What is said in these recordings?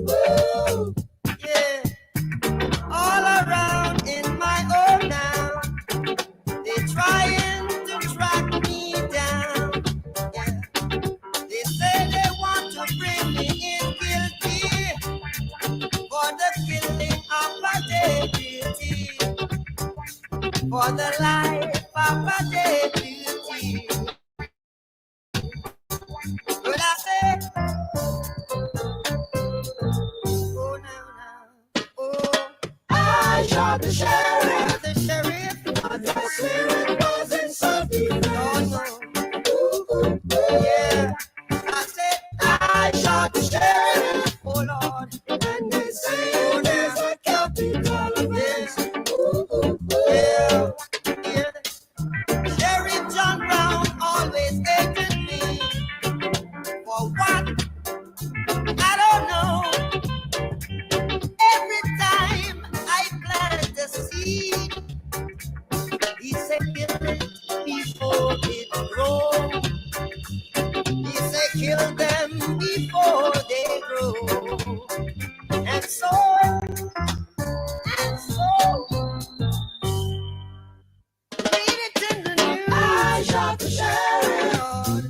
Woo! Yeah, all around in my own now, they're trying to track me down. Yeah, they say they want to bring me in guilty for the killing of a deputy, for the life of a deputy. But I say, oh, now, oh, I shot the sheriff. The sheriff, but I swear it wasn't self-defense. Oh, no. Yeah, I said, I shot the sheriff. Oh, Lord. And they say there's a capital offense. Yeah, yeah. Sheriff John Brown always hated me. For what? I don't know. Every time I plant a seed, he said kill it before it grows. He said kill them before they grow. And so, read it in the news. I shot the sheriff.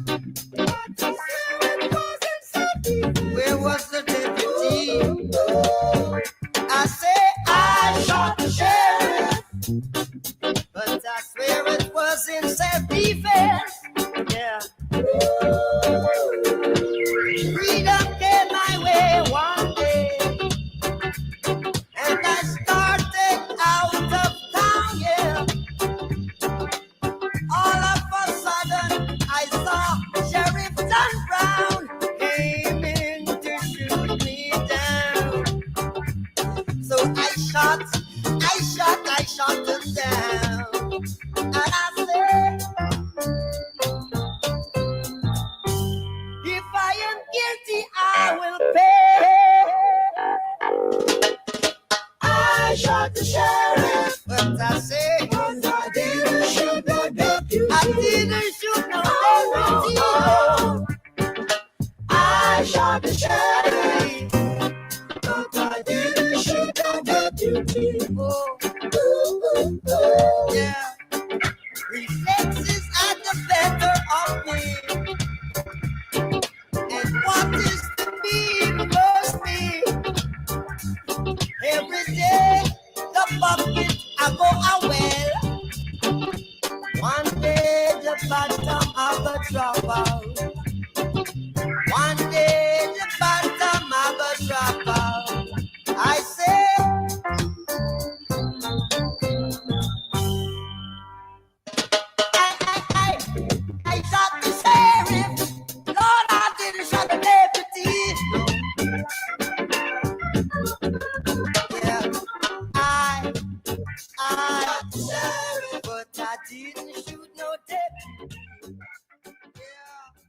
But the sheriff wasn't self-defense. Where was the deputy? I say I shot the sheriff, but I swear it was in self-defense. Yeah. Freedom came my way one day, and I started out of town. Yeah. All of a sudden, I saw Sheriff John Brown came in to shoot me down. So I shot him down. And I said, if I am guilty, I will pay. I shot the sheriff, but I say, but I didn't shoot the deputy. I didn't shoot no deputy. I shot the sheriff, but I didn't shoot the deputy. Oh, yeah. Reflexes are the better of me. And what is to be must be. Every day, the bucket I go a well. One day, the bottom of the drop out. One day, the bottom of the drop out. I say, I shot the sheriff. Lord, I didn't shot the deputy. Yeah, I shot the sheriff, but I didn't shoot no deputy. Yeah.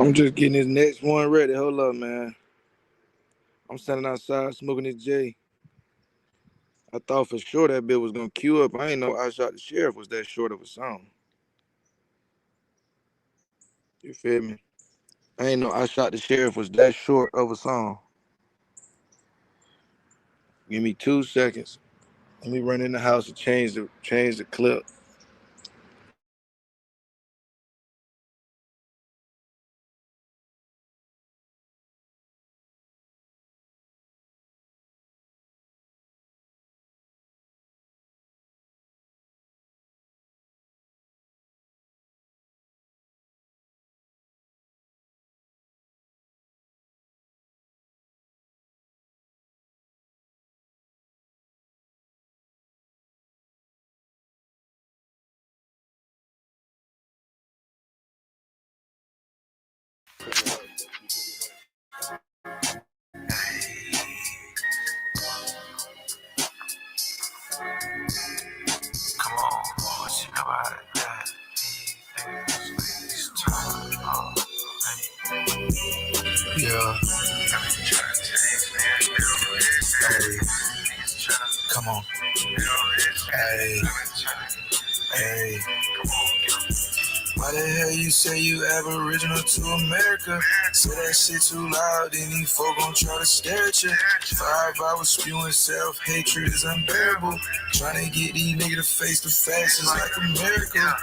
I'm just getting this next one ready. Hold up, man. I'm standing outside smoking this J. I thought for sure that bill was gonna queue up. I ain't know I Shot the Sheriff was that short of a song. You feel me? I ain't know I Shot the Sheriff was that short of a song. Give me 2 seconds. Let me run in the house and change the clip. Yeah. Hey. Come on. Hey. Hey. Why the hell you say you aboriginal to America? Say that shit too loud, then these folk gon' try to stare at you. 5 hours spewing self-hatred is unbearable. Trying to get these niggas to face the facts is like a miracle.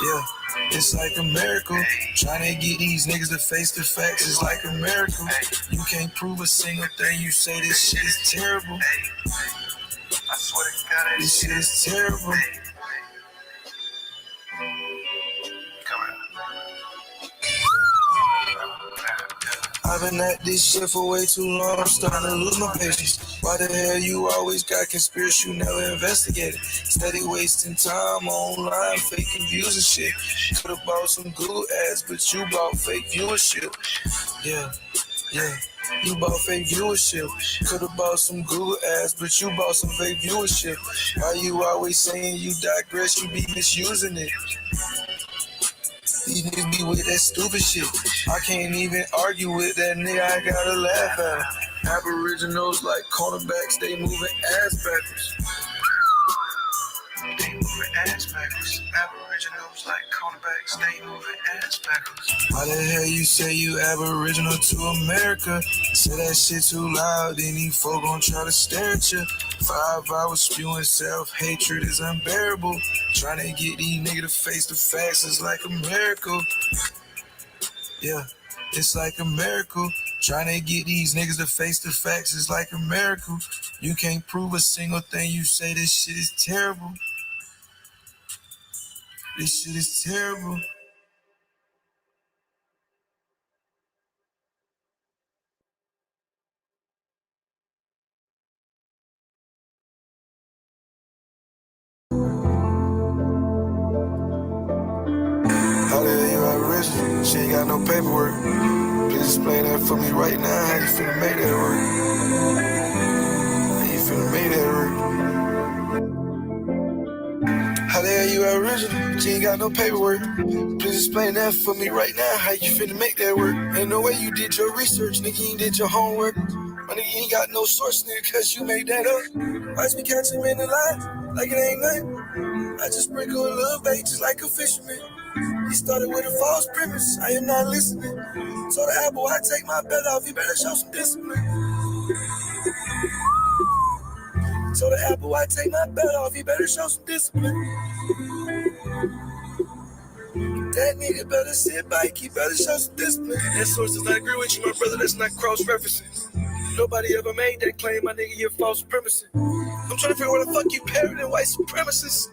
Yeah, it's like a miracle. Trying to get these niggas to face the facts is like a miracle. You can't prove a single thing, you say this shit is terrible. This shit is terrible. I've been at this shit for way too long, I'm starting to lose my patience. Why the hell you always got conspiracy, you never investigated? Steady wasting time online, faking views and shit. Could've bought some Google ads, but you bought fake viewership. Yeah. You bought fake viewership. Could've bought some Google ads, but you bought some fake viewership. Why you always saying you digress, you be misusing it? These niggas be with that stupid shit. I can't even argue with that nigga, I gotta laugh at him. Aboriginals like cornerbacks, they moving ass backwards. They moving ass backwards. Aboriginals like cornerbacks, they moving ass backwards. Why the hell you say you aboriginal to America? Say that shit too loud, then these folk gon' try to stare at you. 5 hours spewing self-hatred is unbearable. Trying to get these niggas to face the facts is like a miracle. Yeah, it's like a miracle. Trying to get these niggas to face the facts is like a miracle. You can't prove a single thing, you say this shit is terrible. This shit is terrible. How the hell you aboriginal? She ain't got no paperwork. Please explain that for me right now. How you finna make that work? How you finna make that work? How the hell you aboriginal? She ain't got no paperwork. Please explain that for me right now. How you finna make that work? Ain't no way you did your research, nigga. You ain't did your homework. My nigga, you ain't got no source, nigga, cause you made that up. Watch me catch him in the line, like it ain't nothing. I just sprinkle a little bait just like a fisherman. He started with a false premise, I am not listening. So the apple, I take my belt off, you better show some discipline. So the apple, I take my belt off, you better show some discipline. That nigga better sit back, he better show some discipline. That source does not agree with you, my brother, that's not cross-referencing. Nobody ever made that claim, my nigga, you're false supremacy. I'm trying to figure out where the fuck you parroting white supremacists.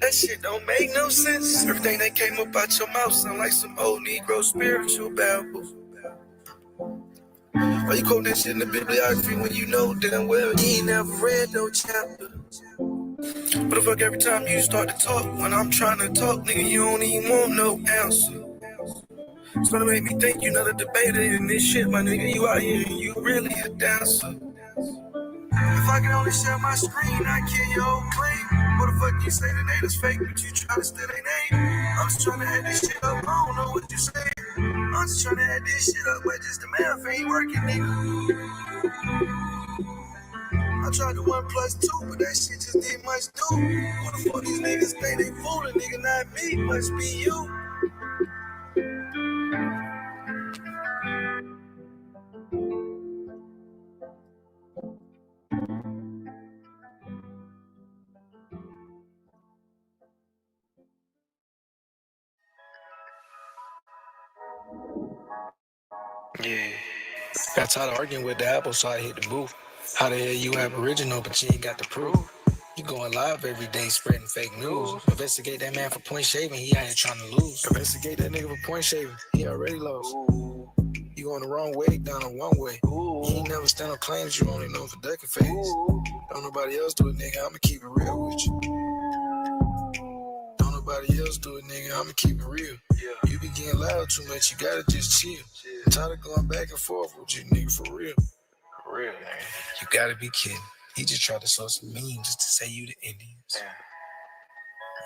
That shit don't make no sense. Everything that came up out your mouth sound like some old Negro spiritual babble. Why you quote that shit in the bibliography when you know damn well you ain't never read no chapter? But the fuck every time you start to talk, when I'm trying to talk, nigga, you don't even want no answer. It's gonna make me think you're not a debater in this shit, my nigga. You out here and you really a dancer. If I can only share my screen, I kill your whole claim. What the fuck you say the natives fake, but you try to steal their name? I'm just trying to add this shit up, I don't know what you say. I'm just trying to add this shit up, but just the math ain't working, nigga. I tried the 1 + 2, but that shit just didn't much do. What the fuck these niggas think they fooling, nigga, not me, must be you. Yeah. Got tired of arguing with the Abos, so I hit the booth. How the hell you aboriginal, but you ain't got the proof? You going live every day spreading fake news. Investigate that man for point shaving, he out here trying to lose. Investigate that nigga for point shaving, he already lost. You going the wrong way, down a one way. You ain't never stand on claims, you only know for ducking face. Don't nobody else do it, nigga, I'ma keep it real with you. Don't nobody else do it, nigga, I'ma keep it real. You be getting loud too much, you gotta just chill. I'm tired of going back and forth with you, nigga, for real. For real, nigga. You gotta be kidding. He just tried to sow some memes just to say you the Indians.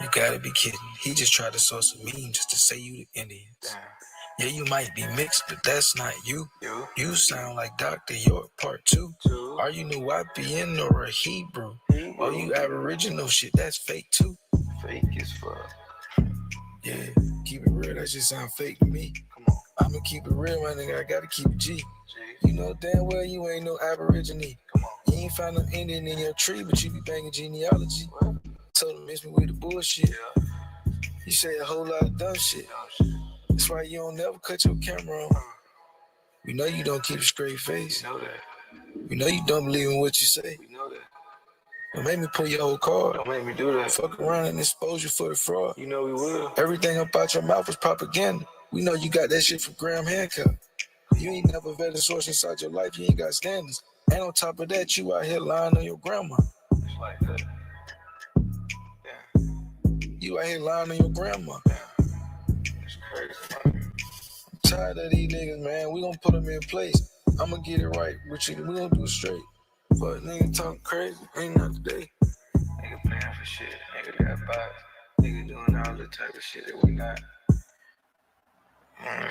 You gotta be kidding. He just tried to source a meme just to say you the Indians. Damn. Yeah, you might be mixed, but that's not you. You sound like Dr. York Part 2. Are you Nuwapian or a Hebrew? Or you Aboriginal shit, that's fake too. Fake as fuck. Yeah, keep it real, that shit sound fake to me. Come on. I'ma keep it real, my nigga, I gotta keep it G. You know damn well you ain't no Aborigine. Come on. You ain't found no Indian in your tree, but you be banging genealogy. What? Told him miss me with the bullshit. Yeah. You say a whole lot of dumb shit. That's why you don't never cut your camera on. We know you don't keep a straight face. We know that. We know you don't believe in what you say. We know that. Don't make me pull your whole card. Don't make me do that. Fuck around and expose you for the fraud. You know we will. Everything about your mouth was propaganda. We know you got that shit from Graham Hancock. You ain't never vetted source inside your life. You ain't got standards. And on top of that, you out here lying on your grandma. It's like that. Yeah. You out here lying on your grandma. Yeah. It's crazy, man. I'm tired of these niggas, man. We gonna put them in place. I'ma get it right, but we gonna do it straight. But nigga talking crazy, ain't not today. Nigga paying for shit, nigga got bots, nigga doing all the type of shit that we not. I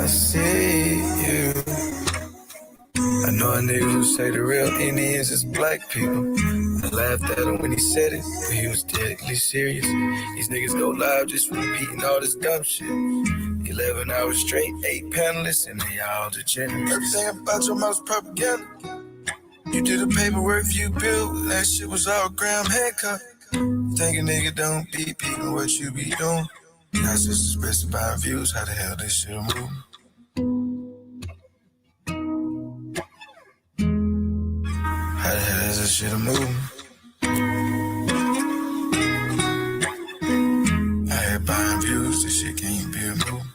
see you. I know a nigga who say the real Indians is black people. I laughed at him when he said it, but he was deadly serious. These niggas go live just repeating all this dumb shit. 11 hours straight, 8 panelists, and they all degenerates. Everything about your mouth's propaganda. You did the paperwork you built, that shit was all Graham Hancock. Think a nigga don't be peeping what you be doing. Y'all sisters best about views, how the hell this shit move? How the hell is this shit moving? I had buying views, this shit can't be a move.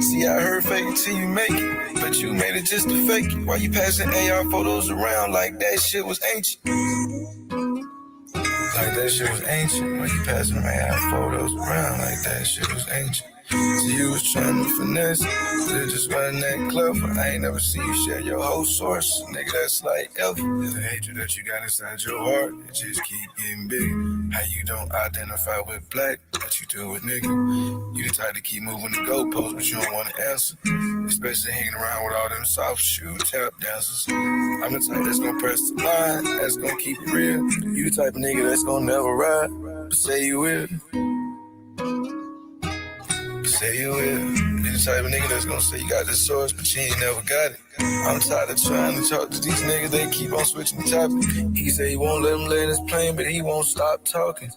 See, I heard fake it till you make it, but you made it just to fake it. Why you passing AR photos around like that shit was ancient? Like that shit was ancient. Why you passing AR photos around like that shit was ancient? So you was trying to finesse, but it just wasn't that clever. I ain't never seen you share your whole source. Nigga, that's like ever. The hatred that you got inside your heart, it just keep getting bigger. How you don't identify with black, but you do with nigga. You the type to keep moving the goalposts, but you don't want to answer. Especially hanging around with all them soft shoe tap dancers. I'm the type that's gonna press the line, that's gonna keep it real. You the type of nigga that's gonna never ride, but say you will. Say you will. You the type of nigga that's gonna say you got this source, but you ain't never got it. I'm tired of trying to talk to these niggas, they keep on switching the topic. He say he won't let him land his plane, but he won't stop talking.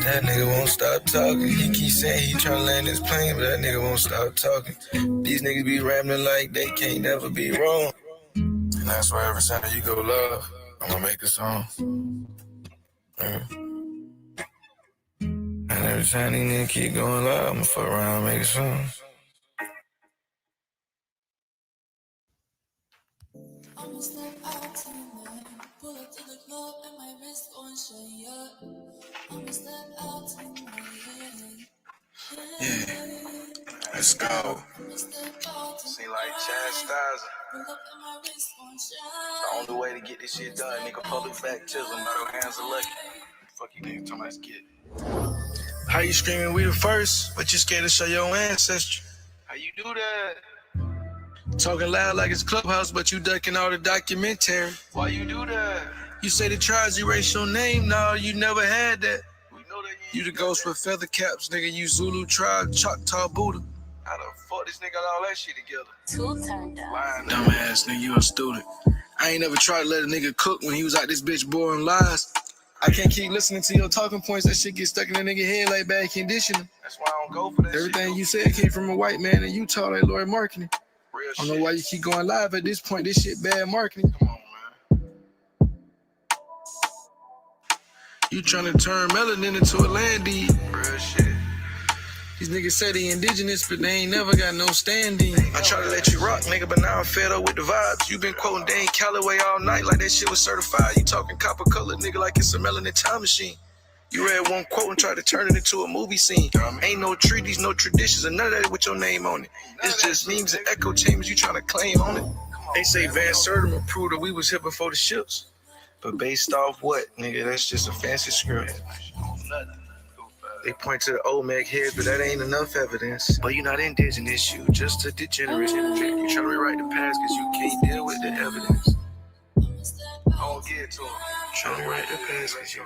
That nigga won't stop talking. He keep saying he tryna land his plane, but that nigga won't stop talking. These niggas be rambling like they can't never be wrong. And that's why every time you go love, I'ma make a song. Yeah. And every time these niggas keep going live, I'ma fuck around and make a song. I'ma step out tonight, pull up to the club and my wrist on shine up. I'ma step out tonight. Yeah, let's go. Seem like chastising. The only way to get this shit done, nigga, public baptism, metal hands are lucky. Fuck you nigga, talking about kid. How you screaming we the first, but you scared to show your ancestry? How you do that? Talking loud like it's Clubhouse, but you ducking all the documentary. Why you do that? You say the tribes erase your name, no, you never had that. We know that you the ghost with feather caps, nigga, you Zulu tribe, Choctaw Buddha. How the fuck this nigga got all that shit together? Too turned up. Dumbass nigga, you a student. I ain't never tried to let a nigga cook when he was out this bitch boring lies. I can't keep listening to your talking points. That shit get stuck in a nigga head like bad conditioning. That's why I don't go for that. Everything shit, you said came from a white man in Utah like Lord marketing. Real I don't know why you keep going live at this point. This shit bad marketing. Come on, man. You trying to turn melanin into a land deed. Real shit. These niggas say they indigenous, but they ain't never got no standing. I try to let you rock, nigga, but now I'm fed up with the vibes. You been quoting Dane Calloway all night like that shit was certified. You talking copper color, nigga, like it's a melanin time machine. You read one quote and tried to turn it into a movie scene. Ain't no treaties, no traditions, and none of that with your name on it. It's just memes and echo chambers you trying to claim on it. They say Van Sertima proved that we was here before the ships. But based off what, nigga? That's just a fancy script. They point to the Olmec heads, but that ain't enough evidence. But you're not indigenous, you just a degenerate. You trying to rewrite the past because you can't deal with the evidence. I don't get to him. Trying to write the past because you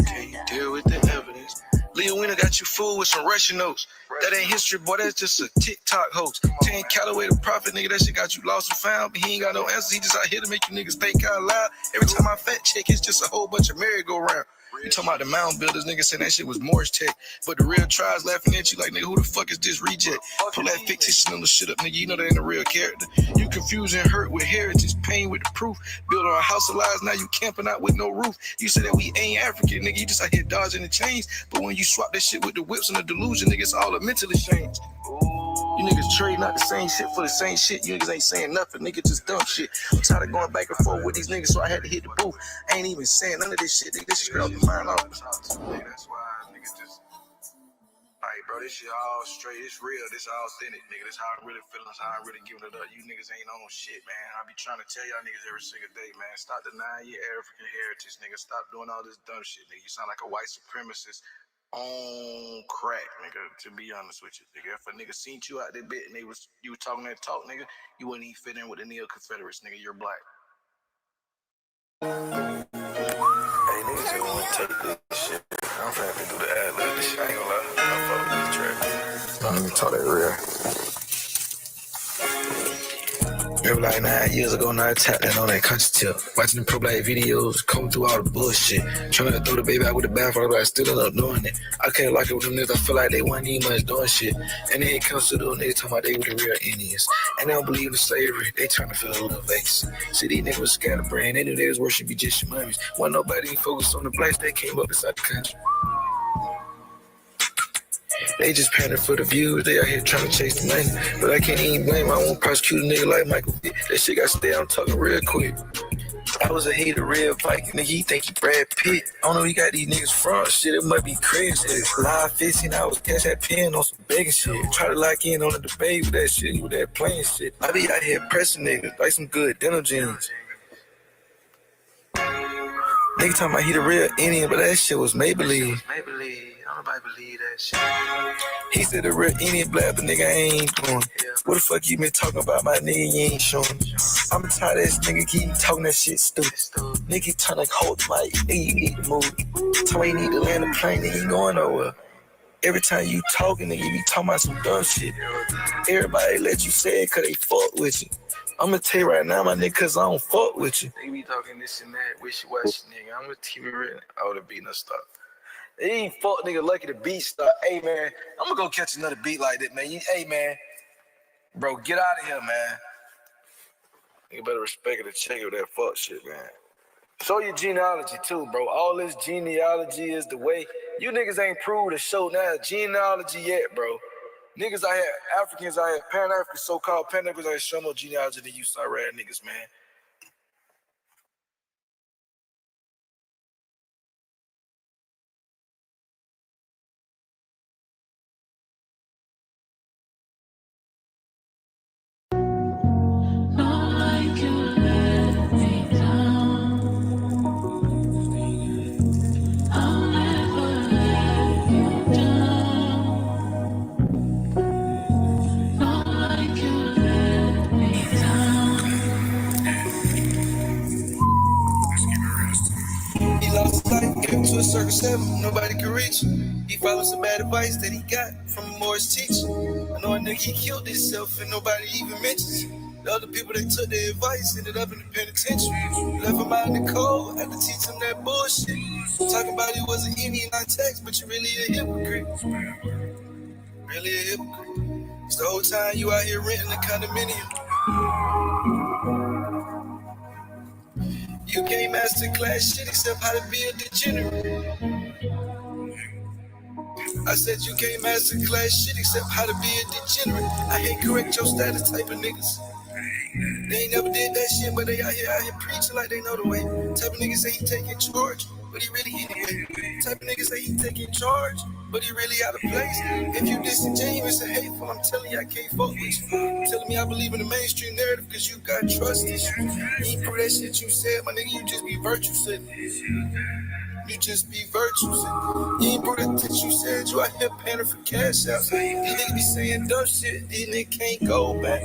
can't deal with the evidence. Leo Wiener got you fooled with some Russian notes. That ain't history, boy, that's just a TikTok hoax. Tan Calloway the prophet, nigga, that shit got you lost and found, but he ain't got no answers. He just out here to make you niggas think out loud. Every time I fact check, it's just a whole bunch of merry-go-round. You talking about the mound builders, nigga, saying that shit was Morris tech. But the real tribes laughing at you like, nigga, who the fuck is this reject? Pull that fictional shit up, nigga, you know that ain't a real character. You confusing hurt with heritage, pain with the proof. Build on a house of lies, now you camping out with no roof. You say that we ain't African, nigga, you just out here dodging the chains. But when you swap that shit with the whips and the delusion, nigga, it's all a mental exchange. You niggas trade not the same shit for the same shit. You niggas ain't saying nothing, nigga, just dumb shit. I'm tired of going back and forth with these niggas, so I had to hit the booth. I ain't even saying none of this shit, nigga. This is straight off the mind off. That's why niggas just, like, bro, this shit all straight. It's real. This all authentic, nigga. This how I really feel. This how I really giving it up. You niggas ain't on shit, man. I be trying to tell y'all niggas every single day, man. Stop denying your African heritage, nigga. Stop doing all this dumb shit, nigga. You sound like a white supremacist on crack, nigga, to be honest with you, nigga. If a nigga seen you out there bit and you was talking that talk, nigga, you wouldn't even fit in with the neo-Confederates, nigga. You're black. Hey, niggas just wanna take this shit. I'm trying to do the ad-lib. This shit, I ain't gonna lie. I fuck with this track. Let me talk that real. Remember like 9 years ago, now I tapped that on that country tip. Watching them pro-black videos, coming through all the bullshit. Trying to throw the baby out with the bathwater, but I still ended up doing it. I can't like it with them niggas, I feel like they wasn't even much doing shit. And then it comes to those niggas talking about they were the real Indians. And they don't believe in slavery, they trying to fill a little vacancy. See, these niggas was scatterbrained, they knew they was worshiping Egyptian mummies. Wasn't nobody focused on the blacks that came up inside the country. They just pandering for the views, they out here trying to chase the money. But I can't even blame them, I won't prosecute a nigga like Michael B. That shit got stay, I'm talking real quick. I was a hater, real Viking, nigga, he think he Brad Pitt. I don't know, he got these niggas front shit, it might be crazy. Live 15 hours, catch that pen on some begging shit. Try to lock in on the debate with that shit, with that playing shit. I be out here pressing niggas, like some good dental jeans. Nigga talking about he the real Indian, but that shit was Maybelline. Nobody believe that shit. He said the real Indian black, but nigga I ain't doing. What the fuck you been talking about, my nigga? You ain't showing. I'm tired of this nigga keep talking that shit stupid. Nigga trying to hold the mic, nigga you need to move. Tell me you need to land a plane, nigga you going nowhere. Every time you talking, nigga you be talking about some dumb shit. Everybody let you say it cause they fuck with you. I'm gonna tell you right now, my nigga, cause I don't fuck with you. They be talking this and that, wishy-washy, nigga. I'm gonna keep it real. Oh, the beat no stop. They ain't fuck nigga lucky the beat stop. Hey man, I'm gonna go catch another beat like that, man. Hey man, bro, get out of here, man. You better respect it and check it with that fuck shit, man. Show your genealogy too, bro. All this genealogy is the way. You niggas ain't proved to show now genealogy yet, bro. Niggas out here, Africans out here, Pan-Africans, so-called Pan-Africans out here show more genealogy than you sorry ass niggas, man. To a circle 7, nobody can reach him. He followed some bad advice that he got from Morris teacher. I know a nigga he killed himself and nobody even mentions it. The other people that took their advice ended up in the penitentiary. Left him out in the cold, had to teach him that bullshit. Talking about he was an Indian on text, but you really a hypocrite. Really a hypocrite. It's the whole time you out here renting a condominium. You can't master class shit except how to be a degenerate. I said you can't master class shit except how to be a degenerate. I hate correct your status type of niggas. They ain't never did that shit, but they out here preaching like they know the way. Type of niggas say he taking charge, but he really anyway. Type of niggas say he taking charge, but he really out of place. If you disingenuous and hateful, I'm telling you I can't fuck with you. Telling me I believe in the mainstream narrative because you got trust issues. You ain't prove that shit you said, my nigga, you just be virtue sitting. You just be virtue sitting. You ain't prove that shit you said, you out here paying for cash out. These niggas be saying dumb shit, these niggas can't go back.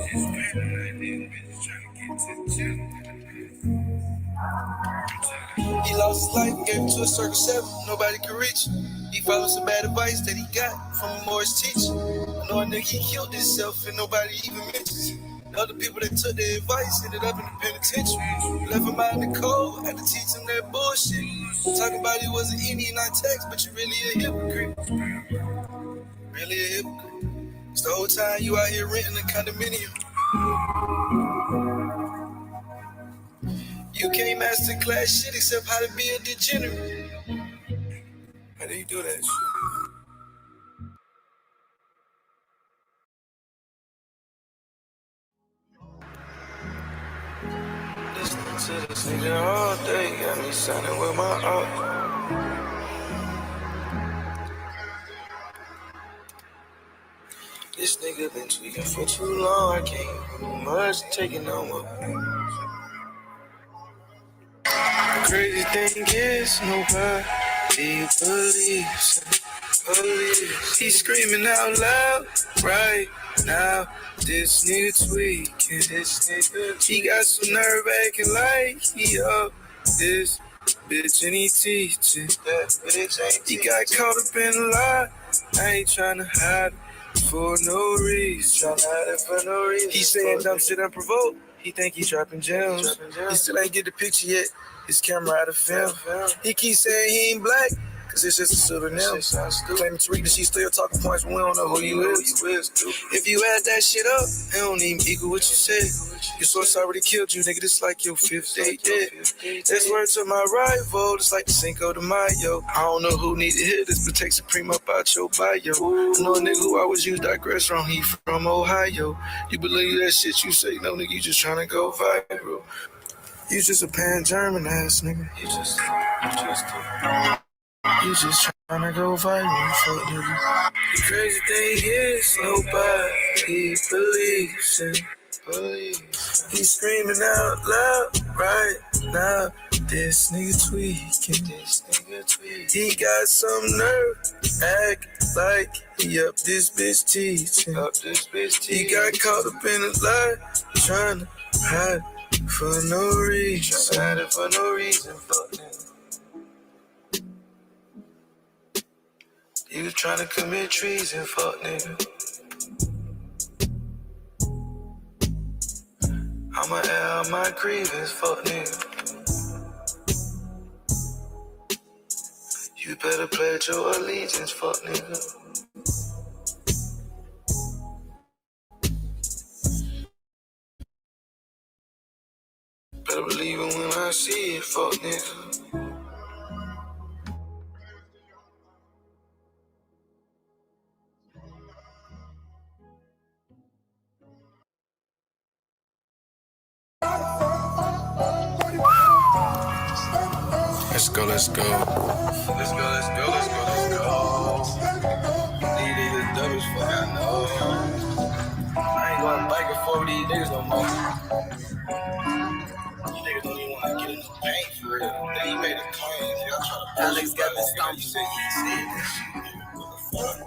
He lost his life and gave it to a circle 7. Nobody could reach him. He followed some bad advice that he got from a Morris teacher. I know a nigga, he killed himself and nobody even mentions it. The other people that took their advice ended up in the penitentiary. Left him out in the cold, had to teach him that bullshit. Talking about he was an Indian, not text, but you really a hypocrite. Really a hypocrite. It's the whole time you out here renting a condominium. You can't master class shit except how to be a degenerate. How do you do that shit? Listening to this nigga all day, got me sounding with my art. This nigga been tweaking for too long, I can't do much taking no more. Crazy thing is, nobody believes. He's screaming out loud right now. This nigga tweaking. He got some nerve acting like he up this bitch and he teaching. He got caught up in a lie. I ain't trying to hide it for no reason. He saying dumb shit unprovoked. He think he dropping gems. He still ain't get the picture yet. His camera out of film. He keeps saying he ain't black, cause it's just a pseudonym. Claiming to read the sheet, still talking points when we don't know who you is. If you add that shit up, it don't even equal what you said. Your source already killed you, nigga. This like your 5th day dead. That's word to my rival. It's like the Cinco de Mayo. I don't know who need to hear this, but take Supreme up out your bio. I know a nigga who always use digress wrong. He from Ohio. You believe that shit you say? No, nigga, you just trying to go viral. You just a pan-German ass nigga. You just trying to go viral, fuck nigga. The crazy thing is, nobody believes in. He's screaming out loud right now. This nigga tweaking. He got some nerve, act like he up this bitch teaching. He got caught up in a lie, trying to hide for no reason. Fuck nigga. You trying to commit treason, fuck nigga. I'ma air out my grievance, fuck nigga. You better pledge your allegiance, fuck nigga. Better believe it when I see it, fuck nigga. Let's go. These niggas dumb as fuck, I know. I ain't going back and forth with these niggas no more. These niggas don't even want to get in the paint for real. Then he made a claim. Alex got me stomped. He said this shit.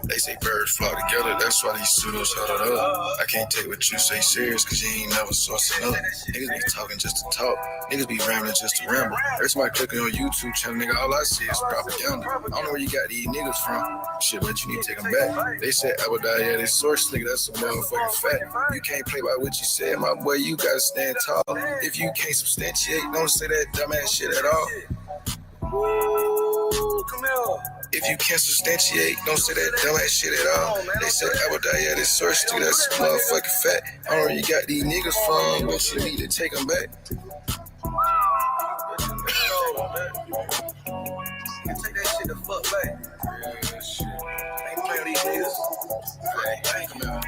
They say birds flock together, that's why these pseudos huddled up. I can't take what you say serious, cause you ain't never sourcing up. Niggas be talking just to talk, niggas be rambling just to ramble. Every time I click on your YouTube channel, nigga, all I see is propaganda. I don't know where you got these niggas from. Shit, but you need to take them back. They said Abos, yeah, they source, nigga, that's a motherfucking fact. You can't play by what you said, my boy, you gotta stand tall. If you can't substantiate, don't say that dumbass shit at all. Ooh, come here. If you can't substantiate, don't say that dumbass shit at all. They said Abos, yeah, this source, nigga, that's a motherfucking fact. I don't know where you got these niggas from, but you need to take them back. Take that shit the fuck back. Yeah, shit. Ain't playing these niggas. Hey, come out.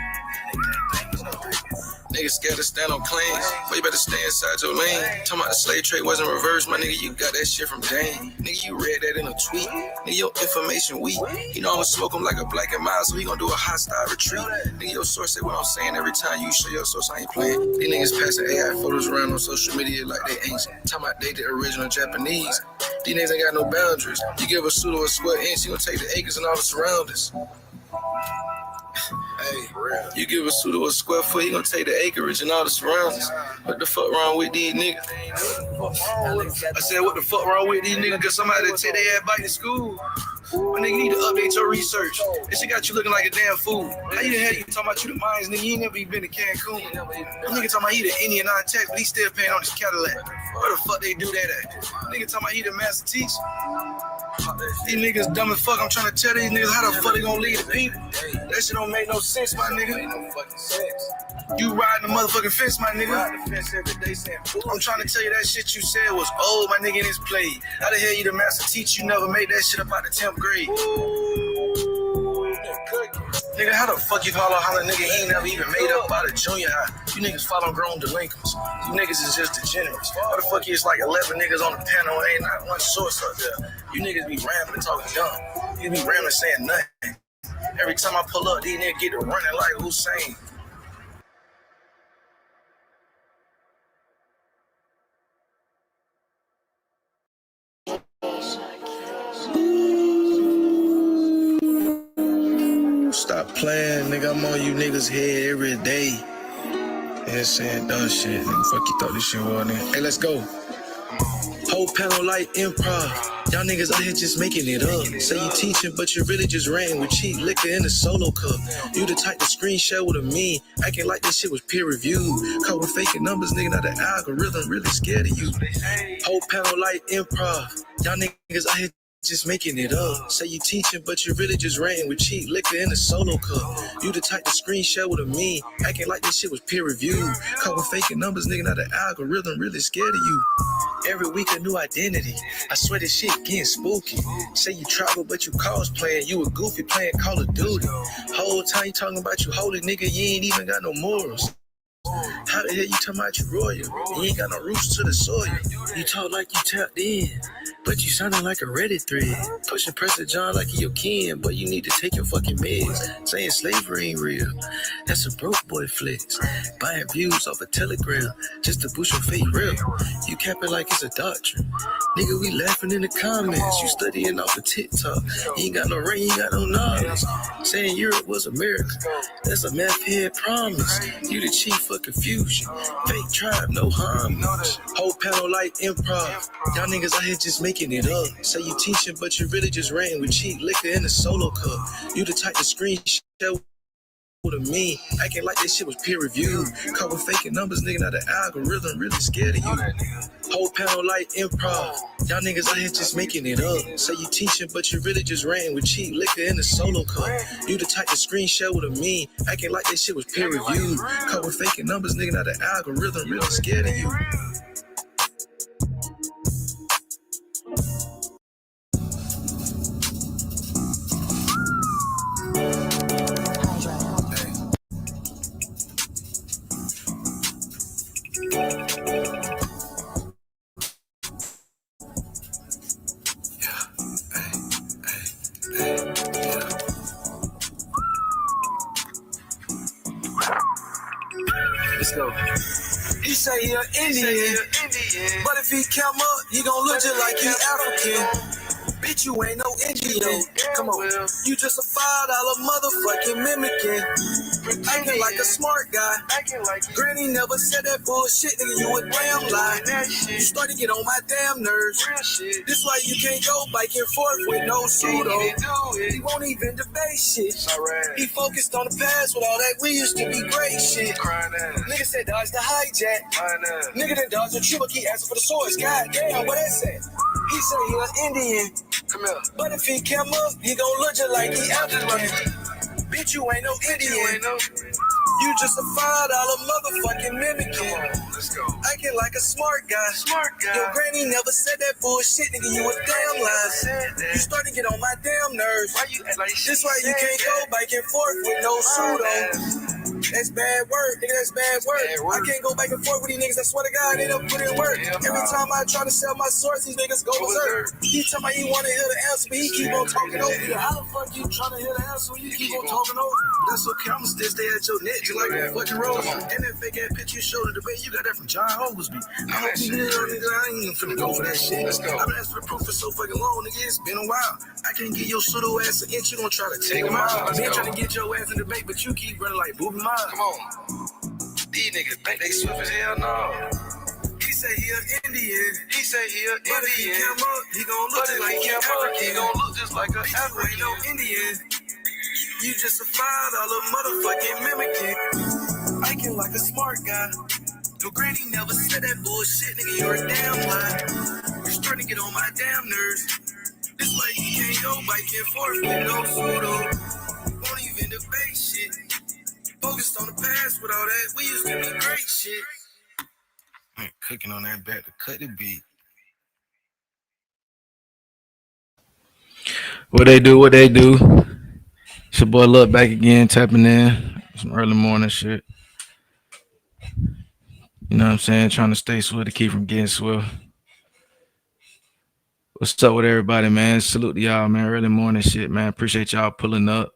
Niggas scared to stand on claims, but you better stay inside your lane. Talking about the slave trade wasn't reversed, my nigga, you got that shit from Dane. Nigga, you read that in a tweet. Nigga, your information weak. You know I'ma smoke him like a black and mild, so he gon' do a hostile retreat. Nigga, your source say what I'm saying every time you show your source, I ain't playing. These niggas passing AI photos around on social media like they ancient. Talking about they the original Japanese. These niggas ain't got no boundaries. You give a pseudo a square inch, he gon' take the acres and all the surroundings. Hey, you give a pseudo a square foot, he gonna take the acreage and all the surroundings. What the fuck wrong with these niggas? I said, what the fuck wrong with these niggas? Cause somebody that take their ass back to school. My nigga, you need to update your research. This shit got you looking like a damn fool. How you the hell you talking about you the mines, nigga? You ain't never even been to Cancun. That nigga talking about he the Indian non-tax, but he still paying on his Cadillac. Where the fuck they do that at? Nigga talking about he the master teacher. These niggas dumb as fuck. I'm trying to tell these niggas how the fuck they gonna lead the people. That shit don't make no sense, my nigga. Ain't no fucking sense. You riding the motherfucking fence, my nigga. I'm trying to tell you that shit you said was old, my nigga, and it's played. How the hell you the master teacher? You never made that shit up out the 10th grade. Nigga, how the fuck you holler nigga he ain't never even made up out of junior high? You niggas following grown delinquents. You niggas is just degenerates. How the fuck is like 11 niggas on the panel and ain't not one source up there? You niggas be rambling and talking dumb. You be rambling saying nothing. Every time I pull up, these niggas get to running like Hussein. Stop playing, nigga. I'm on you niggas' head every day. Yeah, saying dumb shit. Nigga, fuck you thought this shit was, nigga. Hey, let's go. Whole panel like improv. Y'all niggas out here just making it up. Say you teaching, but you really just ran with cheap liquor in a solo cup. You the type to screenshot with a meme, acting like this shit was peer reviewed. Caught with faking numbers, nigga. Now the algorithm really scared of you. Whole panel like improv. Y'all niggas out here just making it up. Say you teaching, but you really just ran with cheap liquor in a solo cup. You the type to screenshot with a meme, acting like this shit was peer reviewed. Caught with faking numbers, nigga. Now the algorithm really scared of you. Every week a new identity. I swear this shit getting spooky. Say you travel, but you cosplaying. You a goofy playing Call of Duty. Whole time you talking about you holy, nigga. You ain't even got no morals. How the hell you talking about you royal? You ain't got no roots to the soil. You talk like you tapped in, but you sounding like a Reddit thread. Pushing Preston John like you your kin, but you need to take your fucking meds. Saying slavery ain't real, that's a broke boy flex. Buying views off a Telegram just to boost your fake rep. You capping like it's a doctrine. Nigga, we laughing in the comments. You studying off of TikTok. You ain't got no ring, you ain't got no knowledge. Saying Europe was America, that's a math head promise. You the chief for confusion. Fake tribe, no homage. Whole panel like improv. Y'all niggas out here just making it up. Say you teaching, but you really just ran with cheap liquor in a solo cup. You the type to screenshot with a meme, acting like this shit was peer reviewed. Caught with faking numbers, nigga. Now the algorithm really scared of you. Whole panel like improv. Y'all niggas out here just making it up. Say you teaching, but you really just ran with cheap liquor in a solo cup. You the type to screenshot with a meme, acting like this shit was peer reviewed. Caught with faking numbers, nigga. Now the algorithm really scared of you. Let's go. He say he an Indian, but if he come up, he gon' look just like he African. Bitch, you ain't no Indian. Come on, you just a $5 motherfucking mimicking. Acting like a smart guy. Granny never said that bullshit, nigga, you a damn lie. You started to get on my damn nerves. This why you can't go back and forth with no pseudo. He won't even debate shit. He focused on the past with all that we used to be great shit. Nigga said dodge the hijack. Nigga done dodge the triple, keep asking for the source. God damn, what that say? He said he an Indian. Come here. But if he come up, he gon' look just like he African. Bitch, you ain't no Indian. You just a $5 motherfucking mimicking. Acting like a smart guy. Your granny never said that bullshit, nigga. You a damn lie. You starting to get on my damn nerves. Why you act like this? Why you can't go back and forth with no pseudo? That's bad word, nigga. That's bad word. I can't go back and forth with these niggas. I swear to God, they don't put in work. Every time I try to sell my source, these niggas go berserk. He tell me he want to hear the answer, but he keep on talking over you. How the fuck you trying to hear the answer when you keep on talking over me? That's okay. I'ma still stay at your neck just like a fucking rose. And that fake ass picture you showed in the debate, you got that from John Oglesby. I hope you hear, nigga. I ain't even finna go for that shit. I've been asking for the proof for so fucking long, nigga. It's been a while. I can't get your pseudo ass an inch. You gonna try to take him out. Me trying to get your ass in the debate, but you keep running like booby miles. Come on. These niggas think they swift as hell, no. He say he an Indian. He say he an Indian. If he come up, he gon' look just like an African. He gon' look just like an African. Ain't no Indian. You just a $5 motherfucking mimicking. Acting like a smart guy. Your granny never said that bullshit, nigga. You're a damn lie. You're starting to get on my damn nerves. This way you can't go back and forth with no pseudo. Won't even debate shit. Focused on the past with all that. We used to be great shit. I'm cooking on that back to cut the beat. What they do, It's your boy Luck back again, tapping in. Some early morning shit. You know what I'm saying? Trying to stay swift to keep from getting swift. What's up with everybody, man? Salute to y'all, man. Early morning shit, man. Appreciate y'all pulling up.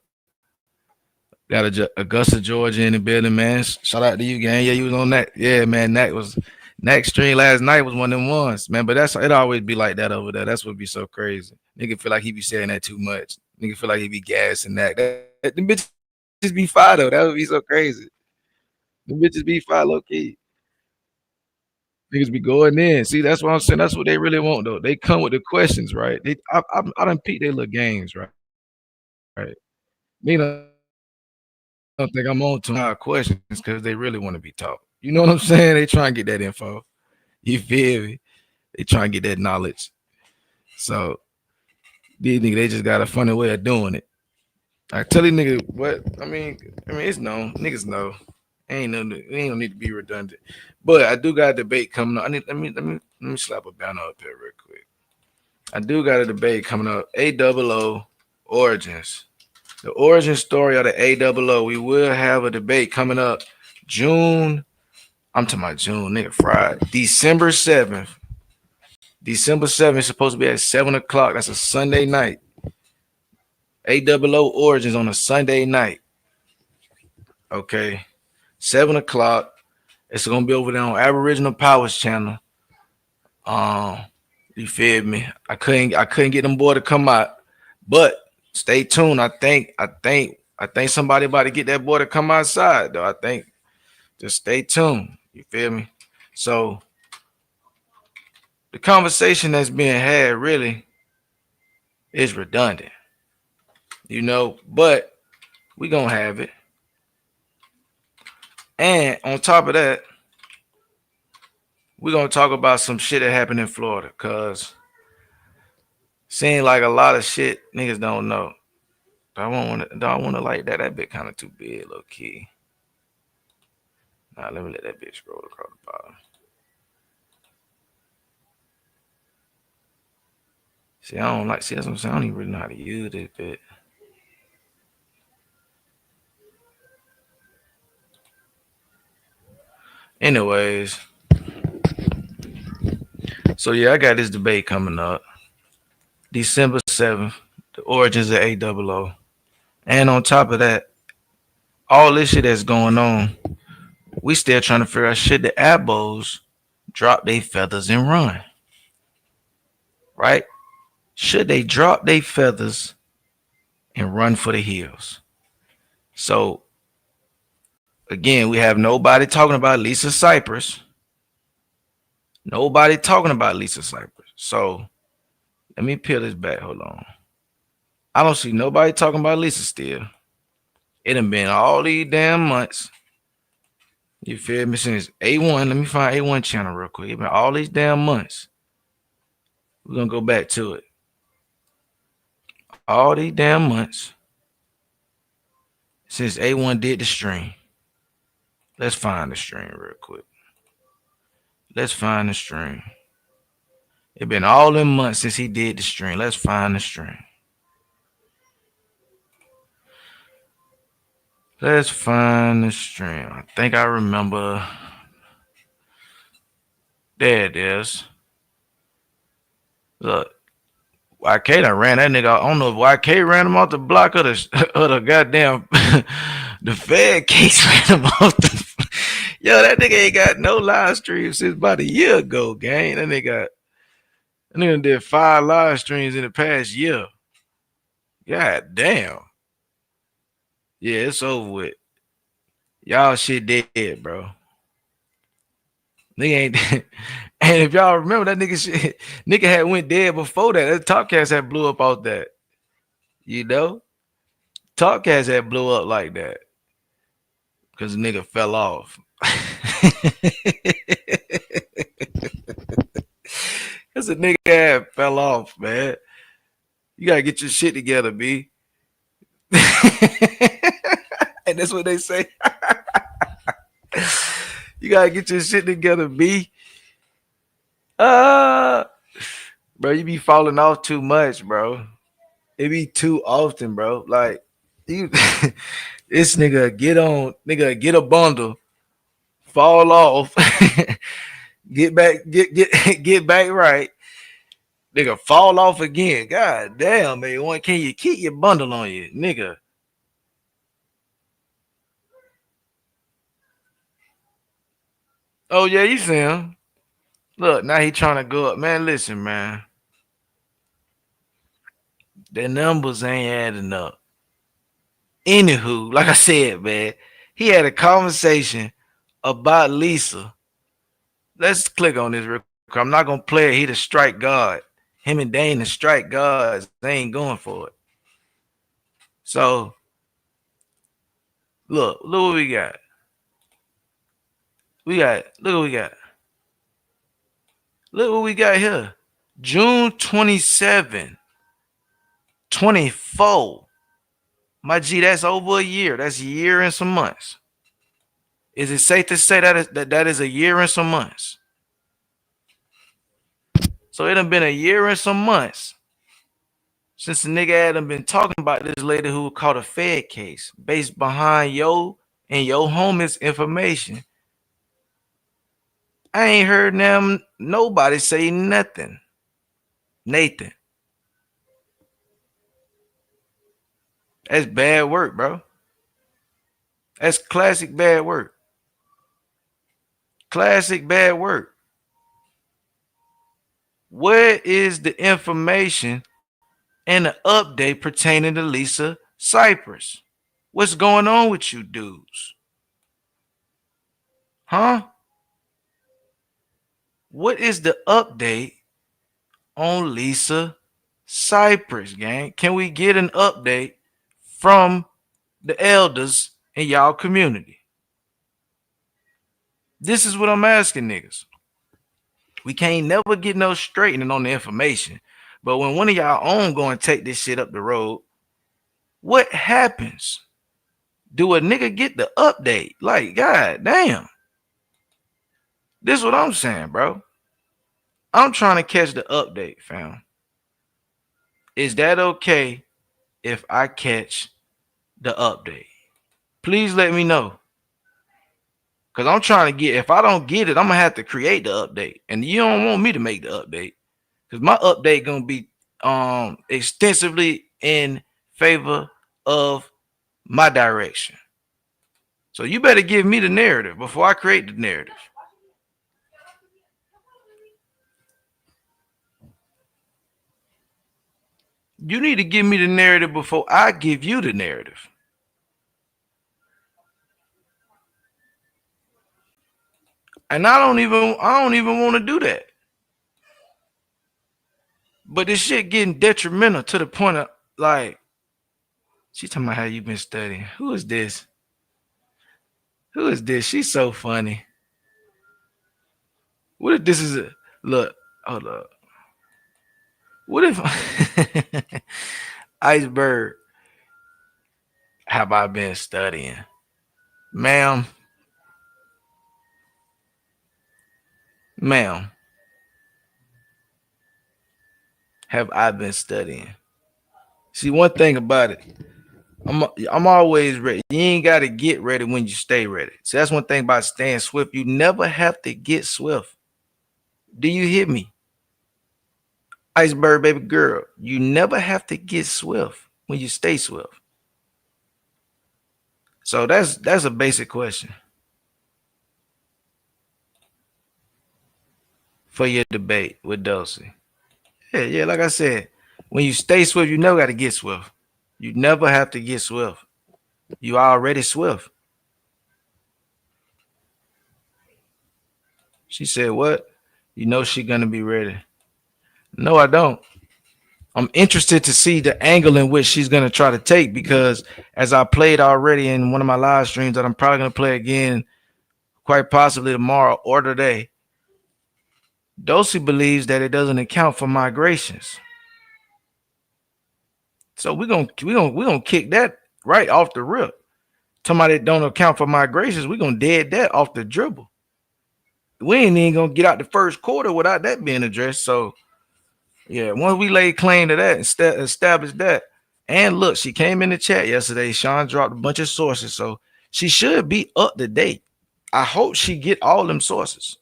Got Augusta, Georgia in the building, man. Shout out to you, gang. Yeah, you was on that. Yeah, man. That stream last night was one of them ones, man. But it always be like that over there. That's what be so crazy. Nigga feel like he be saying that too much. Nigga feel like he be gassing that. Them bitches be fire though. That would be so crazy. Them bitches be fire low key. Niggas be going in. See, that's what I'm saying. That's what they really want though. They come with the questions, right? I done peep their little games, right? Right. Me don't think I'm on to my questions because they really want to be taught. You know what I'm saying? They try and get that info. You feel me? They try and get that knowledge. So these niggas, they just got a funny way of doing it. I tell these niggas what I mean, it's known. Niggas know. Ain't no need to be redundant. But I do got a debate coming up. Let me slap a banner up here real quick. I do got a debate coming up. A00 origins. The origin story of the A00. We will have a debate coming up June. I'm talking about June, nigga, Friday. December 7th. December 7th is supposed to be at 7 o'clock. That's a Sunday night. A00 origins on a Sunday night. Okay. 7 o'clock. It's gonna be over there on Aboriginal Powers channel. You feel me? I couldn't get them boy to come out, but stay tuned. I think somebody about to get that boy to come outside though. I think just stay tuned. You feel me? So the conversation that's being had really is redundant, you know, but we gonna have it. And on top of that, we're gonna talk about some shit that happened in Florida, cause seems like a lot of shit niggas don't know. I don't want to like that. That bit kind of too big, low key. Nah, let me let that bitch scroll across the bottom. See, I don't like. See, that's what I'm saying. I don't even really know how to use this bit. Anyways, so yeah, I got this debate coming up. December 7th, the origins of A00. And on top of that, all this shit that's going on, we still trying to figure out shit. The Abos drop their feathers and run. Right? Should they drop their feathers and run for the hills? So again, we have nobody talking about Lisa Cypress. Nobody talking about Lisa Cypress. So let me peel this back. Hold on. I don't see nobody talking about Lisa still. It done been all these damn months. You feel me? Since A1, let me find A1 channel real quick. It been all these damn months. We're gonna go back to it. All these damn months since A1 did the stream. Let's find the stream real quick. Let's find the stream. It been all them months since he did the stream. Let's find the stream. Let's find the stream. I think I remember. There it is. Look, YK done ran that nigga. I don't know if YK ran him off the block or the goddamn the Fed case ran him off the. Yo, that nigga ain't got no live stream since about a year ago, gang. That nigga did 5 live streams in the past year. God damn. Yeah, it's over with. Y'all shit dead, bro. Nigga ain't. And if y'all remember that nigga had went dead before that. That Talkcast had blew up out that. You know? Talkcast had blew up like that. Because the nigga fell off. Because the nigga had fell off, man. You gotta get your shit together, B. And that's what they say. You gotta get your shit together, B. Bro, you be falling off too much, bro. It be too often, bro. Like you this nigga get a bundle, fall off, get back right. Nigga fall off again. God damn, man. Can you keep your bundle on you, nigga? Oh yeah, you see him. Look, now he trying to go up. Man, listen, man. The numbers ain't adding up. Anywho, like I said, man, he had a conversation about Lisa. Let's click on this real quick. I'm not gonna play it. He the strike god. Him and Dane the strike gods. They ain't going for it. So look what we got. Look what we got. Look what we got here. June 27, 24. My G, that's over a year. That's a year and some months. Is it safe to say that is a year and some months? So it done been a year and some months since the nigga had been talking about this lady who caught a Fed case based behind yo and your homie's information. I ain't heard nobody say nothing. Nathan. That's bad work, bro. That's classic bad work. Classic bad work. Where is the information and the update pertaining to Lisa Cypress? What's going on with you dudes? Huh? What is the update on Lisa Cypress, gang? Can we get an update from the elders in y'all community? This is what I'm asking niggas. We can't never get no straightening on the information. But when one of y'all own go and take this shit up the road, what happens? Do a nigga get the update? Like, god damn. This is what I'm saying, bro. I'm trying to catch the update, fam. Is that okay if I catch the update? Please let me know. Because I'm trying to get, if I don't get it, I'm going to have to create the update. And you don't want me to make the update. Because my update going to be extensively in favor of my direction. So you better give me the narrative before I create the narrative. You need to give me the narrative before I give you the narrative. And I don't even want to do that. But this shit getting detrimental to the point of like, she talking about how you been studying. Who is this? Who is this? She's so funny. What if this is a look? Hold up. What if Iceberg? Have I been studying, ma'am? Ma'am, have I been studying? See, one thing about it, I'm always ready. You ain't got to get ready when you stay ready. So that's one thing about staying swift. You never have to get swift. Do you hear me? Iceberg baby girl, you never have to get swift when you stay swift. So that's a basic question for your debate with Dulcie. Yeah, like I said, when you stay swift, you never got to get swift. You never have to get swift. You already swift. She said, what? You know she gonna be ready. No, I don't. I'm interested to see the angle in which she's gonna try to take because as I played already in one of my live streams that I'm probably gonna play again, quite possibly tomorrow or today, Dulcie believes that it doesn't account for migrations. So we're gonna kick that right off the rip. Somebody that don't account for migrations, we're gonna dead that off the dribble. We ain't even gonna get out the first quarter without that being addressed. So yeah, once we lay claim to that and establish that. And look, she came in the chat yesterday. Sean dropped a bunch of sources, so she should be up to date. I hope she get all them sources.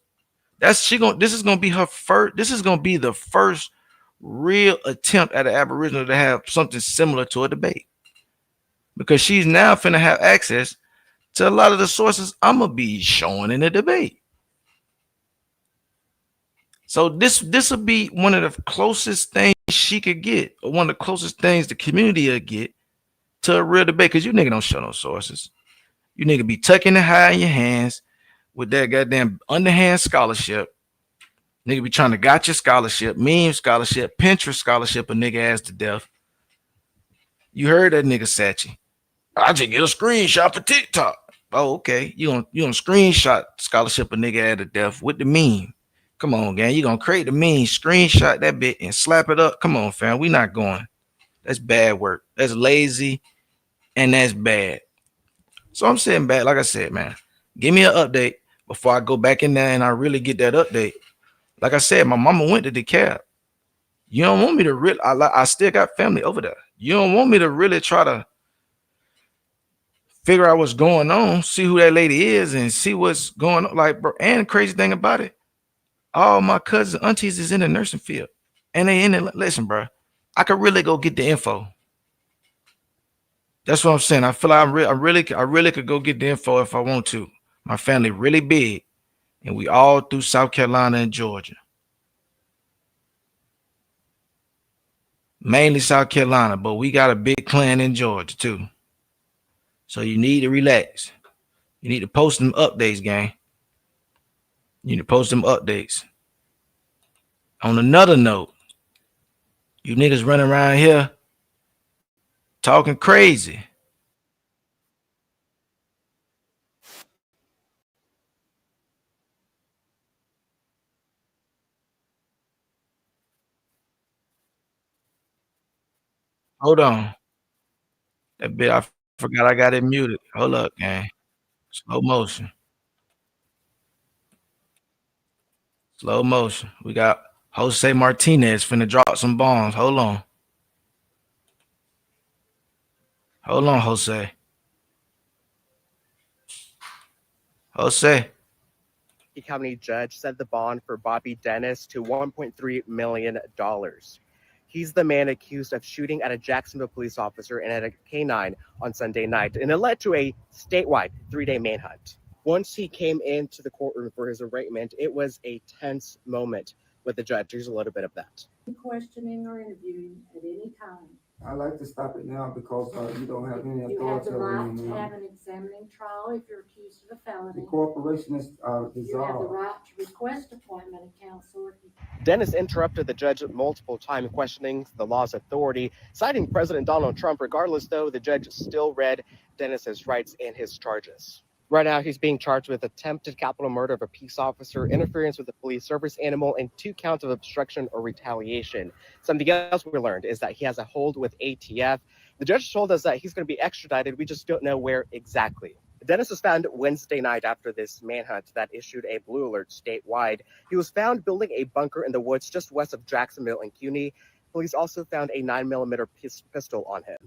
This is gonna be her first. This is gonna be the first real attempt at an Aboriginal to have something similar to a debate. Because she's now finna have access to a lot of the sources I'm gonna be showing in the debate. So this will be one of the closest things she could get, or one of the closest things the community will get to a real debate. Because you nigga don't show no sources. You nigga be tucking it high in your hands with that goddamn underhand scholarship. Nigga be trying to got your scholarship, meme scholarship, Pinterest scholarship, a nigga ass to death. You heard that nigga Sachi. I just get a screenshot for TikTok. Oh, okay. You gonna screenshot scholarship a nigga ass to death with the meme. Come on, gang. You gonna create the meme, screenshot that bit, and slap it up. Come on, fam. We not going. That's bad work. That's lazy, and that's bad. So I'm saying back, like I said, man, give me an update before I go back in there and I really get that update. Like I said, my mama went to DeKalb. You don't want me to really, I still got family over there. You don't want me to really try to figure out what's going on, see who that lady is, and see what's going on. Like, bro, and the crazy thing about it, all my cousins, aunties is in the nursing field. And they in it. Listen, bro, I could really go get the info. That's what I'm saying. I feel like I really could go get the info if I want to. My family really big, and we all through South Carolina and Georgia. Mainly South Carolina, but we got a big clan in Georgia too. So you need to relax. You need to post them updates, gang. You need to post them updates. On another note, you niggas running around here talking crazy. Hold on. That bit I forgot I got it muted. Hold up, gang. Slow motion. Slow motion. We got Jose Martinez finna drop some bombs. Hold on. Hold on, Jose. Jose. County judge set the bond for Bobby Dennis to $1.3 million. He's the man accused of shooting at a Jacksonville police officer and at a canine on Sunday night, and it led to a statewide 3-day manhunt. Once he came into the courtroom for his arraignment, it was a tense moment with the judge. Here's a little bit of that. Questioning or interviewing at any time. I'd like to stop it now because you don't have any authority. You have the right over me to now. have an examining trial if you're accused of a felony. The corporation is dissolved. You have the right to request appointment of counsel. Dennis interrupted the judge multiple times, questioning the law's authority, citing President Donald Trump. Regardless, though, the judge still read Dennis's rights and his charges. Right now, he's being charged with attempted capital murder of a peace officer, interference with a police service animal, and 2 counts of obstruction or retaliation. Something else we learned is that he has a hold with ATF. The judge told us that he's going to be extradited. We just don't know where exactly. Dennis was found Wednesday night after this manhunt that issued a blue alert statewide. He was found building a bunker in the woods just west of Jacksonville and CUNY. Police also found a 9mm pistol on him.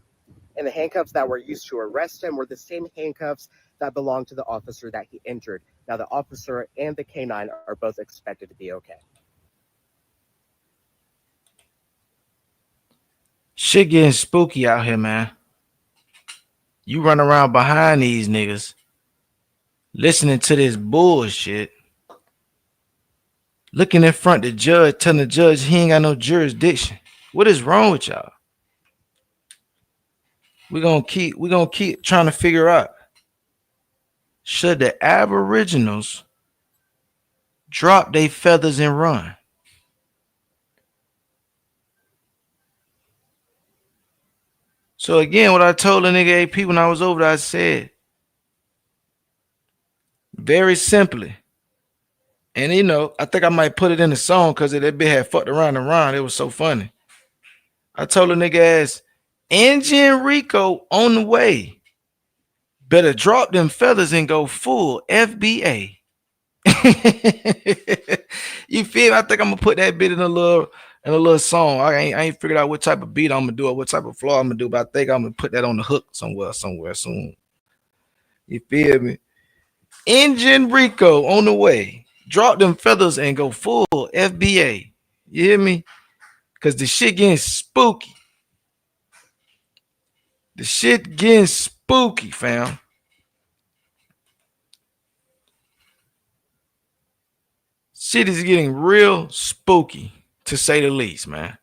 And the handcuffs that were used to arrest him were the same handcuffs that belonged to the officer that he injured. Now, the officer and the canine are both expected to be okay. Shit getting spooky out here, man. You run around behind these niggas, listening to this bullshit, looking in front of the judge, telling the judge he ain't got no jurisdiction. What is wrong with y'all? We're gonna keep trying to figure out, should the Aboriginals drop their feathers and run? So again, what I told the nigga AP when I was over there, I said, very simply, and you know, I think I might put it in the song because that bit had fucked around and around. It was so funny. I told the nigga ass, Engine Rico on the way. Better drop them feathers and go full FBA. You feel me? I think I'm gonna put that bit in a little song. I ain't figured out what type of beat I'm gonna do or what type of flow I'm gonna do, but I think I'm gonna put that on the hook somewhere soon. You feel me? Engine Rico on the way. Drop them feathers and go full FBA. You hear me? Cause the shit getting spooky. The shit getting spooky, fam. Shit is getting real spooky, to say the least, man.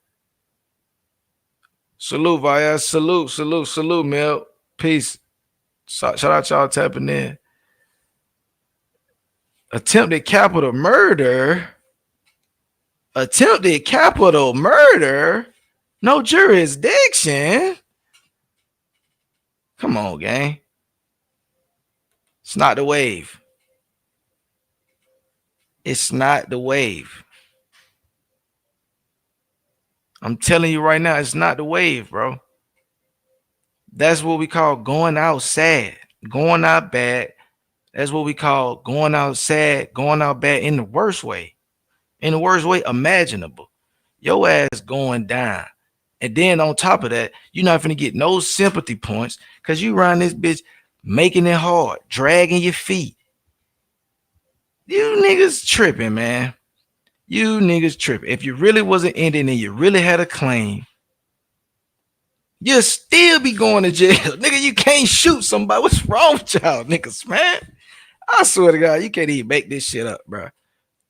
Salute, Vaya. Salute, Mel. Peace. Shout out y'all tapping in. Attempted capital murder. No jurisdiction. Come on, gang. It's not the wave. It's not the wave. I'm telling you right now, it's not the wave, bro. That's what we call going out sad, going out bad. That's what we call going out sad, going out bad in the worst way imaginable. Your ass going down. And then on top of that, you're not finna get no sympathy points because you run this bitch making it hard, dragging your feet. You niggas tripping, man. You niggas tripping. If you really wasn't Indian and you really had a claim, you'll still be going to jail. Nigga, you can't shoot somebody. What's wrong with y'all niggas, man? I swear to God, you can't even make this shit up, bro.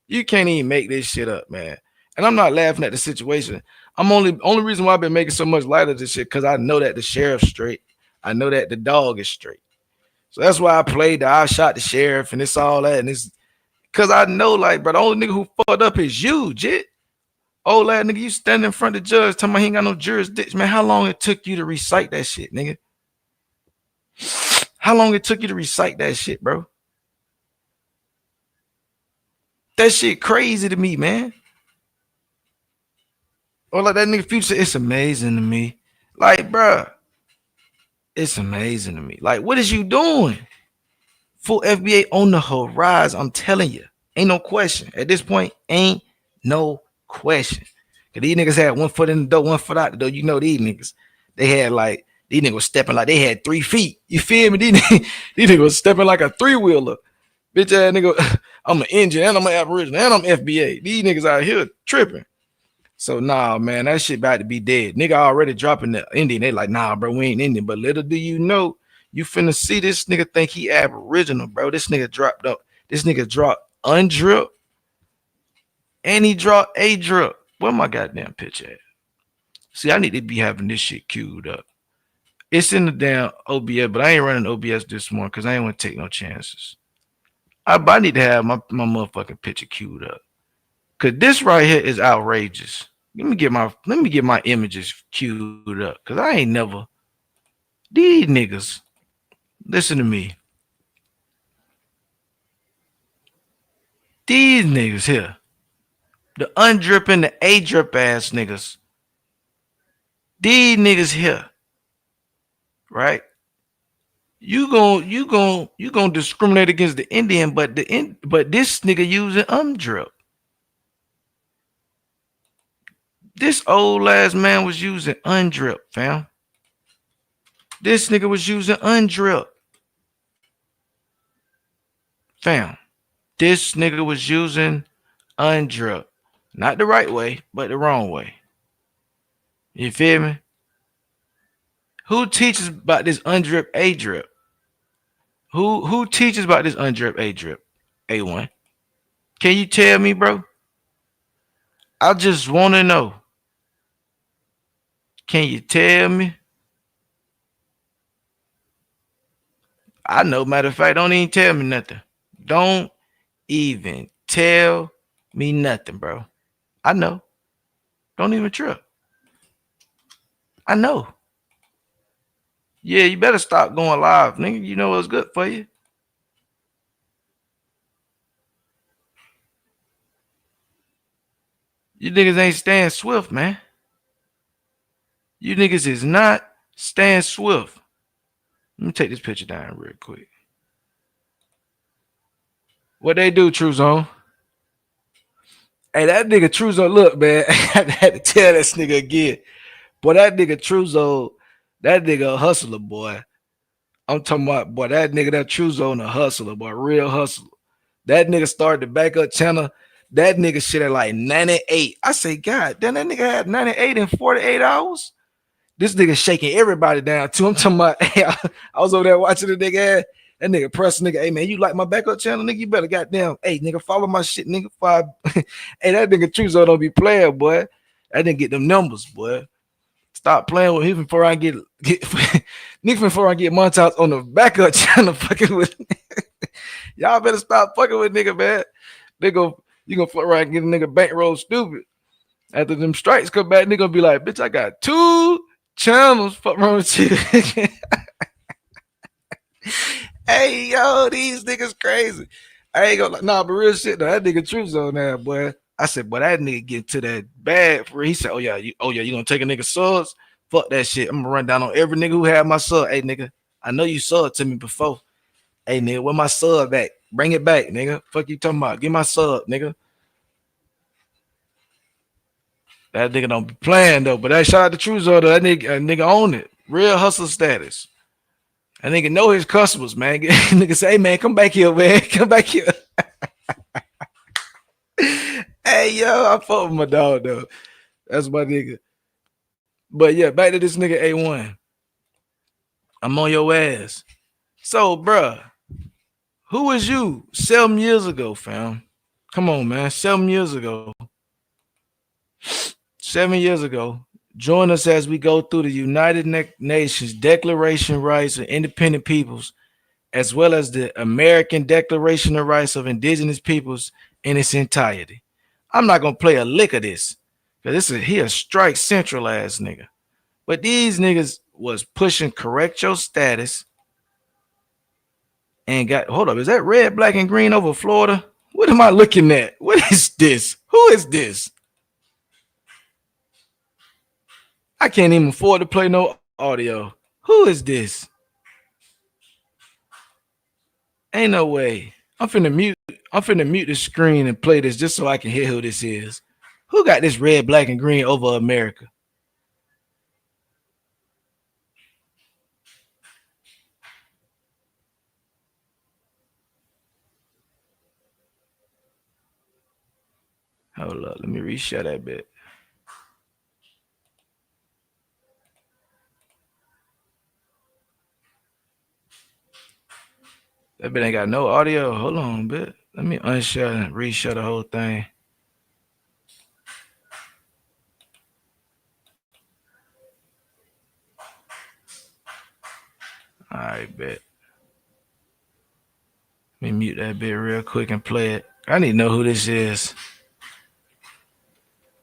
You can't even make this shit up, man. And I'm not laughing at the situation. I'm only reason why I've been making so much light of this shit because I know that the sheriff's straight. I know that the dog is straight. So that's why I played the I shot the sheriff and it's all that. And it's because I know, like, bro, the only nigga who fucked up is you, Jit. Old lad nigga, you standing in front of the judge talking about he ain't got no jurisdiction. Man, how long it took you to recite that shit, nigga? How long it took you to recite that shit, bro? That shit crazy to me, man. Or like that nigga Future, it's amazing to me. Like, bro, it's amazing to me. Like, what is you doing? Full FBA on the horizon. I'm telling you, ain't no question. At this point, ain't no question. Cause these niggas had 1 foot in the door, 1 foot out the door. You know these niggas. They had like, these niggas was stepping like they had 3 feet. You feel me? These niggas was stepping like a 3-wheeler. Bitch ass nigga, I'm an engine and I'm an aboriginal and I'm FBA. These niggas out here tripping. So nah, man, that shit about to be dead. Nigga already dropping the Indian. They like, nah, bro, we ain't Indian. But little do you know, you finna see this nigga think he aboriginal, bro. This nigga dropped up. This nigga dropped undrip and he dropped a drip. Where my goddamn picture at? See, I need to be having this shit queued up. It's in the damn OBS, but I ain't running OBS this morning because I ain't want to take no chances. I need to have my motherfucking picture queued up. Cause this right here is outrageous. Let me get my images queued up. Cause I ain't never. These niggas. Listen to me. These niggas here. The undripping, the A-drip ass niggas. These niggas here. Right? you gonna discriminate against the Indian, but this nigga using undrip. This old ass man was using undrip, fam. This nigga was using undrip, fam. This nigga was using undrip, not the right way, but the wrong way. You feel me? Who teaches about this undrip A drip? Who teaches about this undrip A drip? A1. Can you tell me, bro? I just want to know. Can you tell me? I know. Matter of fact, don't even tell me nothing. Don't even tell me nothing, bro. I know. Don't even trip. I know. Yeah, you better stop going live, nigga. You know what's good for you. You niggas ain't staying swift, man. You niggas is not staying swift. Let me take this picture down real quick. What they do, True Zone? Hey, that nigga True Zone, look, man. I had to tell this nigga again. Boy, that nigga True Zone, that nigga a hustler, boy. I'm talking about, boy, that True Zone a hustler, boy, real hustler. That nigga started the backup channel. That nigga shit at like 98. I say, God damn, that nigga had 98 in 48 hours. This nigga shaking everybody down too. I'm talking about, hey, I was over there watching the nigga ass. That nigga press nigga, hey man, you like my backup channel, nigga? You better goddamn, hey nigga, follow my shit, nigga. Hey, that nigga True Zone don't be playing, boy. That nigga get them numbers, boy. Stop playing with him before I get nigga before I get monetized on the backup channel fucking with. Y'all better stop fucking with nigga, man. Nigga, you gonna fuck around and get a nigga bankroll stupid. After them strikes come back, nigga gonna be like, bitch, I got 2 channels. Fuck wrong with you. Hey, yo, these niggas crazy. I ain't gonna nah, but real shit though. That nigga True Zone now, boy. I said, boy, that nigga get to that bad for. He said, you gonna take a nigga subs? Fuck that shit. I'm gonna run down on every nigga who had my sub. Hey, nigga, I know you subbed to me before. Hey, nigga, where my sub back? Bring it back, nigga. Fuck you talking about? Get my sub, nigga. That nigga don't be playing though. But that shout out to True Zone, that nigga own it. Real hustle status. That nigga know his customers, man. Nigga say, hey man, come back here, man. Come back here. Hey, yo, I fuck with my dog though. That's my nigga. But yeah, back to this nigga A1. I'm on your ass. So, bruh, who was you 7 years ago, fam? Come on, man. 7 years ago. 7 years ago. Join us as we go through the United Nations Declaration of Rights of Independent Peoples, as well as the American Declaration of Rights of Indigenous Peoples in its entirety. I'm not gonna play a lick of this, because he a strike central ass nigga. But these niggas was pushing correct your status and got, hold up, is that red, black, and green over Florida? What am I looking at? What is this? Who is this? I can't even afford to play no audio. Who is this? Ain't no way. I'm finna mute the screen and play this just so I can hear who this is. Who got this red, black, and green over America? Hold up, let me reshare that bit. That bit ain't got no audio. Hold on a bit. Let me unshare and reshare the whole thing. All right, bet. Let me mute that bit real quick and play it. I need to know who this is.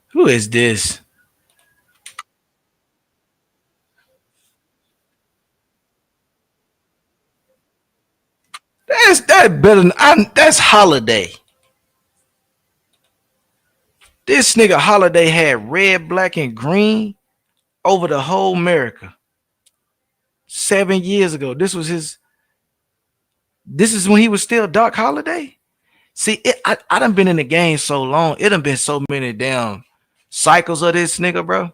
Who is this? That's Holiday. This nigga Holiday had red, black, and green over the whole America. 7 years ago. This was his This is when he was still Doc Holliday. See, I done been in the game so long. It done been so many damn cycles of this nigga, bro.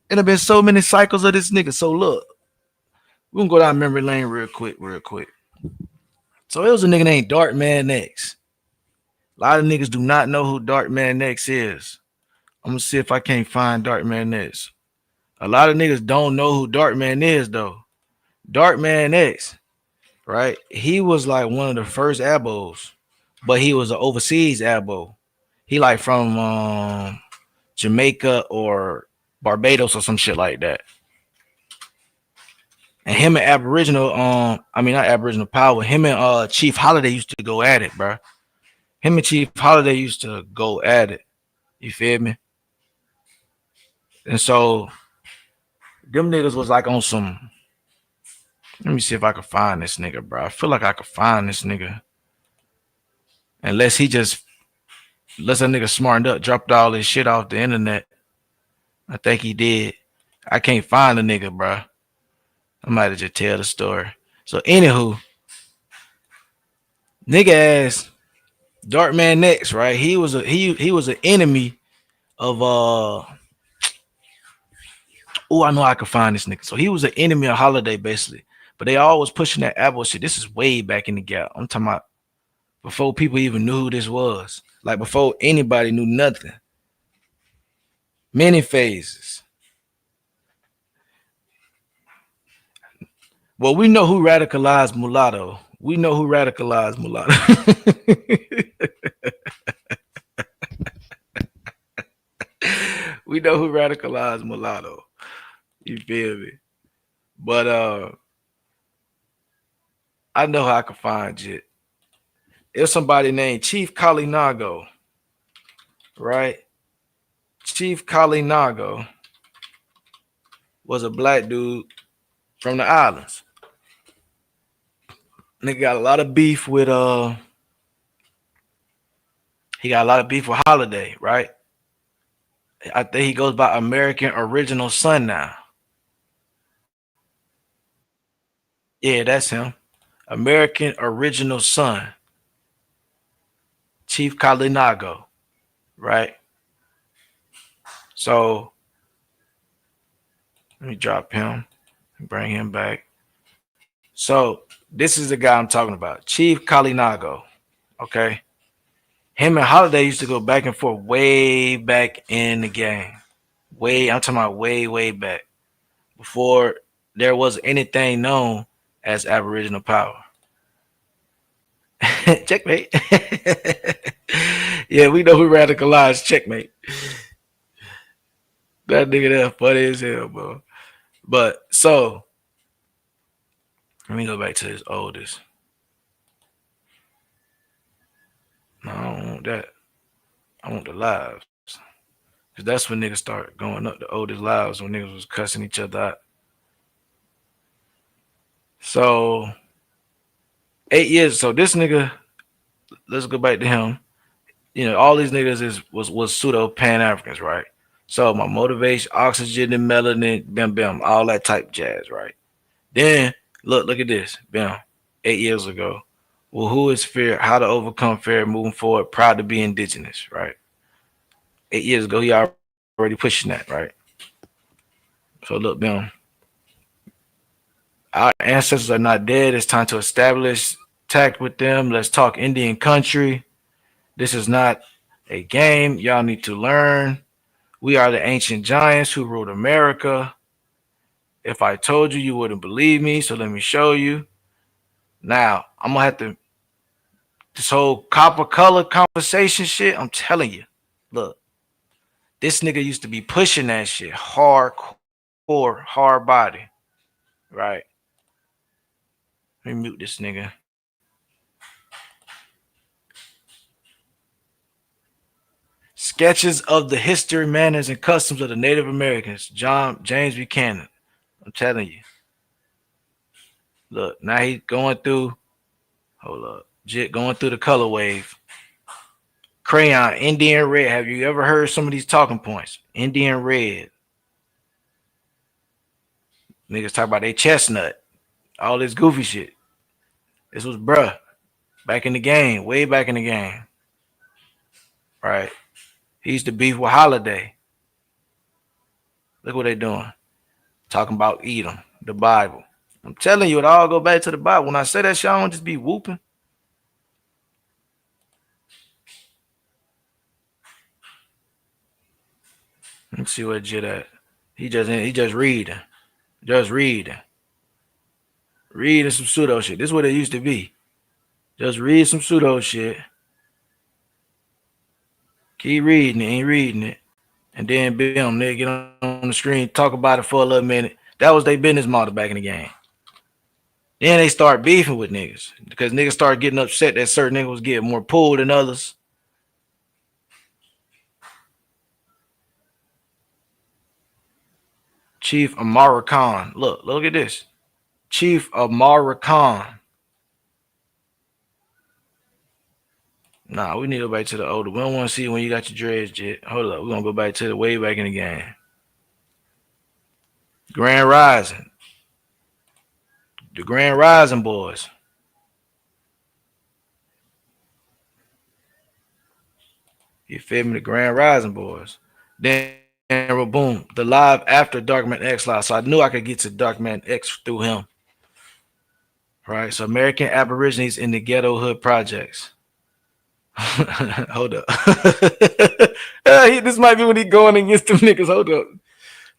It done been so many cycles of this nigga. So look, we gonna go down memory lane real quick. So it was a nigga named Dark Man X. A lot of niggas do not know who Dark Man X is. I'm gonna see if I can't find Dark Man X. A lot of niggas don't know who Dark Man is though. Dark Man X, right? He was like one of the first Abos, but he was an overseas Abo. He like from Jamaica or Barbados or some shit like that. And him and Aboriginal, I mean not Aboriginal Power, him and Chief Holiday used to go at it, bro. Him and Chief Holiday used to go at it. You feel me? And so them niggas was like on some. Let me see if I can find this nigga, bro. I feel like I could find this nigga. Unless that nigga smartened up, dropped all this shit off the internet. I think he did. I can't find the nigga, bro. I might have just tell the story. So anywho, nigga ass Dark Man X, right? He was an enemy of I know I could find this nigga. So he was an enemy of Holiday, basically. But they always pushing that Apple shit. This is way back in the gap. I'm talking about before people even knew who this was. Like before anybody knew nothing. Many phases. Well, we know who radicalized Mulatto. We know who radicalized Mulatto. We know who radicalized Mulatto. You feel me? But I know how I can find it. It's somebody named Chief Kalinago, right? Chief Kalinago was a black dude from the islands. Nigga got a lot of beef with he got a lot of beef with Holiday, right? I think he goes by American Original Son now. Yeah, that's him. American Original Son. Chief Kalinago, right? So let me drop him and bring him back. So this is the guy I'm talking about, Chief Kalinago. Okay. Him and Holiday used to go back and forth way back in the game. I'm talking about way back. Before there was anything known as Aboriginal power. Checkmate. Yeah, we know who radicalized. Checkmate. That nigga there funny as hell, bro. But so let me go back to his oldest. No, I don't want that. I want the lives. Because that's when niggas start going up the oldest lives, when niggas was cussing each other out. So 8 years. So this nigga, let's go back to him. You know, all these niggas was pseudo Pan-Africans, right? So my motivation, oxygen and melanin, bam, all that type jazz, right? Then look at this, bam, 8 years ago. Well, who is fear? How to overcome fear moving forward? Proud to be indigenous, right? 8 years ago, he already pushing that, right? So look, bam. Our ancestors are not dead. It's time to establish tact with them. Let's talk Indian country. This is not a game. Y'all need to learn. We are the ancient giants who ruled America. If I told you, you wouldn't believe me. So let me show you. Now, I'm going to have to, this whole copper color conversation shit, I'm telling you. Look, this nigga used to be pushing that shit hardcore, hard body. Right? Let me mute this nigga. Sketches of the history, manners, and customs of the Native Americans. James Buchanan. I'm telling you. Look, now he's going through. Hold up. Going through the color wave. Crayon, Indian red. Have you ever heard some of these talking points? Indian red. Niggas talk about they chestnut. All this goofy shit. This was bruh back in the game, way back in the game. Right. He used to beef with Holiday. Look what they doing. Talking about Edom, the Bible. I'm telling you, it all go back to the Bible. When I say that shit, I don't just be whooping. Let me see where Jit at. He just reading. Just reading. Reading some pseudo shit. This is what it used to be. Just read some pseudo shit. Keep reading it, ain't reading it. And then bam, they get on the screen, talk about it for a little minute. That was their business model back in the game. Then they start beefing with niggas because niggas start getting upset that certain niggas was getting more pulled than others. Chief Amara Khan. Look at this. Chief Amara Khan. Nah, we need to go back to the older. We don't want to see when you got your dreads yet. Hold up. We're going to go back to the way back in the game. Grand Rising. The Grand Rising boys. You feel me? The Grand Rising boys. Then boom, the live after Darkman X live. So I knew I could get to Darkman X through him. Right. So American Aborigines in the Ghetto Hood Projects. Hold up. This might be when he going against them niggas. Hold up.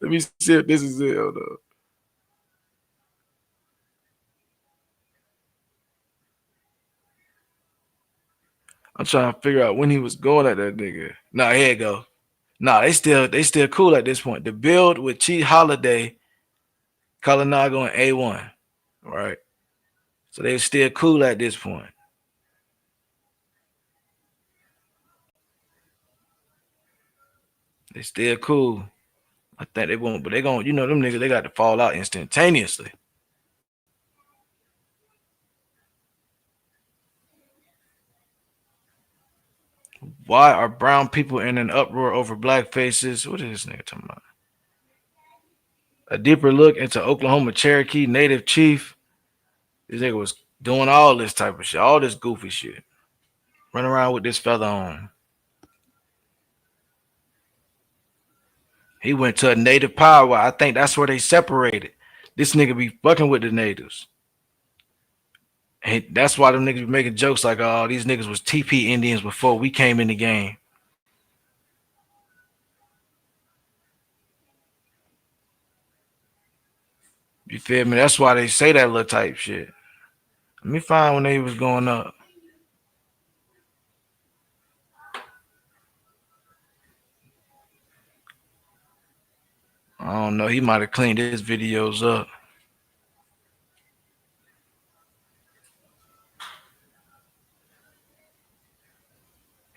Let me see if this is it. Hold up. I'm trying to figure out when he was going at that nigga. Nah, here you go. Nah, they still cool at this point. The build with Chief Holiday, Kalinago, and A1. Right. So they still cool at this point. They still cool. I think they won't, but they gonna, them niggas, they got to fall out instantaneously. Why are brown people in an uproar over black faces? What is this nigga talking about? A deeper look into Oklahoma Cherokee Native Chief. This nigga was doing all this type of shit, all this goofy shit. Running around with this feather on. He went to a native power. I think that's where they separated. This nigga be fucking with the natives. And that's why them niggas be making jokes like, oh, these niggas was TP Indians before we came in the game. You feel me? That's why they say that little type shit. Let me find when they was going up. I don't know. He might have cleaned his videos up.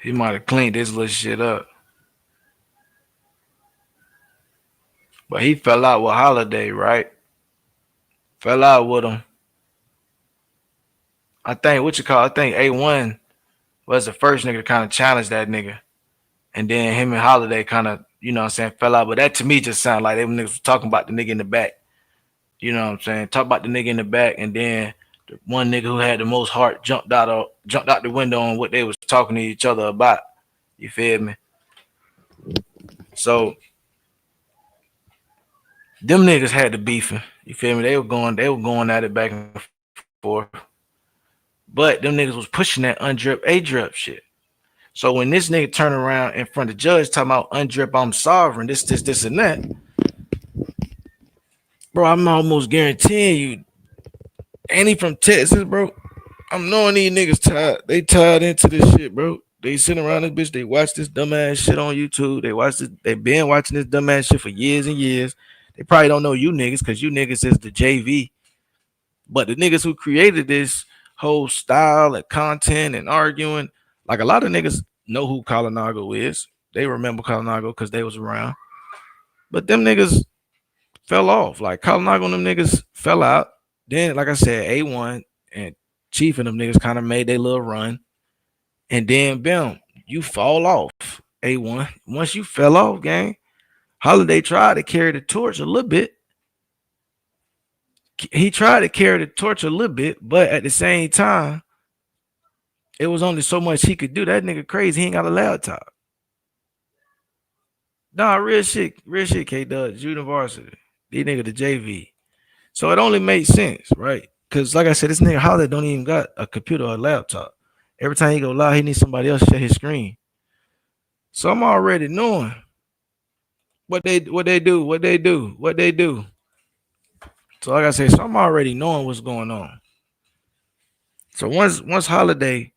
He might have cleaned this little shit up. But he fell out with Holiday, right? Fell out with him. I think A1 was the first nigga to kind of challenge that nigga. And then him and Holiday kind of, fell out. But that to me just sounded like them niggas was talking about the nigga in the back. You know what I'm saying? Talk about the nigga in the back, and then the one nigga who had the most heart jumped out the window on what they was talking to each other about. You feel me? So them niggas had the beefing. You feel me? They were going at it back and forth. But them niggas was pushing that undrip, A-drip shit. So when this nigga turned around in front of the judge talking about undrip, I'm sovereign, this, and that. Bro, I'm almost guaranteeing you, ain't he from Texas, bro? I'm knowing these niggas tied. They tied into this shit, bro. They sitting around this bitch. They watch this dumbass shit on YouTube. They been watching this dumbass shit for years and years. They probably don't know you niggas because you niggas is the JV. But the niggas who created this whole style and content and arguing, like a lot of niggas know who Kalinago is. They remember Kalinago because they was around. But them niggas fell off. Like Kalinago and them niggas fell out. Then, like I said, A1 and Chief and them niggas kind of made their little run. And then, bam, you fall off, A1. Once you fell off, gang, Holiday tried to carry the torch a little bit. he tried to carry the torch a little bit, but at the same time, it was only so much he could do. That nigga crazy. He ain't got a laptop. Nah, real shit, K Dubs, University. These nigga the JV. So it only makes sense, right? Cause like I said, this nigga Holiday don't even got a computer or a laptop. Every time he go live, he needs somebody else to share his screen. So I'm already knowing what they do. So like I said, so I'm already knowing what's going on. So once Holiday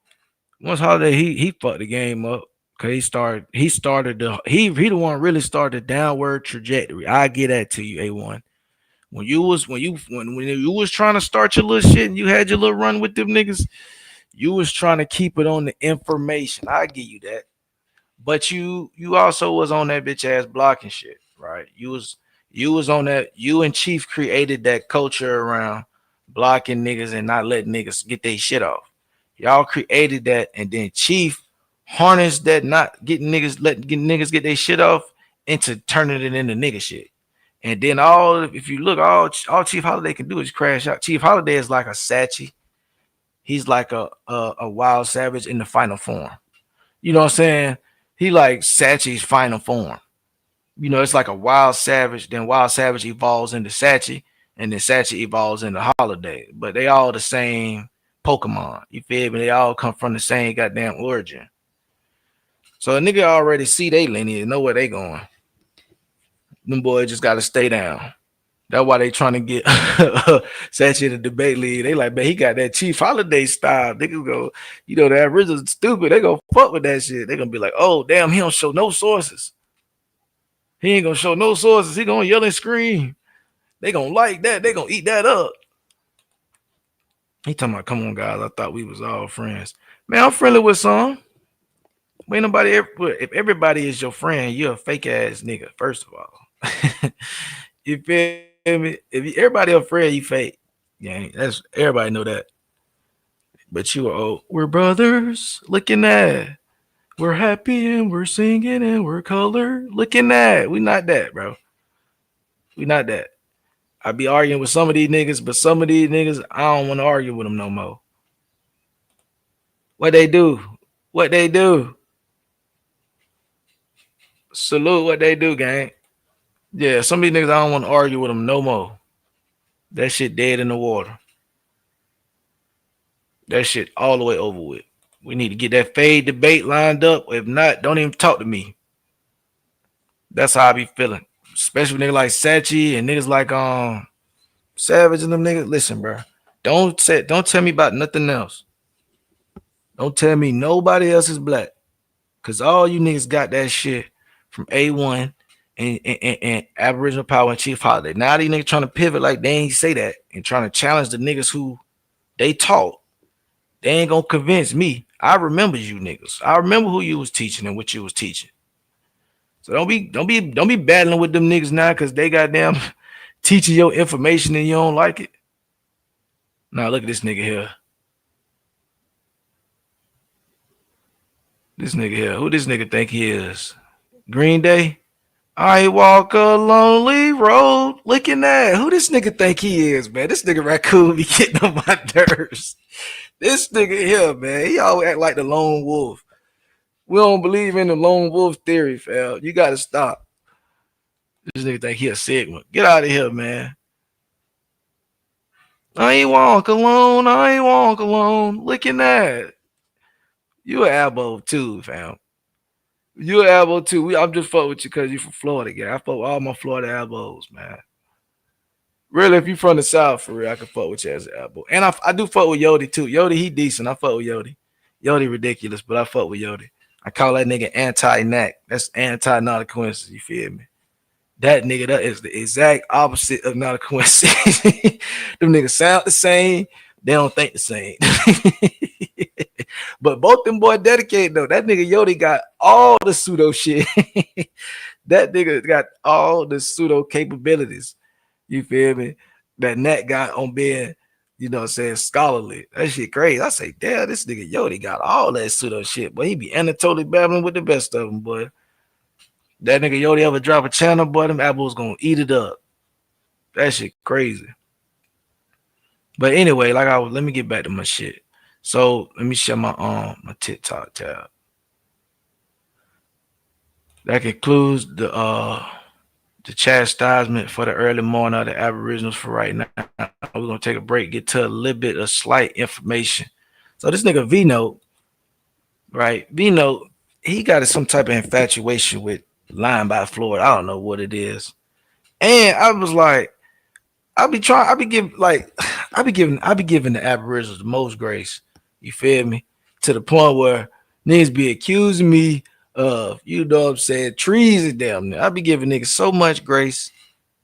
he fucked the game up. Cause he started the one really started the downward trajectory. I get that to you, A1. When you was trying to start your little shit and you had your little run with them niggas, you was trying to keep it on the information. I give you that. But you also was on that bitch ass blocking shit, right? You was on that. You and Chief created that culture around blocking niggas and not letting niggas get their shit off. Y'all created that, and then Chief harnessed that, not getting niggas get their shit off into turning it into nigga shit. And then if you look, all Chief Holiday can do is crash out. Chief Holiday is like a Sachi. He's like a wild savage in the final form. You know what I'm saying? He like Sachi's final form. You know, it's like a wild savage. Then wild savage evolves into Sachi, and then Sachi evolves into Holiday. But they all the same Pokemon. You feel me? They all come from the same goddamn origin. So a nigga already see they lineage, know where they going. Them boys just got to stay down. That's why they trying to get Sachi in the debate league. They like, man, he got that Chief Holiday style. Niggas go, you know, that original stupid. They gonna fuck with that shit. They gonna be like, oh, damn, he don't show no sources. He ain't gonna show no sources. He gonna yell and scream. They gonna like that. They gonna eat that up. He talking about, come on, guys. I thought we was all friends. Man, I'm friendly with some. Ain't nobody if everybody is your friend, you're a fake ass nigga, first of all. You feel me? If everybody a friend, you fake. Yeah, that's everybody know that. But you are we're brothers. Looking at. We're happy and we're singing and we're color. Looking at. We not that, bro. We not that. I be arguing with some of these niggas, but some of these niggas, I don't want to argue with them no more. What they do? What they do? Salute what they do, gang. Yeah, some of these niggas, I don't want to argue with them no more. That shit dead in the water. That shit all the way over with. We need to get that fade debate lined up. If not, don't even talk to me. That's how I be feeling. Especially with niggas like Sachi and niggas like Savage and them niggas. Listen, bro. Don't tell me about nothing else. Don't tell me nobody else is black. Cause all you niggas got that shit from A1 and Aboriginal Power and Chief Holiday. Now these niggas trying to pivot like they ain't say that and trying to challenge the niggas who they taught. They ain't gonna convince me. I remember you niggas. I remember who you was teaching and what you was teaching. So don't be battling with them niggas now because they goddamn teaching your information and you don't like it. Now look at this nigga here. This nigga here. Who this nigga think he is? Green Day? I walk a lonely road looking at. Who this nigga think he is, man? This nigga Raccoon be getting on my nerves. This nigga here, man, he always act like the lone wolf. We don't believe in the lone wolf theory, fam. You gotta stop. This nigga think he a segment. Get out of here, man. I ain't walk alone. I ain't walk alone. Looking at. You an Abos too, fam. You an Abos too. I'm just fucking with you because you from Florida, gang. I fuck with all my Florida Abos, man. Really, if you from the South, for real, I can fuck with you as an Abo. And I do fuck with Yodi too. Yodi, he decent. I fuck with Yodi. Yodi ridiculous, but I fuck with Yodi. I call that nigga anti-knack. That's anti-not a coincidence. You feel me? That nigga, that is the exact opposite of not a coincidence. Them niggas sound the same. They don't think the same. But both them boy dedicated though. That nigga Yodi got all the pseudo shit. That nigga got all the pseudo capabilities. You feel me? That Nat got on being, you know what I'm saying, scholarly. That shit crazy. I say, damn, this nigga Yodi got all that pseudo shit, but he be Anatolian babbling with the best of them, boy. That nigga Yodi ever drop a channel, boy, them Abos gonna eat it up. That shit crazy. But anyway, like let me get back to my shit. So let me share my TikTok tab. That concludes the chastisement for the early morning of the Aboriginals for right now. We're gonna take a break, get to a little bit of slight information. So this nigga V-Note, right? V-Note, he got some type of infatuation with lying by Florida. I don't know what it is. And I was like, I be giving the Aboriginals the most grace. You feel me? To the point where niggas be accusing me of, you know what I'm saying, treason damn. I be giving niggas so much grace.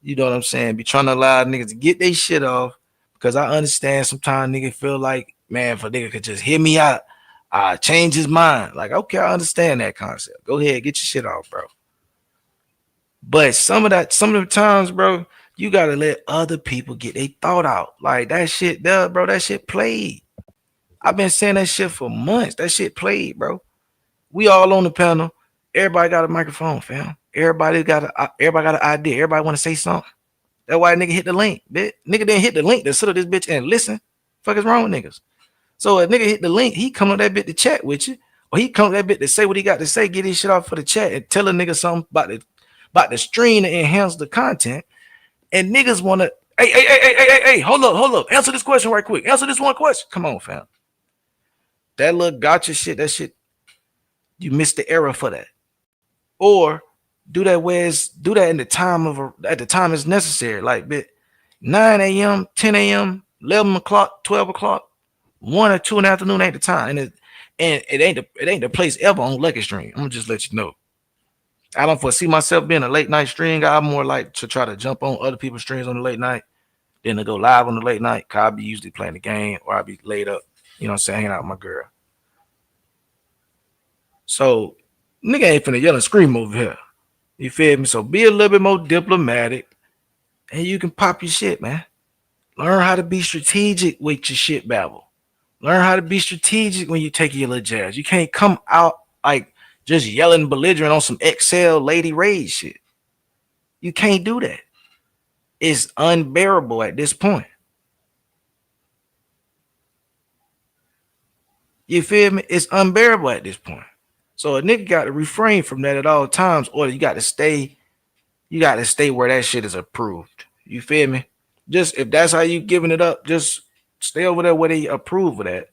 You know what I'm saying? Be trying to allow niggas to get their shit off because I understand sometimes niggas feel like, man, if a nigga could just hear me out, I change his mind. Like, okay, I understand that concept. Go ahead, get your shit off, bro. But some of the times, bro, you gotta let other people get their thought out. Like that shit, bro, that shit played. I've been saying that shit for months. That shit played, bro. We all on the panel. Everybody got a microphone, fam. Everybody got an idea. Everybody want to say something. That's why nigga hit the link, bitch. Nigga didn't hit the link to sit on this bitch and listen. Fuck is wrong with niggas? So a nigga hit the link, he come on that bit to chat with you, or he come on that bit to say what he got to say, get his shit off for the chat, and tell a nigga something about the stream to enhance the content. And niggas want to, hey, hold up. Answer this question right quick. Answer this one question. Come on, fam. That little gotcha shit, that shit, you missed the era for that. Or do that in the time at the time it's necessary. Like, bit 9 a.m., 10 a.m., 11 o'clock, 12 o'clock, 1 or 2 in the afternoon ain't the time. And it ain't the place ever on Lucky Stream. I'm gonna just let you know. I don't foresee myself being a late night stream guy. I'm more like to try to jump on other people's streams on the late night than to go live on the late night. Cause I'll be usually playing the game or I'll be laid up, you know what I'm saying, hanging out with my girl. So nigga ain't finna yell and scream over here. You feel me? So be a little bit more diplomatic and you can pop your shit, man. Learn how to be strategic with your shit babble. Learn how to be strategic when you take your little jazz. You can't come out like just yelling belligerent on some Excel Lady Rage shit. You can't do that. It's unbearable at this point. You feel me? It's unbearable at this point. So a nigga got to refrain from that at all times, or you got to stay where that shit is approved. You feel me? Just if that's how you giving it up, just stay over there where they approve of that.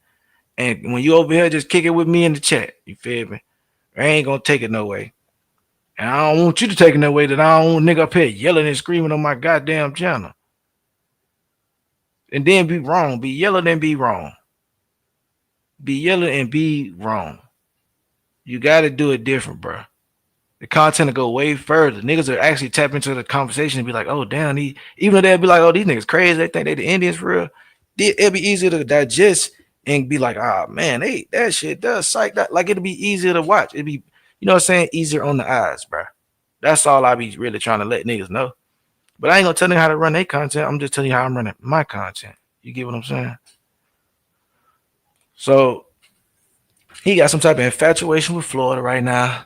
And when you over here, just kick it with me in the chat. You feel me? I ain't gonna take it no way. And I don't want you to take it no way that I don't want nigga up here yelling and screaming on my goddamn channel. And then be wrong. Be yelling and be wrong. Be yelling and be wrong. You gotta do it different, bro. The content will go way further. Niggas will actually tap into the conversation and be like, oh damn, even though they'll be like, oh, these niggas crazy, they think they the Indians for real. It'll be easier to digest and be like, ah, man, hey, that shit does psych that. Like, it'll be easier to watch. It'll be, you know what I'm saying, easier on the eyes, bro. That's all I be really trying to let niggas know. But I ain't gonna tell them how to run their content. I'm just telling you how I'm running my content. You get what I'm saying? So he got some type of infatuation with Florida right now,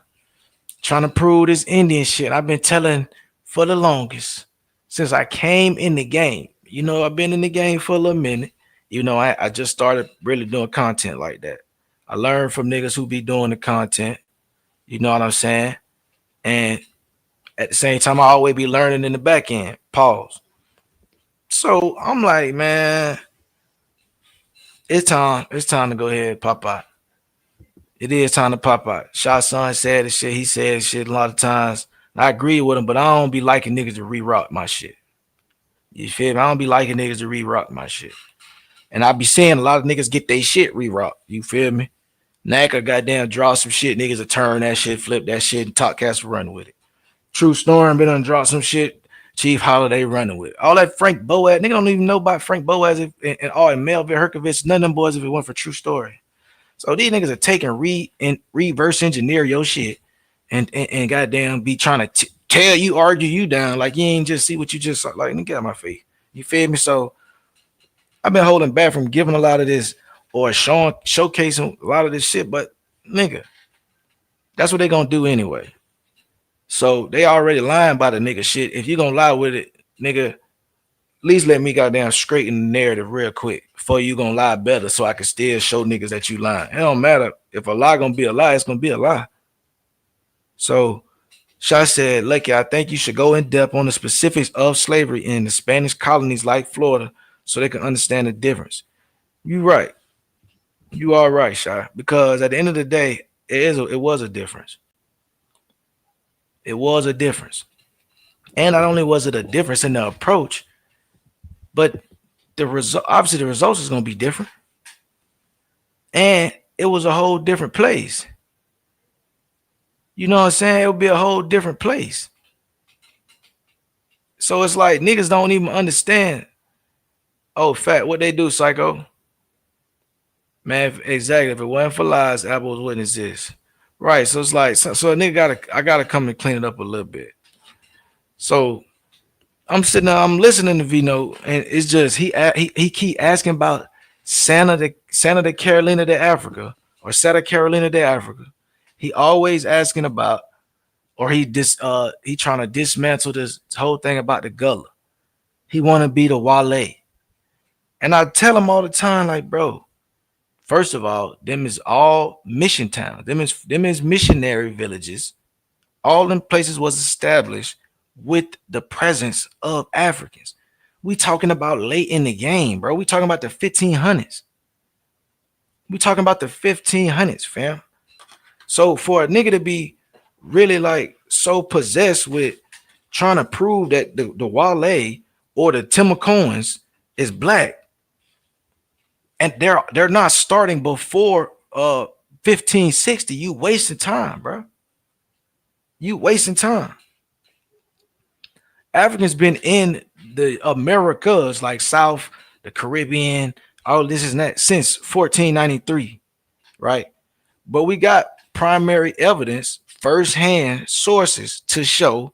trying to prove this Indian shit. I've been telling for the longest since I came in the game. You know, I've been in the game for a little minute. You know, I just started really doing content like that. I learned from niggas who be doing the content. You know what I'm saying? And at the same time, I always be learning in the back end. Pause. So I'm like, man, it's time. It's time to go ahead and pop out. It is time to pop out. Shot Son said the shit. He said shit a lot of times. I agree with him, but I don't be liking niggas to re-rock my shit. You feel me? I don't be liking niggas to re-rock my shit. And I be seeing a lot of niggas get their shit re-rocked. You feel me? Naka goddamn draw some shit. Niggas will turn that shit, flip that shit, and Talkcast run with it. True Storm been on draw some shit. Chief Holiday running with it. All that Frank Boaz. Nigga don't even know about Frank Boaz and all and Melvin Herkovich. None of them boys if it went for True Story. So these niggas are taking reverse engineer your shit and goddamn be trying to tell you, argue you down like you ain't just see what you just saw. Like, nigga, get out my face. You feel me? So I've been holding back from giving a lot of this or showcasing a lot of this shit, but nigga, that's what they gonna do anyway. So they already lying by the nigga shit. If you gonna lie with it, nigga, least let me goddamn straighten the narrative real quick before you gonna lie better so I can still show niggas that you lying. It don't matter. If a lie gonna be a lie, it's gonna be a lie. So Shaw said, Lucky, I think you should go in depth on the specifics of slavery in the Spanish colonies like Florida so they can understand the difference. You right. You are right, Shaw. Because at the end of the day, it was a difference. It was a difference. And not only was it a difference in the approach, but the result, obviously the results is gonna be different. And it was a whole different place. You know what I'm saying? It would be a whole different place. So it's like niggas don't even understand. Oh, fat, what they do, psycho? Man, exactly. If it wasn't for lies, Abos wouldn't exist. Right. So it's like, so a nigga I gotta come and clean it up a little bit. So I'm sitting there, I'm listening to Vino, and it's just he keep asking about Santa de Carolina de Africa or Santa Carolina de Africa. He always asking about, or he trying to dismantle this whole thing about the Gullah. He want to be the Wale. And I tell him all the time, like, bro, first of all, them is all mission towns. Them is missionary villages. All them places was established with the presence of Africans. We talking about late in the game, bro. We talking about the 1500s. We talking about the 1500s, fam. So for a nigga to be really like so possessed with trying to prove that the Wale or the Timacoans is black, and they're not starting before 1560, you wasting time, bro. You wasting time. Africans been in the Americas, like South, the Caribbean, all this is that since 1493, right? But we got primary evidence, first-hand sources to show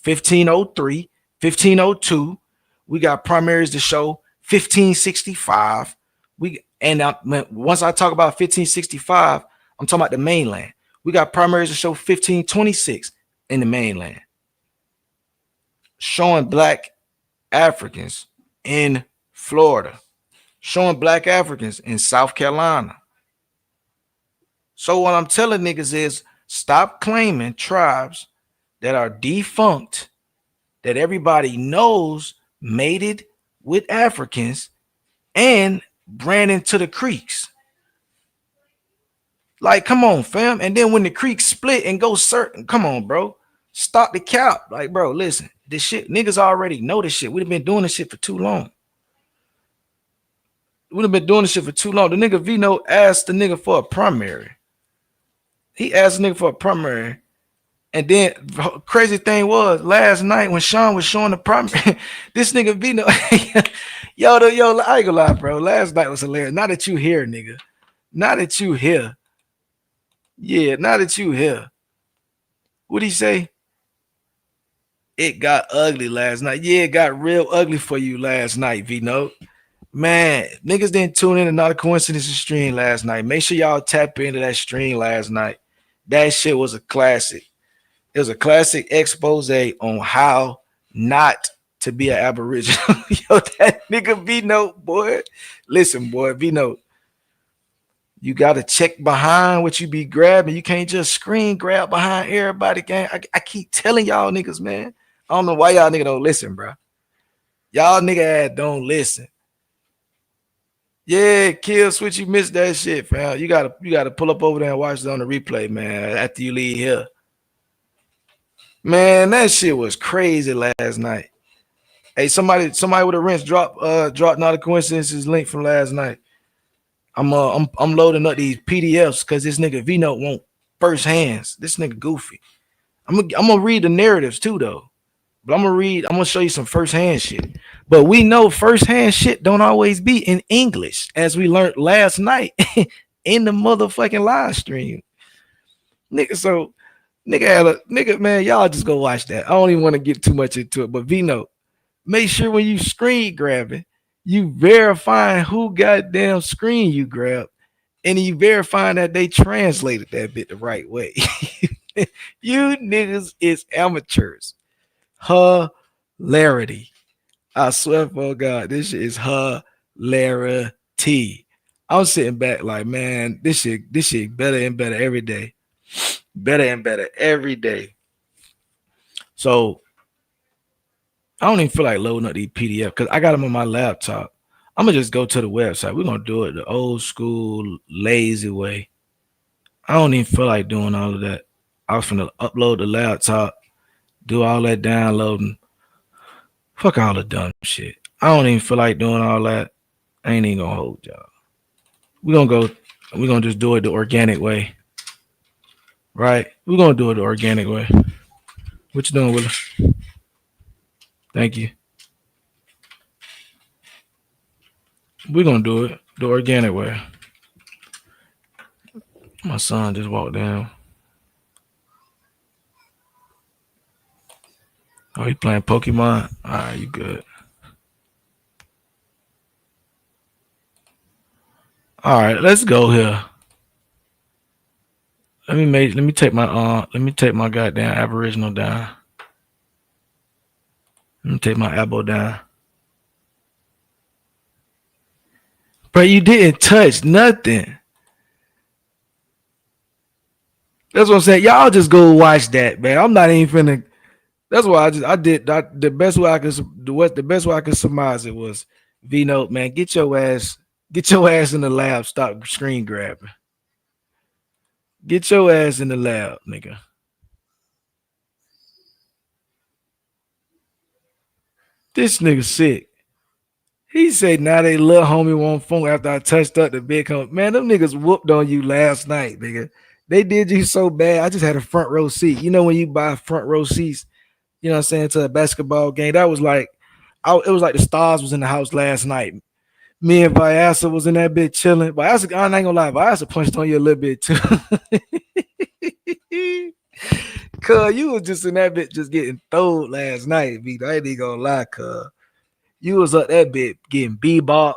1503, 1502. We got primaries to show 1565. Once I talk about 1565, I'm talking about the mainland. We got primaries to show 1526 in the mainland, showing black Africans in Florida, showing black Africans in South Carolina. So what I'm telling niggas is stop claiming tribes that are defunct, that everybody knows mated with Africans and ran into the creeks. Like, come on, fam. And then when the creeks split and go certain, come on, bro. Stop the cap. Like, bro, listen, this shit, niggas already know this shit. We've been doing this shit for too long. We've been doing this shit for too long. The nigga Vino asked the nigga for a primary. He asked the nigga for a primary. And then crazy thing was last night when Sean was showing the primary, this nigga Vino, yo, I ain't gonna lie, bro. Last night was hilarious. Now that you here, nigga. Now that you here. Yeah, now that you here. What'd he say? It got ugly last night. Yeah, it got real ugly for you last night, Vino. Man, niggas didn't tune in to Not a Coincidence stream last night. Make sure y'all tap into that stream last night. That shit was a classic. It was a classic expose on how not to be an Aboriginal. Yo, that nigga Vino, boy. Listen, boy, Vino. You gotta check behind what you be grabbing. You can't just screen grab behind everybody, gang. I keep telling y'all niggas, man. I don't know why y'all nigga don't listen, bro. Y'all nigga don't listen. Yeah, Kill Switch, you missed that shit, fam. You gotta pull up over there and watch it on the replay, man, after you leave here. Man, that shit was crazy last night. Hey, somebody with a wrench drop Not a Coincidence's link from last night. I'm loading up these PDFs because this nigga Vino want first hands. This nigga goofy. I'm gonna read the narratives too though. But I'm gonna show you some first hand shit. But we know first hand shit don't always be in English, as we learned last night in the motherfucking live stream. Nigga, nigga, man, y'all just go watch that. I don't even want to get too much into it. But Vino, make sure when you screen grabbing, you verifying who goddamn screen you grab, and you verifying that they translated that bit the right way. You niggas is amateurs. Hilarity. I swear for God, this shit is hilarity. I'm sitting back like, man, this shit better and better every day. Better and better every day. So I don't even feel like loading up these PDF because I got them on my laptop. I'm gonna just go to the website. We're gonna do it the old school, lazy way. I don't even feel like doing all of that. I was finna upload the laptop, do all that downloading. Fuck all the dumb shit. I don't even feel like doing all that. I ain't even gonna hold y'all. We're gonna just do it the organic way. Right? We're gonna do it the organic way. What you doing, Willis? Thank you. We're gonna do it the organic way. My son just walked down. Oh, he playing Pokemon? All right, you good. All right, let's go here. Let me take my goddamn Aboriginal down. Let me take my Abo down. But you didn't touch nothing. That's what I'm saying. Y'all just go watch that, man. I'm not even finna. That's why the best way I could surmise it was V-Note, man. Get your ass in the lab. Stop screen grabbing. Get your ass in the lab, nigga. This nigga sick. He said now they little homie won't phone after I touched up the big homie. Man, them niggas whooped on you last night, nigga. They did you so bad. I just had a front row seat. You know when you buy front row seats, you know what I'm saying, to a basketball game. That was like, it was like the stars was in the house last night. Me and Vyasa was in that bitch chilling. Vyasa, I ain't gonna lie, Vyasa punched on you a little bit too. Cuz you was just in that bitch just getting throwed last night, B. I ain't even gonna lie, cuz. You was up that bitch getting bebop,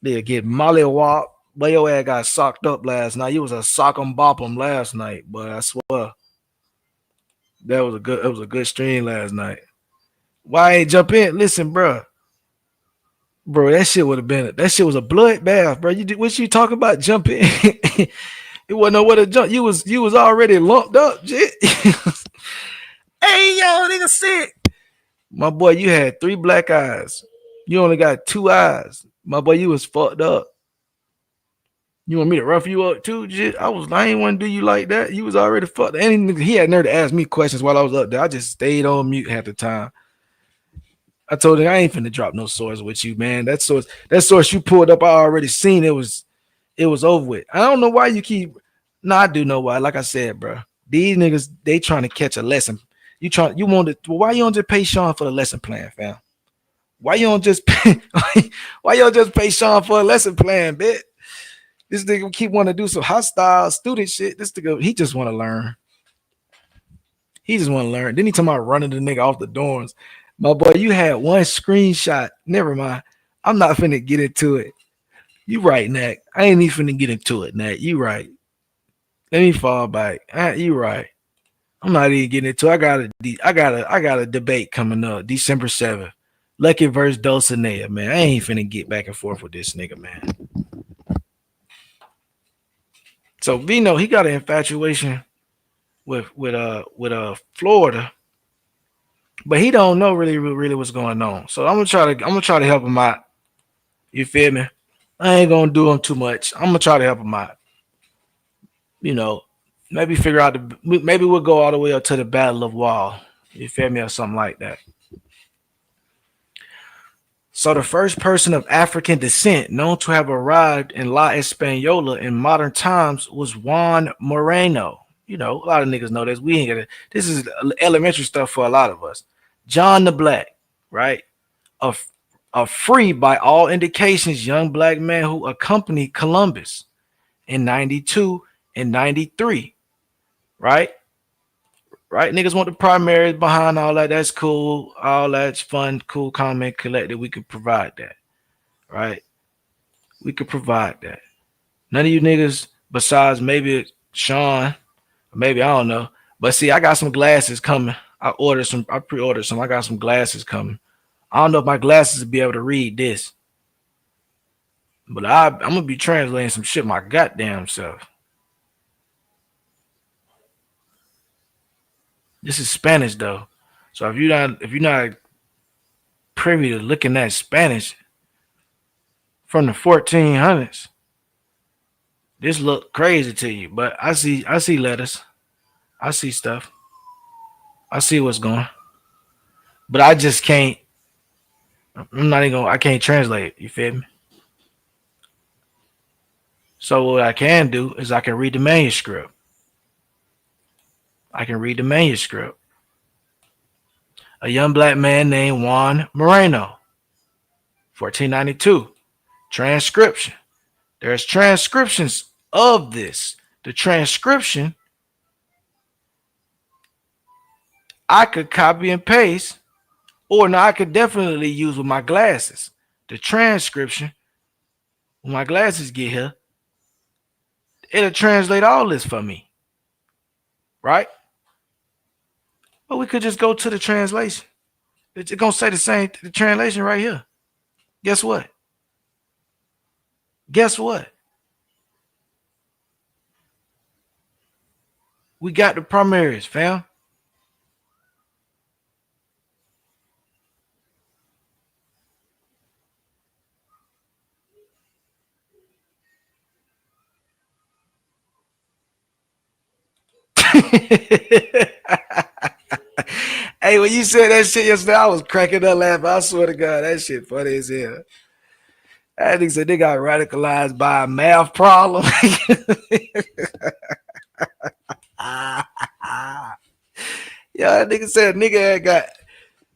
they get mollywop. But your ass got socked up last night. You was a sock 'em bop 'em last night, but I swear. It was a good stream last night. Why ain't jump in? Listen, bro, that shit was a bloodbath, bro. What you talking about? Jump in? It wasn't nowhere to jump. You was already lumped up, shit. Hey, yo, nigga, sick. My boy, you had 3 black eyes. You only got 2 eyes. My boy, you was fucked up. You want me to rough you up too, shit? I ain't want to do you like that. You was already fucked. And he had nerve to ask me questions while I was up there. I just stayed on mute half the time. I told him I ain't finna drop no source with you, man. That source you pulled up, I already seen. It was over with. I don't know why you keep. No, I do know why. Like I said, bro, these niggas, they trying to catch a lesson. Why you don't just pay Sean for the lesson plan, fam? Why you don't just pay Sean for a lesson plan, bitch? This nigga keep wanting to do some hostile student shit. This nigga, he just want to learn. Then he talking about running the nigga off the dorms. My boy, you had one screenshot. Never mind. I'm not finna get into it. You right, Nat. I ain't even finna get into it, Nat. You right. Let me fall back. You right. I'm not even getting into it. I got a debate coming up December 7th. Lucky versus Dulcinea, man. I ain't finna get back and forth with this nigga, man. So Vino, he got an infatuation with Florida, but he don't know really what's going on. So I'm gonna try to help him out. You feel me? I ain't gonna do him too much. I'm gonna try to help him out. You know, maybe figure out maybe we'll go all the way up to the Battle of Wall. You feel me, or something like that. So the first person of African descent known to have arrived in La Española in modern times was Juan Moreno. You know, a lot of niggas know this. We ain't gonna. This is elementary stuff for a lot of us. John the Black, right? A free, by all indications, young black man who accompanied Columbus in 92 and 93, right? Right? Niggas want the primaries behind all that. That's cool. All that's fun, cool, calm, and collected. We could provide that. Right? We could provide that. None of you niggas, besides maybe Sean, maybe I don't know. But see, I got some glasses coming. I pre-ordered some. I got some glasses coming. I don't know if my glasses will be able to read this, but I'm gonna be translating some shit my goddamn self. This is Spanish though, so if you're not privy to looking at Spanish from the 1400s, this look crazy to you. But I see letters, I see stuff, I see what's going, but I just can't. I'm not even gonna. I can't translate it. You feel me? So what I can do is I can read the manuscript. I can read the manuscript. A young black man named Juan Moreno, 1492. Transcription. There's transcriptions of this. The transcription, I could copy and paste, or no, I could definitely use with my glasses. The transcription, when my glasses get here, it'll translate all this for me. Right? But we could just go to the translation. It's gonna say the translation right here. Guess what? Guess what? We got the primaries, fam. Hey, when you said that shit yesterday, I was cracking up laughing. I swear to God, that shit funny as hell. That nigga said they got radicalized by a math problem. Yeah, that nigga said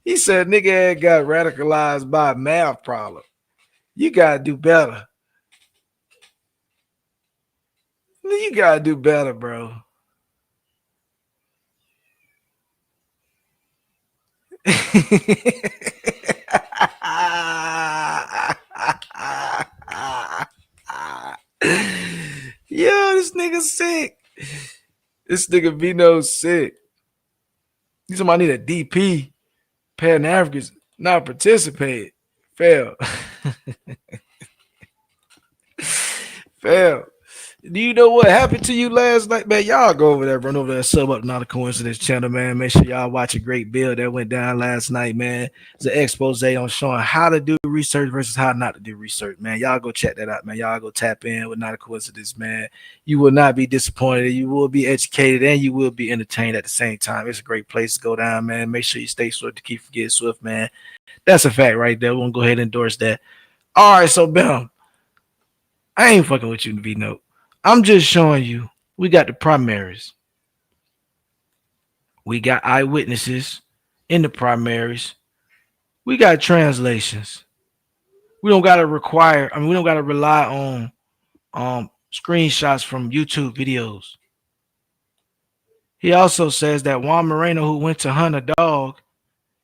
he said nigga had got radicalized by a math problem. You gotta do better. You gotta do better, bro. Yo, this nigga sick. This nigga Vino's sick. He said I need a DP. Pan Africans not participate. Fail. Fail. Do you know what happened to you last night, man? Y'all go over there, run over there, sub up Not a Coincidence channel, man. Make sure y'all watch a great bill that went down last night, man. It's an expose on showing how to do research versus how not to do research, man. Y'all go check that out, man. Y'all go tap in with Not a Coincidence, man. You will not be disappointed. You will be educated and you will be entertained at the same time. It's a great place to go down, man. Make sure you stay swift to keep from getting swift, man. That's a fact right there. We're gonna go ahead and endorse that. All right, so Bam, I ain't fucking with you, V-Note. I'm just showing you we got the primaries. We got eyewitnesses in the primaries. We got translations. We don't gotta we don't gotta rely on screenshots from YouTube videos. He also says that Juan Moreno, who went to hunt a dog,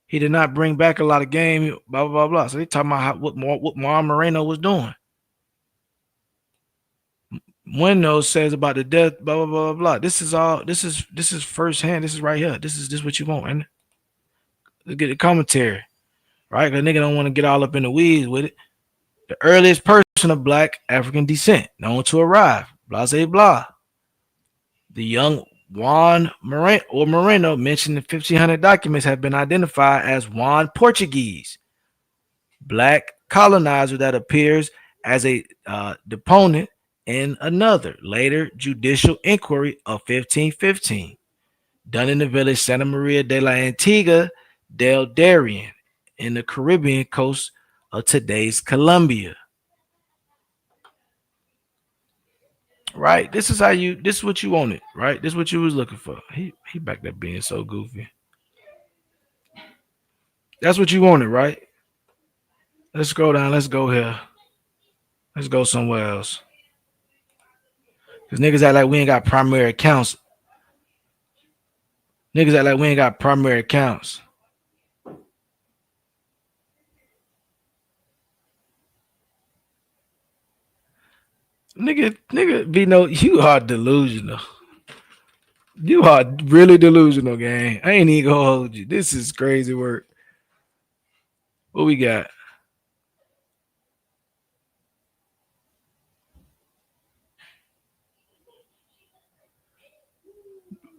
he did not bring back a lot of game, blah, blah, blah, blah. So they talking about what Juan Moreno was doing. Windows says about the death, blah, blah, blah, blah. This is firsthand. This is right here. This is what you want, man. Let's get the commentary, right? Because nigga don't want to get all up in the weeds with it. The earliest person of black African descent known to arrive, blah, blah, blah. The young Juan Moreno mentioned in 1500 documents have been identified as Juan Portuguese, black colonizer that appears as a deponent in another later judicial inquiry of 1515, done in the village Santa Maria de la Antigua del Darien in the Caribbean coast of today's Colombia. Right, this is what you wanted, right? This is what you was looking for. He back there being so goofy. That's what you wanted, right? Let's go down. Let's go here. Let's go somewhere else. Because niggas act like we ain't got primary accounts. Niggas act like we ain't got primary accounts. Nigga, Vino, you are delusional. You are really delusional, gang. I ain't even gonna hold you. This is crazy work. What we got?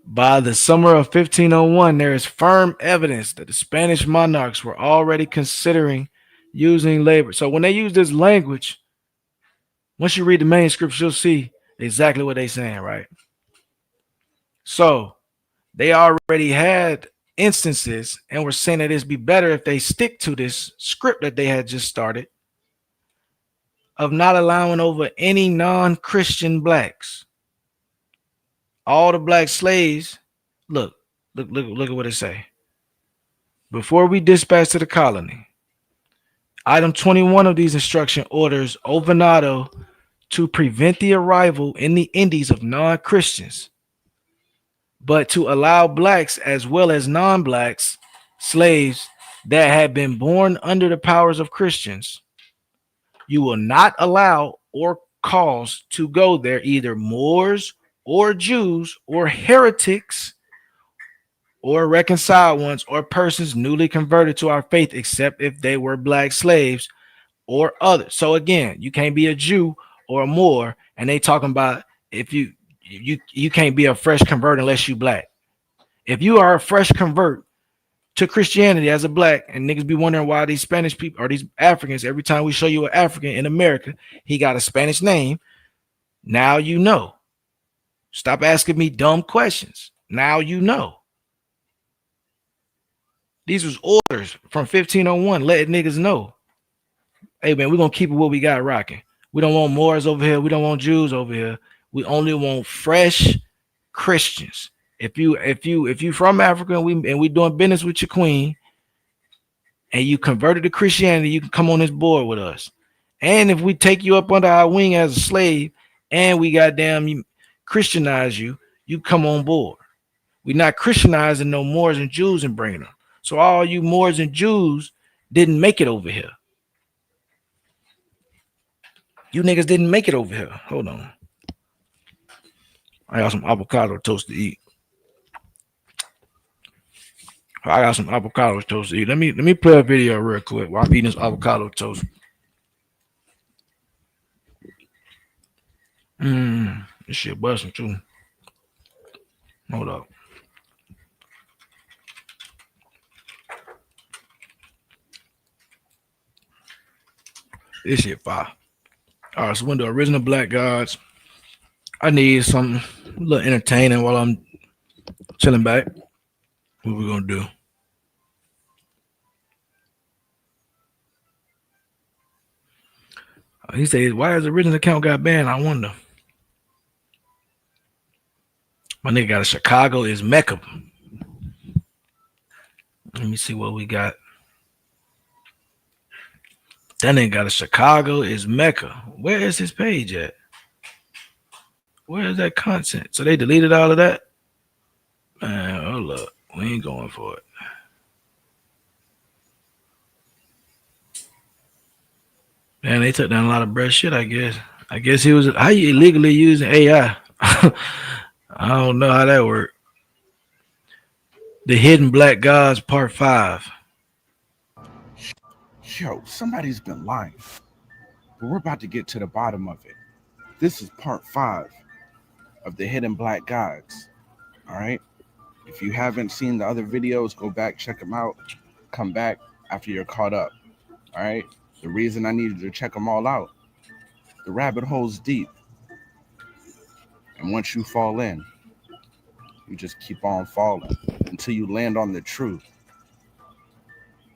By the summer of 1501, there is firm evidence that the Spanish monarchs were already considering using labor. So when they use this language, once you read the manuscripts, you'll see exactly what they're saying, right? So they already had instances and were saying that it'd be better if they stick to this script that they had just started of not allowing over any non-Christian blacks. All the black slaves, look at what it say. Before we dispatch to the colony, item 21 of these instruction orders Ovenado to prevent the arrival in the Indies of non-Christians, but to allow blacks as well as non-blacks slaves that had been born under the powers of Christians. You will not allow or cause to go there either Moors or Jews or heretics or reconciled ones or persons newly converted to our faith, except if they were black slaves or others. So again, you can't be a Jew or a Moor, and they talking about if you can't be a fresh convert unless you black. If you are a fresh convert to Christianity as a black, and niggas be wondering why these Spanish people or these Africans, every time we show you an African in America, he got a Spanish name. Now you know. Stop asking me dumb questions. Now you know. These was orders from 1501, letting niggas know. Hey man, we're gonna keep it what we got rocking. We don't want Moors over here. We don't want Jews over here. We only want fresh Christians. If you from Africa and we doing business with your queen, and you converted to Christianity, you can come on this board with us. And if we take you up under our wing as a slave, and we goddamn Christianize you, you come on board. We're not Christianizing no Moors and Jews and bringing them. So all you Moors and Jews didn't make it over here. You niggas didn't make it over here. Hold on. I got some avocado toast to eat. Let me play a video real quick while I'm eating this avocado toast. This shit busting too. Hold up. This shit fire. All right, so when the original Black Gods, I need something a little entertaining while I'm chilling back. What we gonna do? He said, why his original account got banned? I wonder. My nigga got a Chicago is Mecca. Let me see what we got. That nigga got a Chicago is Mecca. Where is his page at? Where is that content? So they deleted all of that? Man, hold up. We ain't going for it. Man, they took down a lot of bread shit, I guess. I guess he was, how you illegally using AI? I don't know how that worked. The Hidden Black Gods, Part 5. Yo, somebody's been lying. But we're about to get to the bottom of it. This is Part 5 of the Hidden Black Gods. All right? If you haven't seen the other videos, go back, check them out. Come back after you're caught up. All right? The reason I needed to check them all out, the rabbit hole's deep. And once you fall in, you just keep on falling until you land on the truth.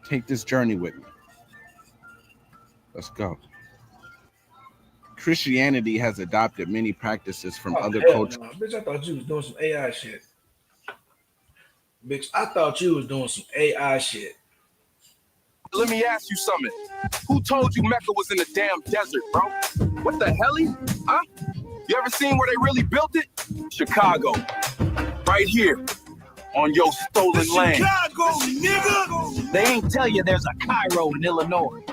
Take this journey with me. Let's go. Christianity has adopted many practices from other cultures. No. Bitch, I thought you was doing some AI shit. Bitch, I thought you was doing some AI shit. Let me ask you something. Who told you Mecca was in the damn desert, bro? What the hell? Huh? You ever seen where they really built it? Chicago. Right here. On your stolen land. Chicago, nigga! They ain't tell you there's a Cairo in Illinois.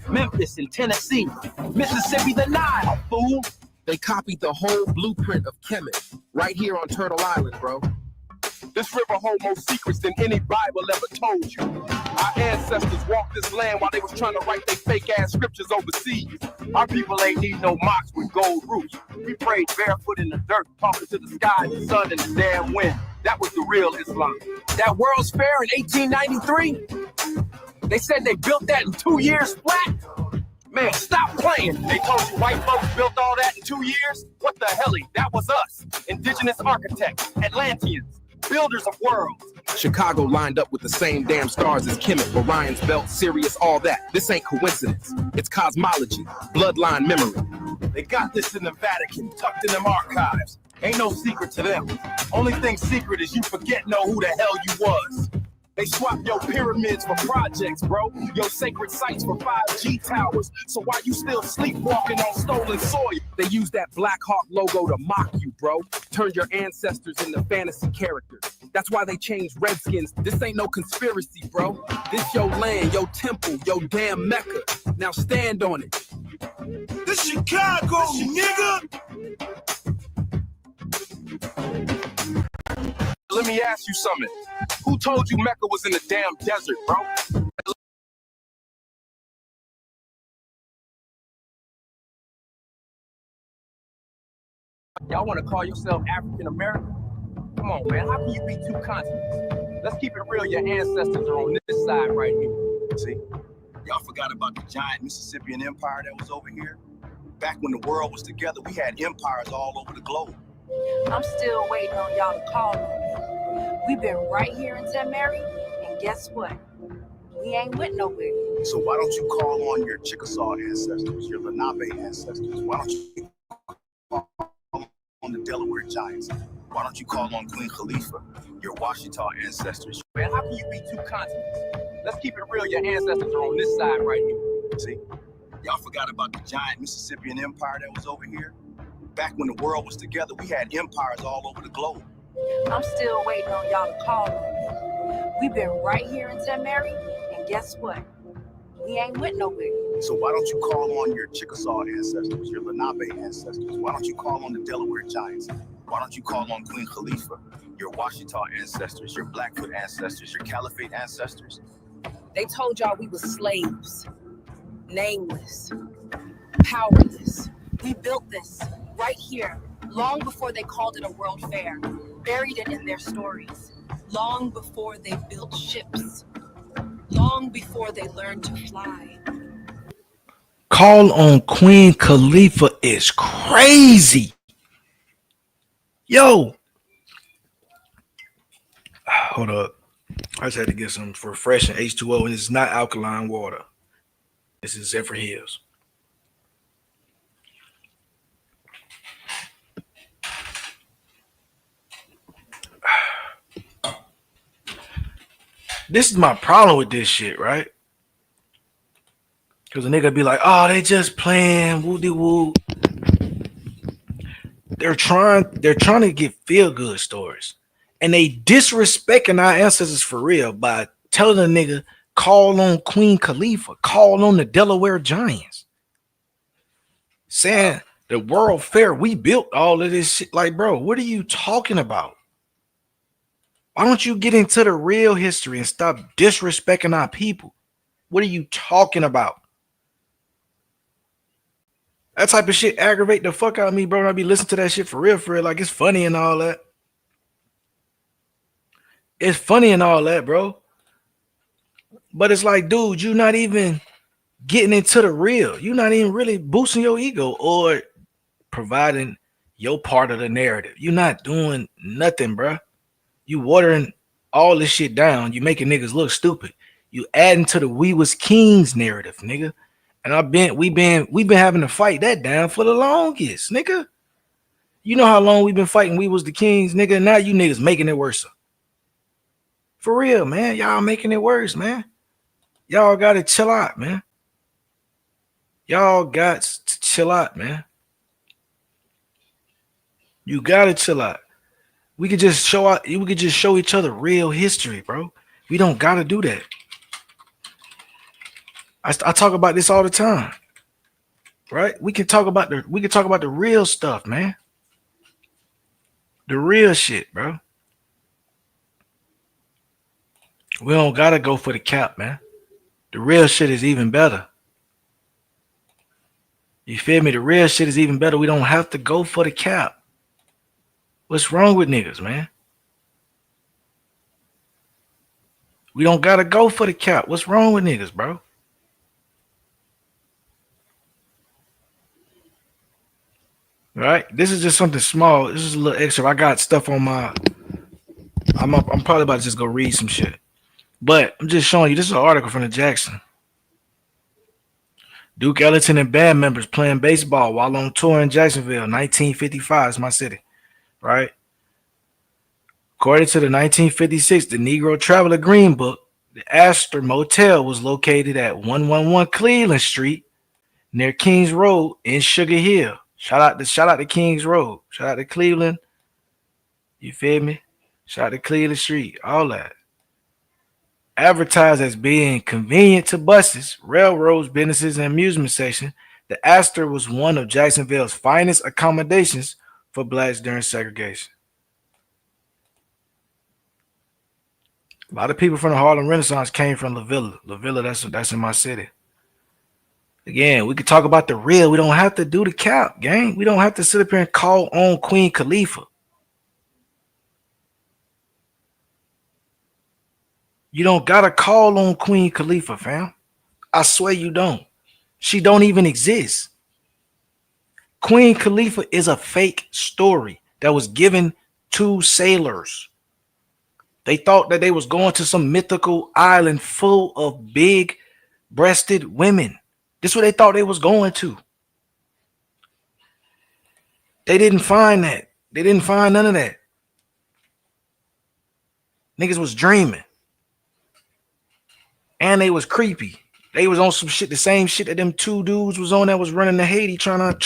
Memphis in Tennessee. Mississippi the Nile, fool. They copied the whole blueprint of Kemet right here on Turtle Island, bro. This river hold more secrets than any Bible ever told you. Our ancestors walked this land while they was trying to write their fake ass scriptures overseas. Our people ain't need no mosques with gold roofs. We prayed barefoot in the dirt, talking to the sky, the sun, and the damn wind. That was the real Islam. That World's Fair in 1893, they said they built that in 2 years flat. Man, stop playing. They told you white folks built all that in 2 years? What the helly? That was us. Indigenous architects, Atlanteans, builders of worlds. Chicago lined up with the same damn stars as Kemet, Orion's belt, Sirius, all that. This ain't coincidence. It's cosmology, bloodline memory. They got this in the Vatican, tucked in them archives. Ain't no secret to them. Only thing secret is you know who the hell you was. They swapped your pyramids for projects, bro. Your sacred sites for 5G towers. So why you still sleepwalking on stolen soil? They use that Black Hawk logo to mock you, bro. Turn your ancestors into fantasy characters. That's why they changed Redskins. This ain't no conspiracy, bro. This your land, your temple, your damn Mecca. Now stand on it. This Chicago, nigga! Let me ask you something. Who told you Mecca was in the damn desert, bro? Y'all want to call yourself African American? Come on, man. How can you be two continents? Let's keep it real. Your ancestors are on this side right here. See? Y'all forgot about the giant Mississippian empire that was over here? Back when the world was together, we had empires all over the globe. I'm still waiting on y'all to call on me. We've been right here in St. Mary, and guess what? We ain't went nowhere. So why don't you call on your Chickasaw ancestors, your Lenape ancestors? Why don't you call on the Delaware Giants? Why don't you call on Queen Khalifa, your Washita ancestors? Man, how can you be two continents? Let's keep it real. Your ancestors are on this side right here. See? Y'all forgot about the giant Mississippian empire that was over here? Back when the world was together, we had empires all over the globe. I'm still waiting on y'all to call on me. We've been right here in St. Mary, and guess what? We ain't went nowhere. So why don't you call on your Chickasaw ancestors, your Lenape ancestors? Why don't you call on the Delaware Giants? Why don't you call on Queen Khalifa, your Washita ancestors, your Blackfoot ancestors, your Caliphate ancestors? They told y'all we was slaves, nameless, powerless. We built this right here, long before they called it a world fair, buried it in their stories, long before they built ships, long before they learned to fly. Call on Queen Khalifa is crazy. Yo. Hold up. I just had to get some refreshing H2O, and it's not alkaline water. This is Zephyr Hills. This is my problem with this shit, right? Because a nigga be like, oh, they just playing woo-de-woo. They're trying to get feel-good stories. And they disrespecting our ancestors for real by telling a nigga, call on Queen Khalifa, call on the Delaware Giants. Saying the World Fair, we built all of this shit. Like, bro, what are you talking about? Why don't you get into the real history and stop disrespecting our people? What are you talking about? That type of shit aggravate the fuck out of me, bro. And I be listening to that shit for real, like it's funny and all that. It's funny and all that, bro. But it's like, dude, you're not even getting into the real. You're not even really boosting your ego or providing your part of the narrative. You're not doing nothing, bro. You watering all this shit down. You making niggas look stupid. You adding to the we was kings narrative, nigga. And we've been having to fight that down for the longest, nigga. You know how long we've been fighting we was the kings, nigga. Now you niggas making it worse. For real, man. Y'all making it worse, man. Y'all gotta chill out, man. Y'all got to chill out, man. You gotta chill out. We could just show each other real history, bro. We don't gotta do that. I talk about this all the time, right? We can talk about the real stuff, man. The real shit, bro. We don't gotta go for the cap, man. The real shit is even better. You feel me? The real shit is even better. We don't have to go for the cap. What's wrong with niggas, man? We don't gotta go for the cap. What's wrong with niggas, bro? Right? This is just something small. This is a little extra. I got stuff on my. I'm probably about to just go read some shit. But I'm just showing you. This is an article from the Jackson. Duke Ellington and band members playing baseball while on tour in Jacksonville, 1955 is my city, right? According to the 1956 The Negro Traveler Green Book, the Astor Motel was located at 111 Cleveland Street near Kings Road in Sugar Hill. Shout out to Kings Road. Shout out to Cleveland. You feel me? Shout out to Cleveland Street. All that. Advertised as being convenient to buses, railroads, businesses, and amusement section, the Astor was one of Jacksonville's finest accommodations for blacks during segregation. A lot of people from the Harlem Renaissance came from La Villa. La Villa, that's in my city. Again, we could talk about the real. We don't have to do the cap, gang. We don't have to sit up here and call on Queen Khalifa. You don't gotta call on Queen Khalifa, fam. I swear you don't. She don't even exist. Queen Khalifa is a fake story that was given to sailors. They thought that they was going to some mythical island full of big-breasted women. This is what they thought they was going to. They didn't find that. They didn't find none of that. Niggas was dreaming. And they was creepy. They was on some shit, the same shit that them two dudes was on that was running to Haiti, trying to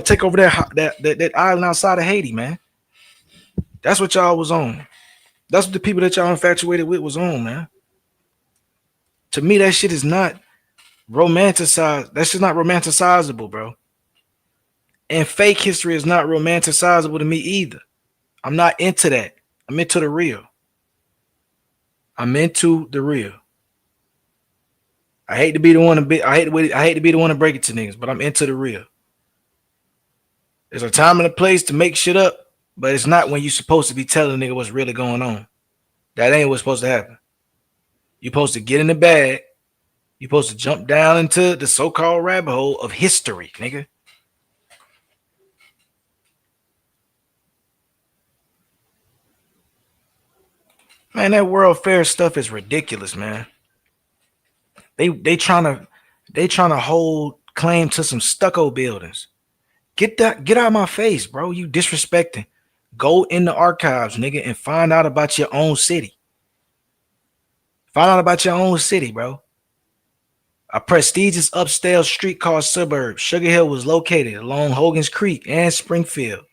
take over that island outside of Haiti, man. That's what y'all was on. That's what the people that y'all infatuated with was on, man. To me, that shit is not romanticized. That's just not romanticizable, bro. And fake history is not romanticizable to me either. I'm not into that. I'm into the real. I'm into the real. I hate to be the one to be. I hate to be the one to break it to niggas, but I'm into the real. There's a time and a place to make shit up, but it's not when you're supposed to be telling a nigga what's really going on. That ain't what's supposed to happen. You're supposed to get in the bag. You're supposed to jump down into the so-called rabbit hole of history, nigga. Man, that World Fair stuff is ridiculous, man. They trying to hold claim to some stucco buildings. Get out of my face, bro. You disrespecting. Go in the archives, nigga, and find out about your own city. Find out about your own city, bro. A prestigious upscale streetcar suburb, Sugar Hill, was located along Hogan's Creek and Springfield,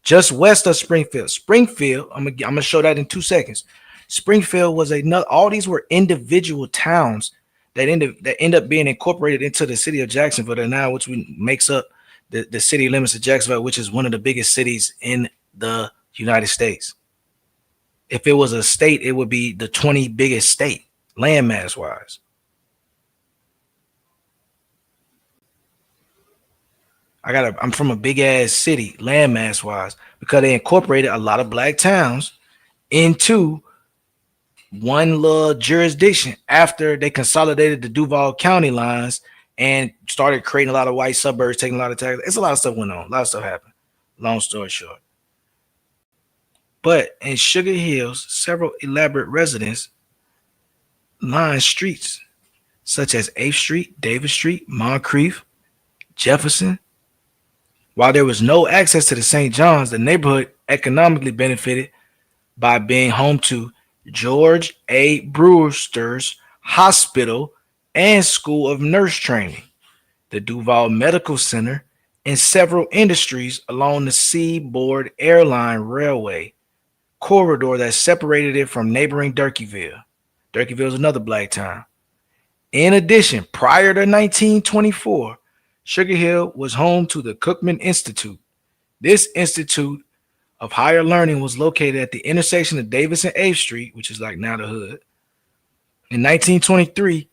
just west of Springfield. Springfield, I'm gonna show that in 2 seconds. Springfield was another. All these were individual towns that end up being incorporated into the city of Jacksonville, and now which makes up the city limits of Jacksonville, which is one of the biggest cities in the United States. If it was a state, it would be the 20th biggest state, landmass wise. I'm from a big ass city, landmass wise, because they incorporated a lot of black towns into one little jurisdiction after they consolidated the Duval County lines and started creating a lot of white suburbs, taking a lot of taxes. It's a lot of stuff went on. A lot of stuff happened. Long story short. But in Sugar Hills, several elaborate residence line streets such as 8th Street, Davis Street, Moncrief, Jefferson. While there was no access to the St. John's, the neighborhood economically benefited by being home to George A. Brewster's Hospital and School of Nurse Training, the Duval Medical Center, and several industries along the Seaboard Airline Railway corridor that separated it from neighboring Durkeeville. Durkeeville is another black town. In addition, prior to 1924, Sugar Hill was home to the Cookman Institute. This institute of higher learning was located at the intersection of Davis and 8th Street, which is like now the hood. In 1923,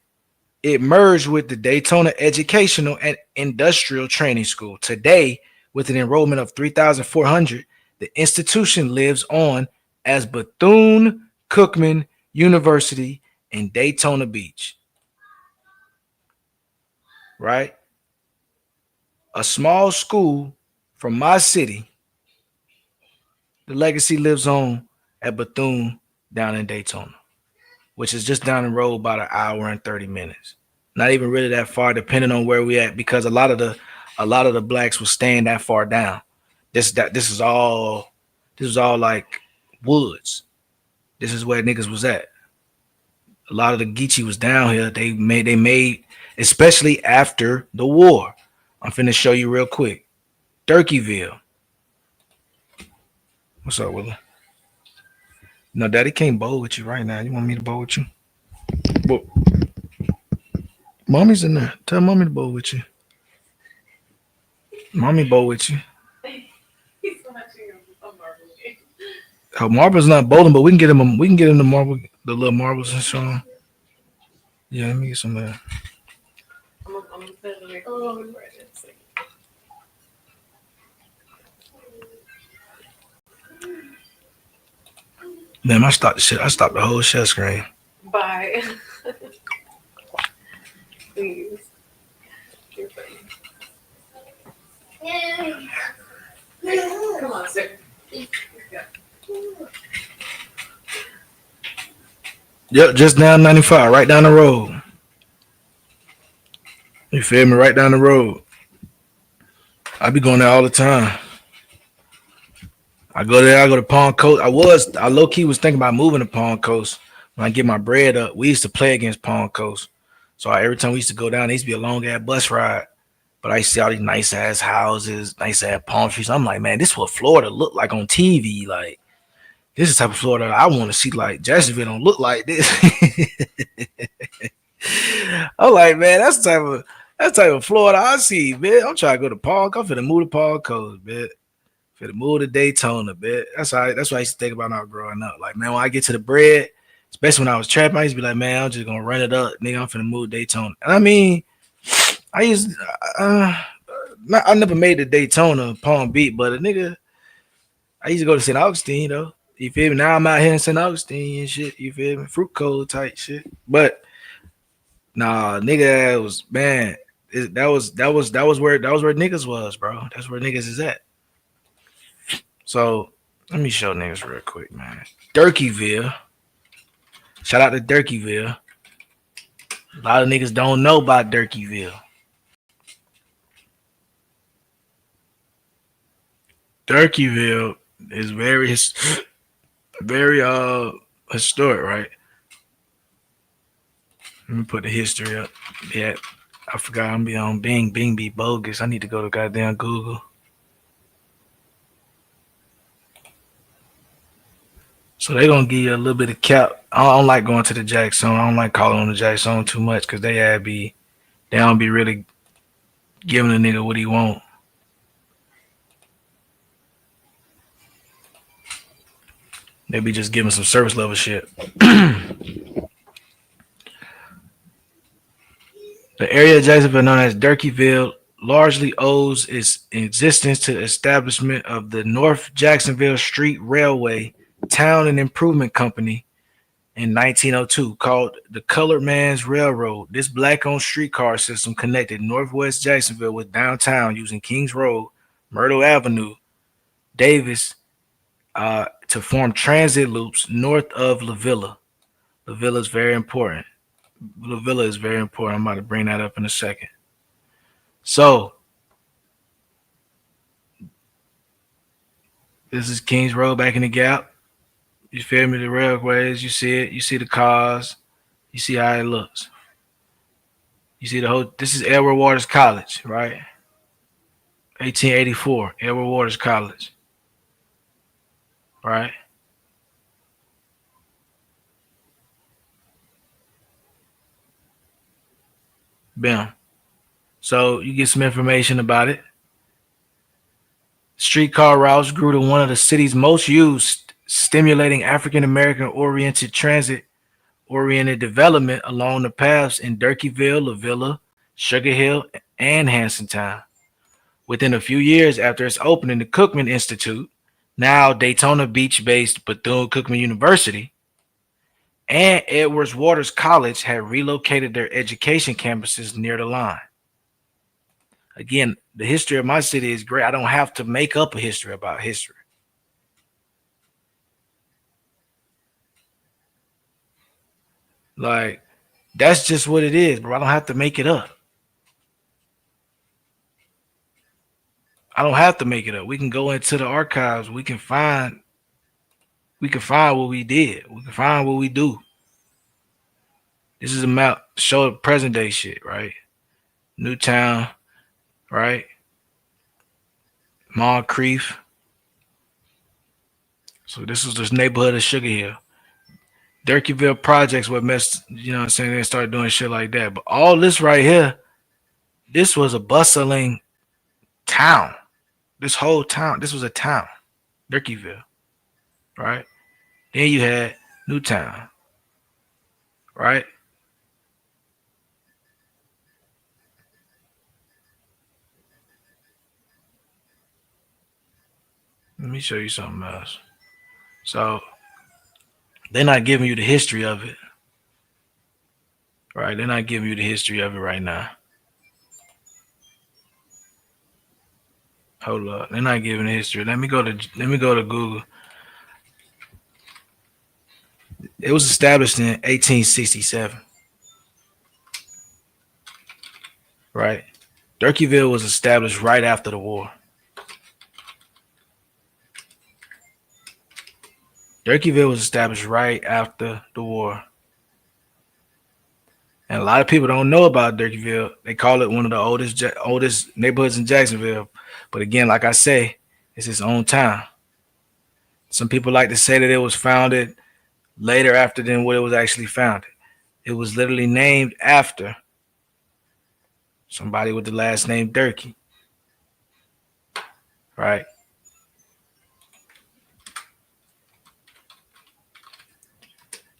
it merged with the Daytona Educational and Industrial Training School. Today, with an enrollment of 3,400, the institution lives on as Bethune-Cookman University in Daytona Beach. Right? A small school from my city. The legacy lives on at Bethune down in Daytona, which is just down the road about an hour and 30 minutes. Not even really that far, depending on where we at, because a lot of the blacks was staying that far down. This is all like woods. This is where niggas was at. A lot of the Geechee was down here. They made, especially after the war. I'm finna show you real quick. Turkeyville. What's up, Willie? No, Daddy can't bowl with you right now. You want me to bowl with you? But Mommy's in there. Tell Mommy to bowl with you. Mommy bowl with you. He's watching a marble game. Oh, Marble's not bowling, but we can get him the marble, the little marbles and show him. Yeah, let me get some of that. I'm gonna put it like, oh, right. Damn, I stopped the shit. I stopped the whole share screen. Bye. Please. You're funny. Come on, sir. Yep, just down 95, right down the road. You feel me? Right down the road. I be going there all the time. I go there, I go to Palm Coast. I low-key was thinking about moving to Palm Coast. When I get my bread up, we used to play against Palm Coast. So every time we used to go down, there used to be a long-ass bus ride. But I used to see all these nice-ass houses, nice-ass palm trees. I'm like, man, this is what Florida look like on TV. Like, this is the type of Florida I want to see. Like, Jacksonville don't look like this. I'm like, man, that's the type of Florida I see, man. I'm trying to go to Palm. I'm finna move to Palm Coast, man. Finna move to Daytona, man. That's what I used to think about when I was growing up. Like, man, when I get to the bread, especially when I was trapping, I used to be like, man, I'm just gonna run it up, nigga. I'm finna move to Daytona. And I mean, I never made the Daytona Palm Beach, but a nigga, I used to go to St. Augustine though. You feel me? Now I'm out here in St. Augustine and shit. You feel me? Fruit cold type shit. But nah, nigga, that was man. That was where niggas was, bro. That's where niggas is at. So let me show niggas real quick, man. Turkeyville. Shout out to Turkeyville. A lot of niggas don't know about Turkeyville. Turkeyville is very historic, right? Let me put the history up. Yeah, I forgot I'm be on Bing. Bing be bogus. I need to go to goddamn Google. So they gonna give you a little bit of cap. I don't like going to the Jack Zone. I don't like calling on the Jack Zone too much because they don't be really giving a nigga what he want. They be just giving some service level shit. The area of Jacksonville known as Turkeyville largely owes its existence to the establishment of the North Jacksonville Street Railway Town and Improvement Company in 1902, called the Colored Man's Railroad. This black-owned streetcar system connected Northwest Jacksonville with downtown using Kings Road, Myrtle Avenue, Davis, to form transit loops north of La Villa. La Villa is very important. La Villa is very important. I'm about to bring that up in a second. So, this is Kings Road back in the Gap. You feel me? The railways, you see it. You see the cars. You see how it looks. You see the whole. This is Edward Waters College, right? 1884, Edward Waters College, right? Bam. So you get some information about it. Streetcar routes grew to one of the city's most used, stimulating African American oriented transit oriented development along the paths in Durkeeville, La Villa, Sugar Hill, and Hansontown. Within a few years after its opening, the Cookman Institute, now Daytona Beach-based Bethune-Cookman University, and Edwards Waters College had relocated their education campuses near the line. Again, the history of my city is great. I don't have to make up a history about history. Like, that's just what it is, bro. I don't have to make it up. I don't have to make it up. We can go into the archives. We can find what we did. We can find what we do. This is a map, show the present day shit, right? Newtown, right? Moncrief. So this was this neighborhood of Sugar Hill. Durkeeville projects what messed, you know what I'm saying? They started doing shit like that. But all this right here, this was a bustling town. This whole town, this was a town. Durkeeville, right? Then you had Newtown, right? Let me show you something else. So they're not giving you the history of it, right? They're not giving you the history of it right now. Hold up, they're not giving the history. Let me go to Google. It was established in 1867, right? Durkeeville was established right after the war. Durkeeville was established right after the war. And a lot of people don't know about Durkeeville. They call it one of the oldest neighborhoods in Jacksonville. But again, like I say, it's its own town. Some people like to say that it was founded later after than what it was actually founded. It was literally named after somebody with the last name Durkee. Right?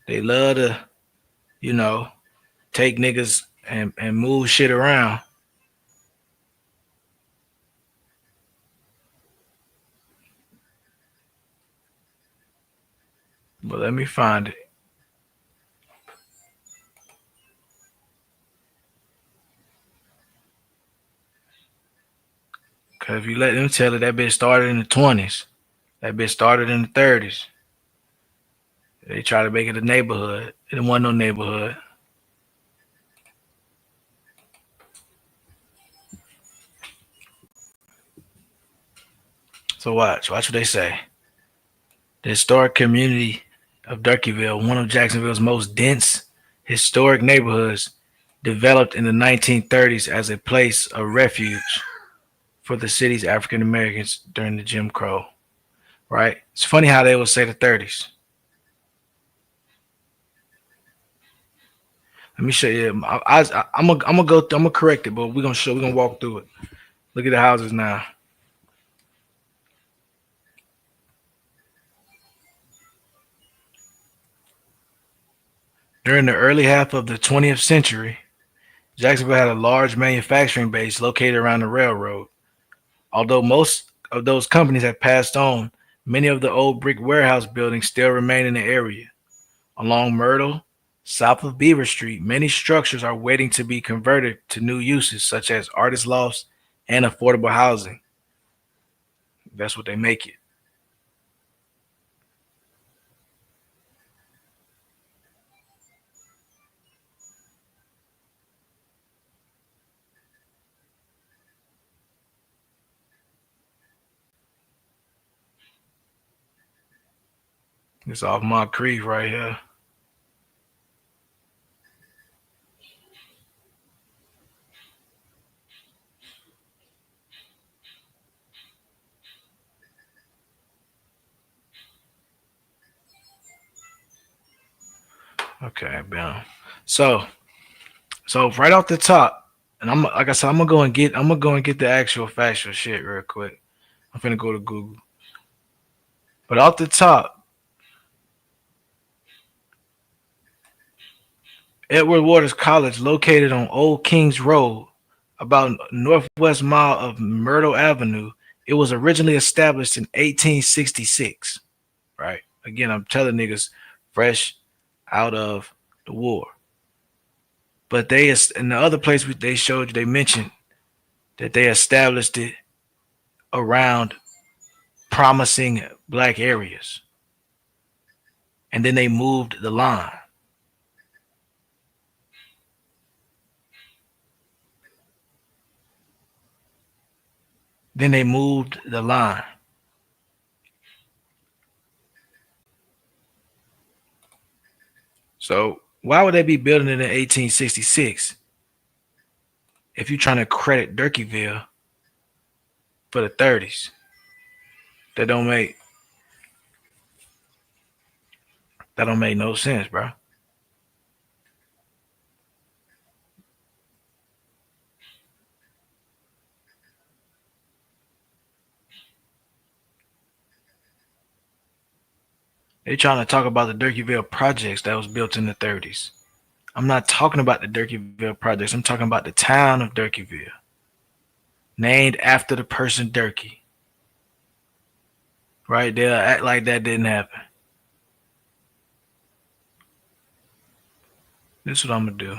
They love to, you know, take niggas and move shit around. But let me find it. Because if you let them tell it, that bitch started in the 20s. That bitch started in the 30s. They try to make it a neighborhood. It didn't want no neighborhood. So watch what they say. The historic community of Durkeeville, one of Jacksonville's most dense historic neighborhoods, developed in the 1930s as a place of refuge for the city's African Americans during the Jim Crow. Right? It's funny how they would say the 30s. Let me show you. I'm gonna correct it, but we're gonna walk through it. Look at the houses now. During the early half of the 20th century, Jacksonville had a large manufacturing base located around the railroad. Although most of those companies have passed on, many of the old brick warehouse buildings still remain in the area. Along Myrtle, south of Beaver Street, many structures are waiting to be converted to new uses, such as artist lofts and affordable housing. That's what they make it. It's off Moncrief right here. Okay, bam. So right off the top, and I'm gonna go and get the actual factual shit real quick. I'm finna go to Google. But off the top, Edward Waters College, located on Old Kings Road, about northwest mile of Myrtle Avenue. It was originally established in 1866. Right? Again, I'm telling niggas fresh out of the war. But they, in the other place they showed you, they mentioned that they established it around promising black areas. And then they moved the line. Then they moved the line. So why would they be building it in 1866 if you're trying to credit Durkeeville for the 30s? That don't make no sense, bro. They're trying to talk about the Durkeeville projects that was built in the 30s. I'm not talking about the Durkeeville projects. I'm talking about the town of Durkeeville, named after the person Durkee. Right? They'll act like that didn't happen. This is what I'm gonna do.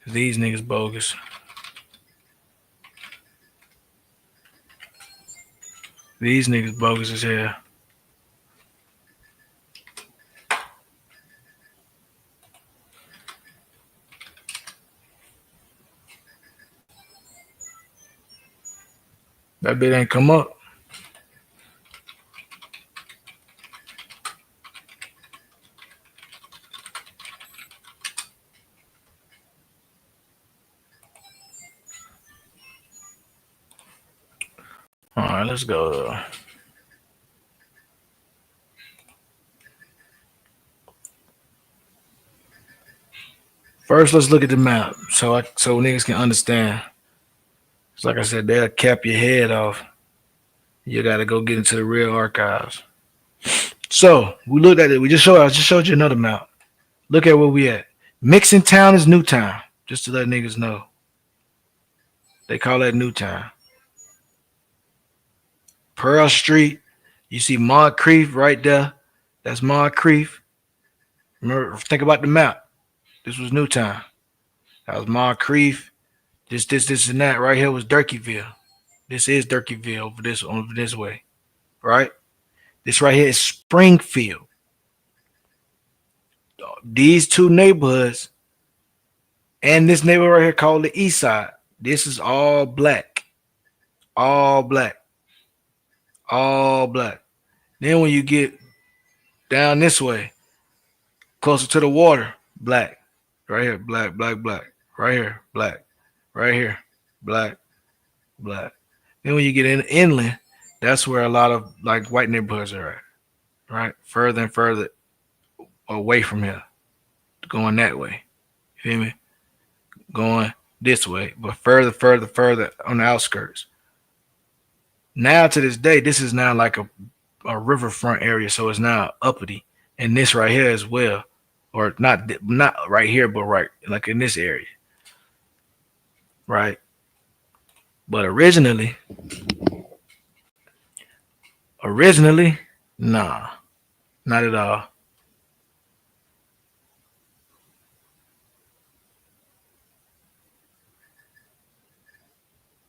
Cause these niggas bogus. These niggas bogus as hell. That bit ain't come up. All right, let's go. First, let's look at the map so niggas can understand. It's like I said, they'll cap your head off. You got to go get into the real archives. So we looked at it. I just showed you another map. Look at where we at. Mixon Town is Newtown. Just to let niggas know. They call that Newtown. Pearl Street. You see Moncrief right there. That's Moncrief. Remember, think about the map. This was Newtown. That was Moncrief. This, and that right here was Durkeeville. This is Durkeeville over this way. Right? This right here is Springfield. These two neighborhoods and this neighborhood right here called the East Side. This is all black. All black. All black. Then when you get down this way, closer to the water, black. Right here, black, black, black. Right here, black. Right here, black, black. Then when you get inland, that's where a lot of like white neighborhoods are at. Right? Further and further away from here. Going that way. You feel me? Going this way, but further on the outskirts. Now to this day, this is now like a riverfront area, so it's now uppity. And this right here as well, or not right here, but right like in this area, right? But originally, nah, not at all.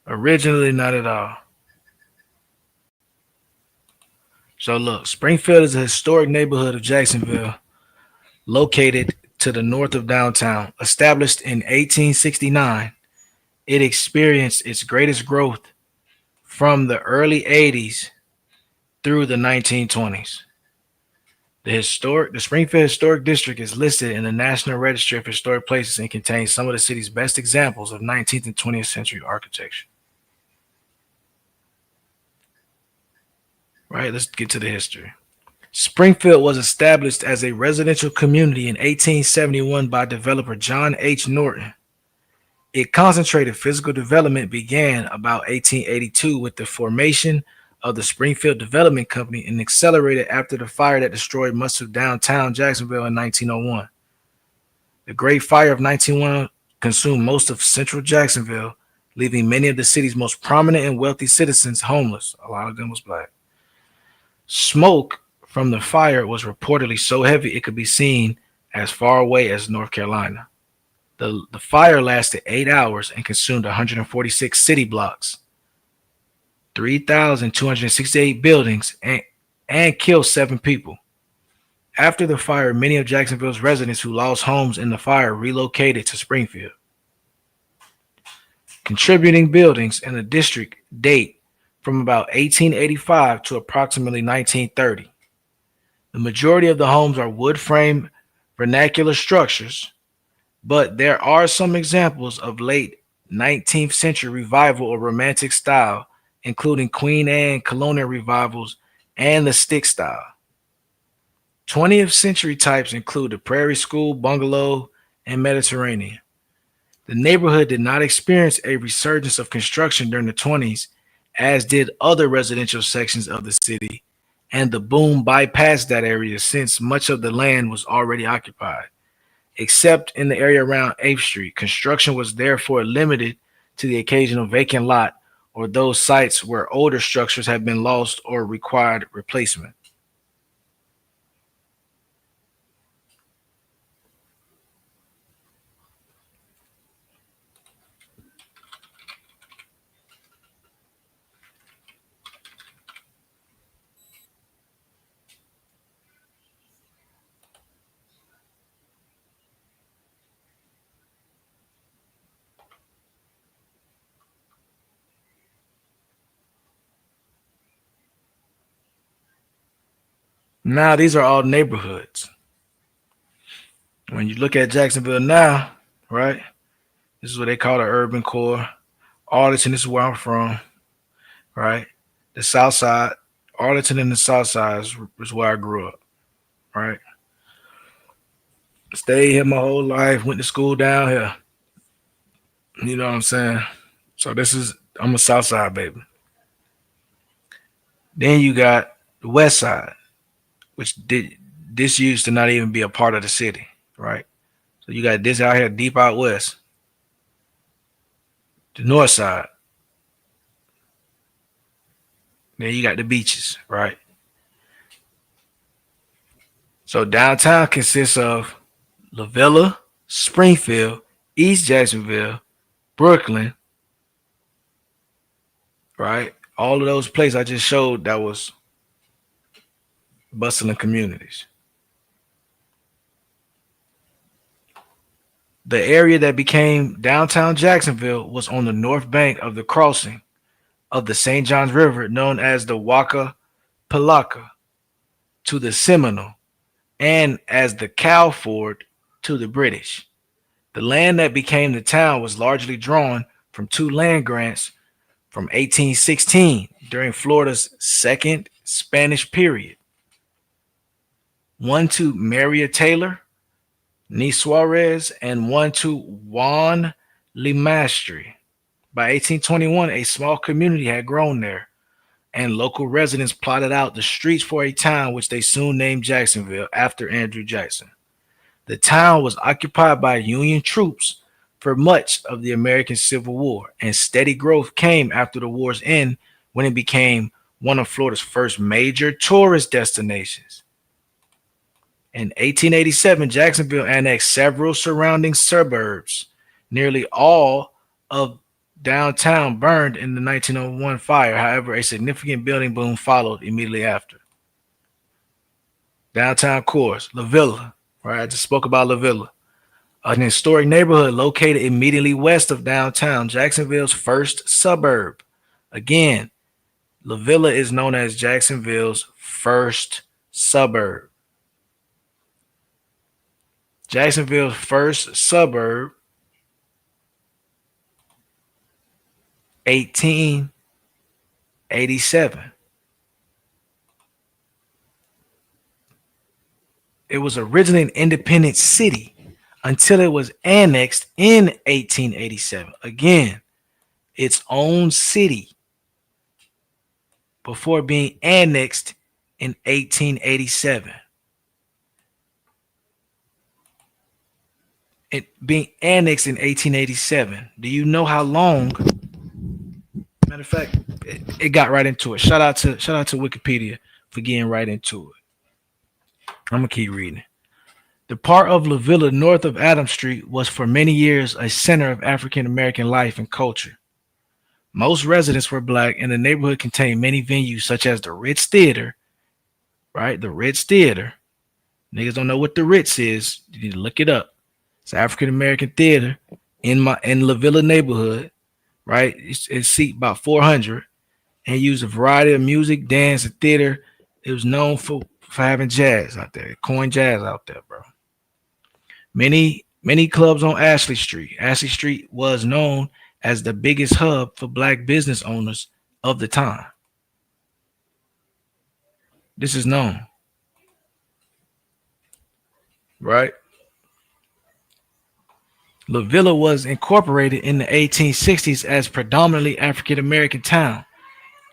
Originally, not at all. So look, Springfield is a historic neighborhood of Jacksonville, located to the north of downtown. Established in 1869, it experienced its greatest growth from the early 80s through the 1920s. The Springfield Historic District is listed in the National Registry of Historic Places and contains some of the city's best examples of 19th and 20th century architecture. Right, let's get to the history. Springfield was established as a residential community in 1871 by developer John H. Norton. It concentrated physical development began about 1882 with the formation of the Springfield Development Company and accelerated after the fire that destroyed much of downtown Jacksonville in 1901. The Great Fire of 1901 consumed most of central Jacksonville, leaving many of the city's most prominent and wealthy citizens homeless. A lot of them was black. Smoke from the fire was reportedly so heavy it could be seen as far away as North Carolina. The fire lasted 8 hours and consumed 146 city blocks, 3,268 buildings, and killed 7 people. After the fire, many of Jacksonville's residents who lost homes in the fire relocated to Springfield. Contributing buildings in the district date from about 1885 to approximately 1930. The majority of the homes are wood frame vernacular structures, but there are some examples of late 19th century revival or romantic style, including Queen Anne colonial revivals and the stick style. 20th century types include the Prairie School, Bungalow, and Mediterranean. The neighborhood did not experience a resurgence of construction during the 20s, as did other residential sections of the city, and the boom bypassed that area since much of the land was already occupied. Except in the area around 8th Street, construction was therefore limited to the occasional vacant lot or those sites where older structures have been lost or required replacement. Now, these are all neighborhoods. When you look at Jacksonville now, right, this is what they call the urban core. Arlington, this is where I'm from, right? The South Side, Arlington and the South Side is where I grew up, right? Stayed here my whole life, went to school down here. You know what I'm saying? So I'm a South Side baby. Then you got the West Side, which this used to not even be a part of the city, right? So you got this out here deep out west. The North Side. Then you got the beaches, right? So downtown consists of La Villa, Springfield, East Jacksonville, Brooklyn, right? All of those places I just showed that was bustling communities. The area that became downtown Jacksonville was on the north bank of the crossing of the St. Johns River, known as the Waka Palaka to the Seminole, and as the Cow Ford to the British. The land that became the town was largely drawn from 2 land grants from 1816 during Florida's second Spanish period. One to Maria Taylor, Nee Suarez, and one to Juan Lemastri. By 1821, a small community had grown there, and local residents plotted out the streets for a town which they soon named Jacksonville after Andrew Jackson. The town was occupied by Union troops for much of the American Civil War, and steady growth came after the war's end when it became one of Florida's first major tourist destinations. In 1887, Jacksonville annexed several surrounding suburbs. Nearly all of downtown burned in the 1901 fire. However, a significant building boom followed immediately after. Downtown cores, La Villa, right? I just spoke about La Villa, an historic neighborhood located immediately west of downtown, Jacksonville's first suburb. Again, La Villa is known as Jacksonville's first suburb. Jacksonville's first suburb, 1887. It was originally an independent city until it was annexed in 1887. Again, its own city before being annexed in 1887. It being annexed in 1887. Do you know how long? Matter of fact, it got right into it. Shout out to Wikipedia for getting right into it. I'm gonna keep reading. The part of La Villa north of Adams Street was for many years a center of African American life and culture. Most residents were black, and the neighborhood contained many venues such as the Ritz Theater, right? The Ritz Theater. Niggas don't know what the Ritz is. You need to look it up. It's African American theater in La Villa neighborhood, right? It's seat about 400, and used a variety of music, dance, and theater. It was known for having jazz out there, coin jazz out there, bro. Many clubs on Ashley Street. Ashley Street was known as the biggest hub for black business owners of the time. This is known, right? La Villa was incorporated in the 1860s as predominantly African American town.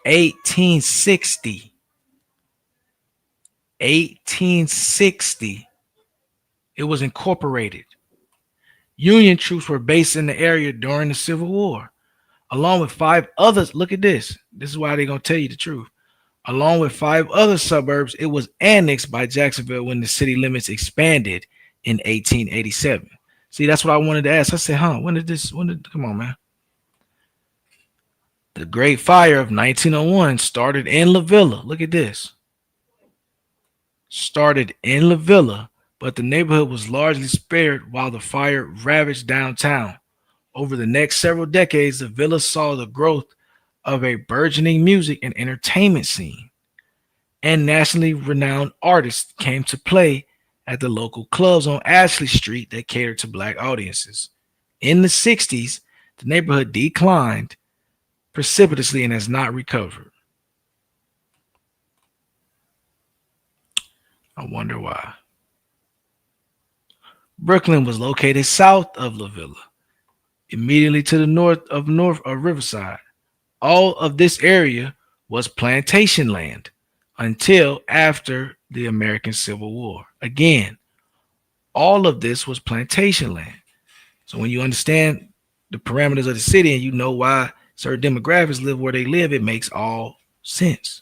1860. It was incorporated. Union troops were based in the area during the Civil War, along with 5 others. Look at this. This is why they're going to tell you the truth. Along with 5 other suburbs, it was annexed by Jacksonville when the city limits expanded in 1887. See, that's what I wanted to ask. I said, come on, man. The Great Fire of 1901 started in La Villa. Look at this. Started in La Villa, but the neighborhood was largely spared while the fire ravaged downtown. Over the next several decades, the villa saw the growth of a burgeoning music and entertainment scene, and nationally renowned artists came to play at the local clubs on Ashley Street that catered to black audiences. In the 60s, the neighborhood declined precipitously and has not recovered. I wonder why. Brooklyn was located south of La Villa, immediately to the north of Riverside. All of this area was plantation land until after the American Civil War. Again, all of this was plantation land. So when you understand the parameters of the city and you know why certain demographics live where they live, it makes all sense.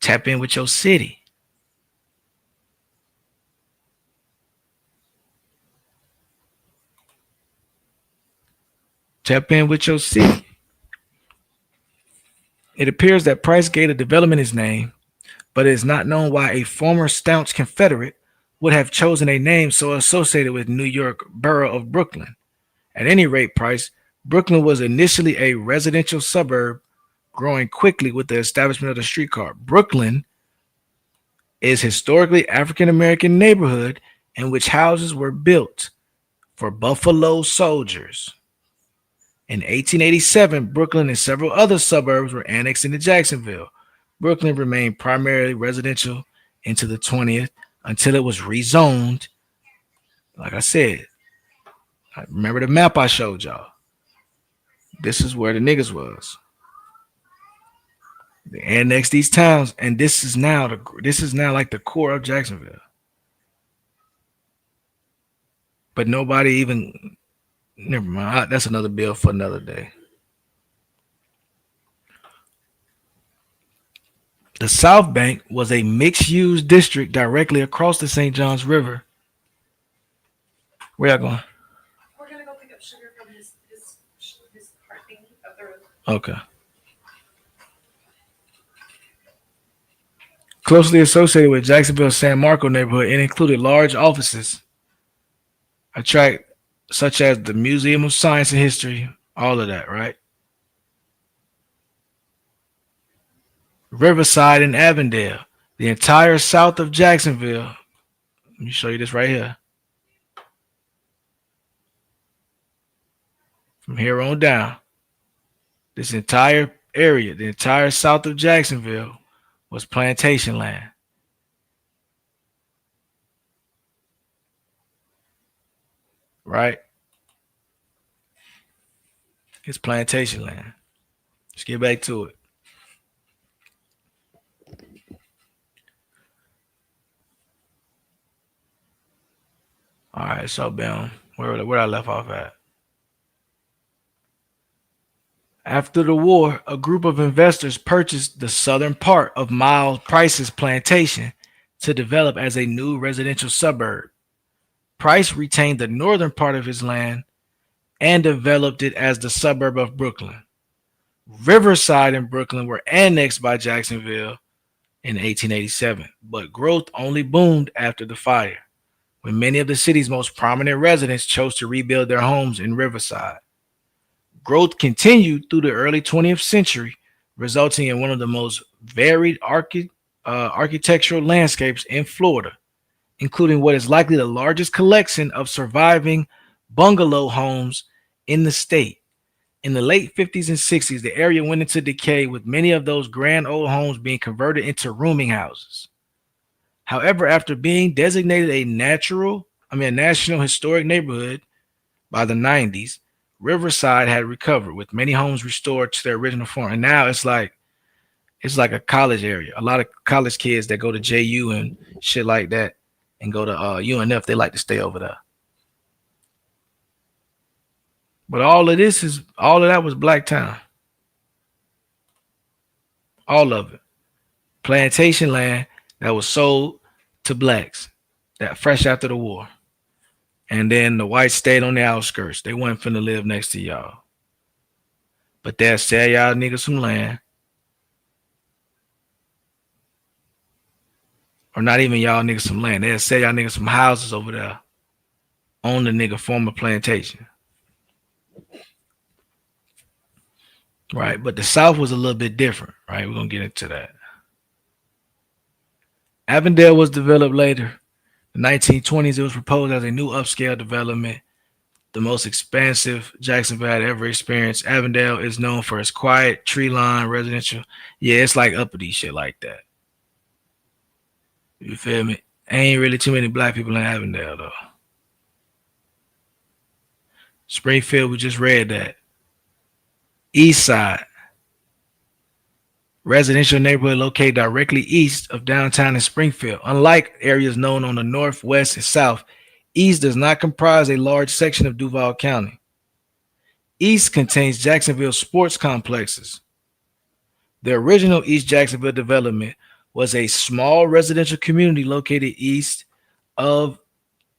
Tap in with your city. Tap in with your city. It appears that Price gave the development his name, but it is not known why a former staunch Confederate would have chosen a name so associated with New York borough of Brooklyn. At any rate, Price, Brooklyn was initially a residential suburb, growing quickly with the establishment of the streetcar. Brooklyn is historically African-American neighborhood in which houses were built for Buffalo soldiers. In 1887, Brooklyn and several other suburbs were annexed into Jacksonville. Brooklyn remained primarily residential into the 20th until it was rezoned. Like I said, I remember the map I showed y'all. This is where the niggas was. They annexed these towns, and this is now like the core of Jacksonville. But nobody even. Never mind. That's another bill for another day. The South Bank was a mixed-use district directly across the St. Johns River. Where y'all going? We're gonna go pick up sugar from his cart thingy up the road. Okay. Closely associated with Jacksonville's San Marco neighborhood, it included large offices, such as the Museum of Science and History, all of that, right? Riverside and Avondale, the entire south of Jacksonville. Let me show you this right here. From here on down, this entire area, the entire south of Jacksonville, was plantation land. right? It's plantation land. Let's get back to it. All right, so Bam, where I left off at? After the war, a group of investors purchased the southern part of Miles Price's plantation to develop as a new residential suburb. Price retained the northern part of his land and developed it as the suburb of Brooklyn. Riverside and Brooklyn were annexed by Jacksonville in 1887, but growth only boomed after the fire, when many of the city's most prominent residents chose to rebuild their homes in Riverside. Growth continued through the early 20th century, resulting in one of the most varied architectural landscapes in Florida, including what is likely the largest collection of surviving bungalow homes in the state. In the late 50s and 60s, the area went into decay, with many of those grand old homes being converted into rooming houses. However, after being designated a national historic neighborhood by the 90s, Riverside had recovered, with many homes restored to their original form. And now it's like a college area. A lot of college kids that go to JU and shit like that and go to UNF, they like to stay over there. But all of that was Blacktown. All of it. Plantation land that was sold to blacks that fresh after the war. And then the whites stayed on the outskirts. They wasn't finna live next to y'all. But they'll sell y'all niggas some land. Or not even y'all niggas some land. They'll sell y'all niggas some houses over there on the nigga former plantation. Right, but the South was a little bit different, right? We're going to get into that. Avondale was developed later. In the 1920s, it was proposed as a new upscale development, the most expansive Jacksonville had ever experienced. Avondale is known for its quiet, tree-lined residential. Yeah, it's like uppity shit like that. You feel me? Ain't really too many black people in Avondale, though. Springfield, we just read that. East Side. Residential neighborhood located directly east of downtown in Springfield. Unlike areas known on the north, west, and south, East does not comprise a large section of Duval County. East contains Jacksonville sports complexes. The original East Jacksonville development was a small residential community located east of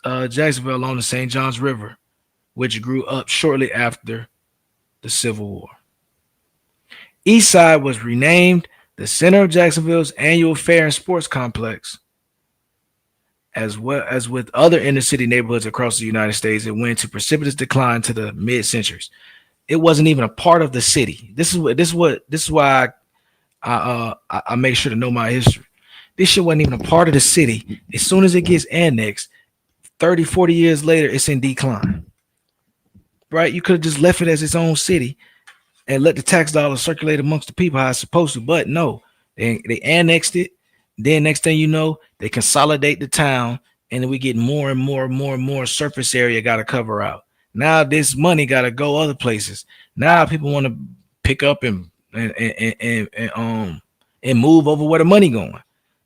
Jacksonville along the St. Johns River, which grew up shortly after the Civil War. East Side was renamed the center of Jacksonville's annual fair and sports complex. As well as with other inner city neighborhoods across the United States, it went into precipitous decline to the mid-centuries. It wasn't even a part of the city. This is why I make sure to know my history. This shit wasn't even a part of the city. As soon as it gets annexed, 30, 40 years later, it's in decline. Right? You could have just left it as its own city and let the tax dollars circulate amongst the people how it's supposed to. But no, they annexed it. Then next thing you know, they consolidate the town, and then we get more and more surface area got to cover out. Now this money got to go other places. Now people want to pick up and move over where the money going,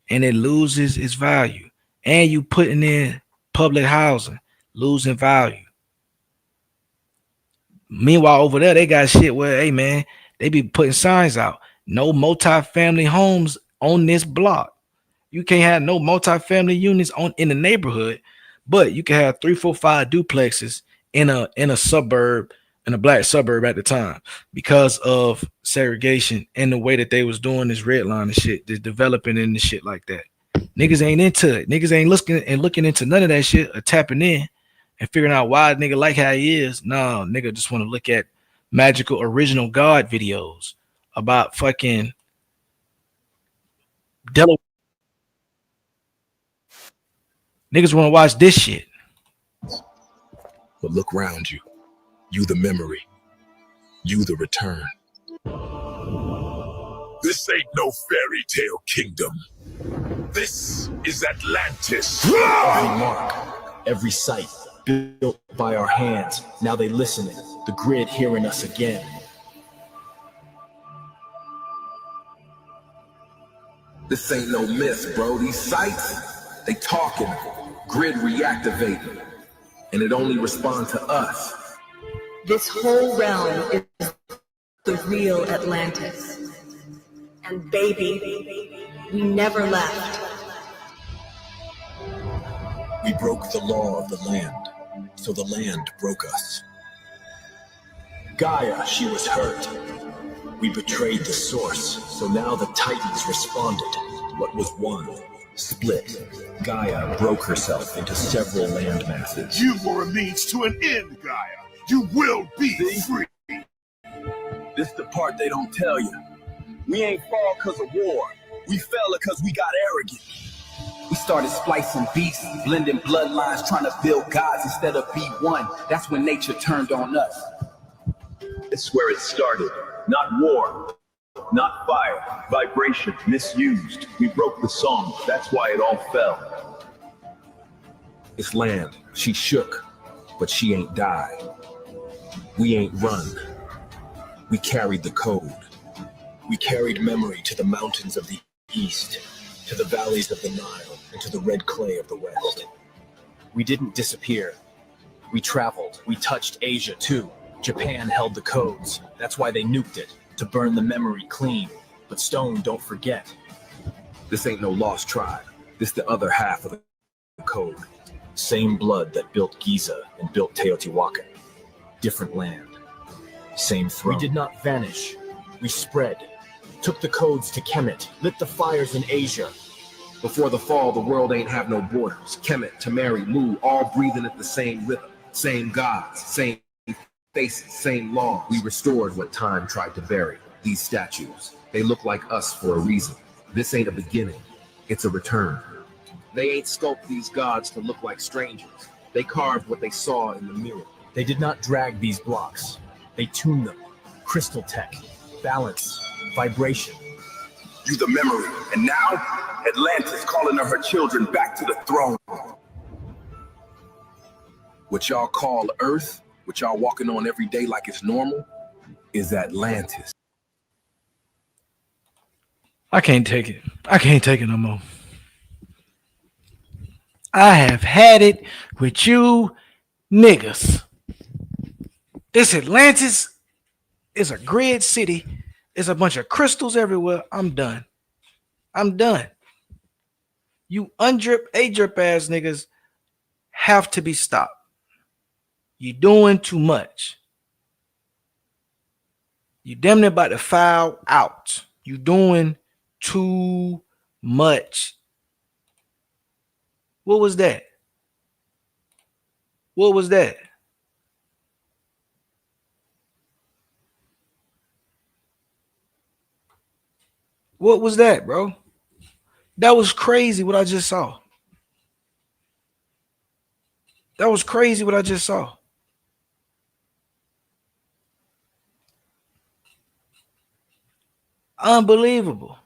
and it loses its value. And you putting in public housing, losing value. Meanwhile, over there, they got shit where, hey man, they be putting signs out. No multi-family homes on this block. You can't have no multi-family units in the neighborhood, but you can have 3, 4, 5 duplexes in a suburb, in a black suburb at the time, because of segregation and the way that they was doing this red line and shit, this developing in the shit like that. Niggas ain't into it. Niggas ain't looking into none of that shit or tapping in and figuring out why a nigga like how he is. No, nigga just want to look at magical original God videos about fucking Delaware. Niggas want to watch this shit. But look around you. You the memory. You the return. This ain't no fairy tale kingdom. This is Atlantis. Every mark, every site, built by our hands. Now they listening, the grid hearing us again. This ain't no myth, bro. These sites, they talking, grid reactivating, and it only responds to us. This whole realm is the real Atlantis. And baby, we never left. We broke the law of the land, so the land broke us. Gaia, she was hurt. We betrayed the source, so now the Titans responded. What was one split. Gaia broke herself into several land masses. You were a means to an end, Gaia. You will be free. This the part they don't tell you. We ain't fall because of war. We fell because we got arrogant. We started splicing beasts, blending bloodlines, trying to build gods instead of be one. That's when nature turned on us. It's where it started. Not war, not fire, vibration, misused. We broke the song, that's why it all fell. It's land, she shook, but she ain't died. We ain't run. We carried the code. We carried memory to the mountains of the east, to the valleys of the Nile, and to the red clay of the west. We didn't disappear. We traveled. We touched Asia too. Japan held the codes. That's why they nuked it, to burn the memory clean. But Stone don't forget. This ain't no lost tribe. This the other half of the code. Same blood that built Giza and built Teotihuacan. Different land. Same throne. We did not vanish. We spread. Took the codes to Kemet. Lit the fires in Asia. Before the fall, the world ain't have no borders. Kemet, Tamari, Mu, all breathing at the same rhythm. Same gods, same faces, same laws. We restored what time tried to bury. These statues, they look like us for a reason. This ain't a beginning, it's a return. They ain't sculpted these gods to look like strangers. They carved what they saw in the mirror. They did not drag these blocks. They tuned them. Crystal tech, balance, vibration. You the memory, and now Atlantis calling her children back to the throne. What y'all call Earth, what y'all walking on every day like it's normal, is Atlantis. I can't take it. I can't take it no more. I have had it with you niggas. This Atlantis is a grid city. There's a bunch of crystals everywhere. I'm done. I'm done. You undrip, A-drip ass niggas have to be stopped. You're doing too much. You damn near about to foul out. You doing too much. What was that? What was that? What was that, bro? That was crazy what I just saw. That was crazy what I just saw. Unbelievable.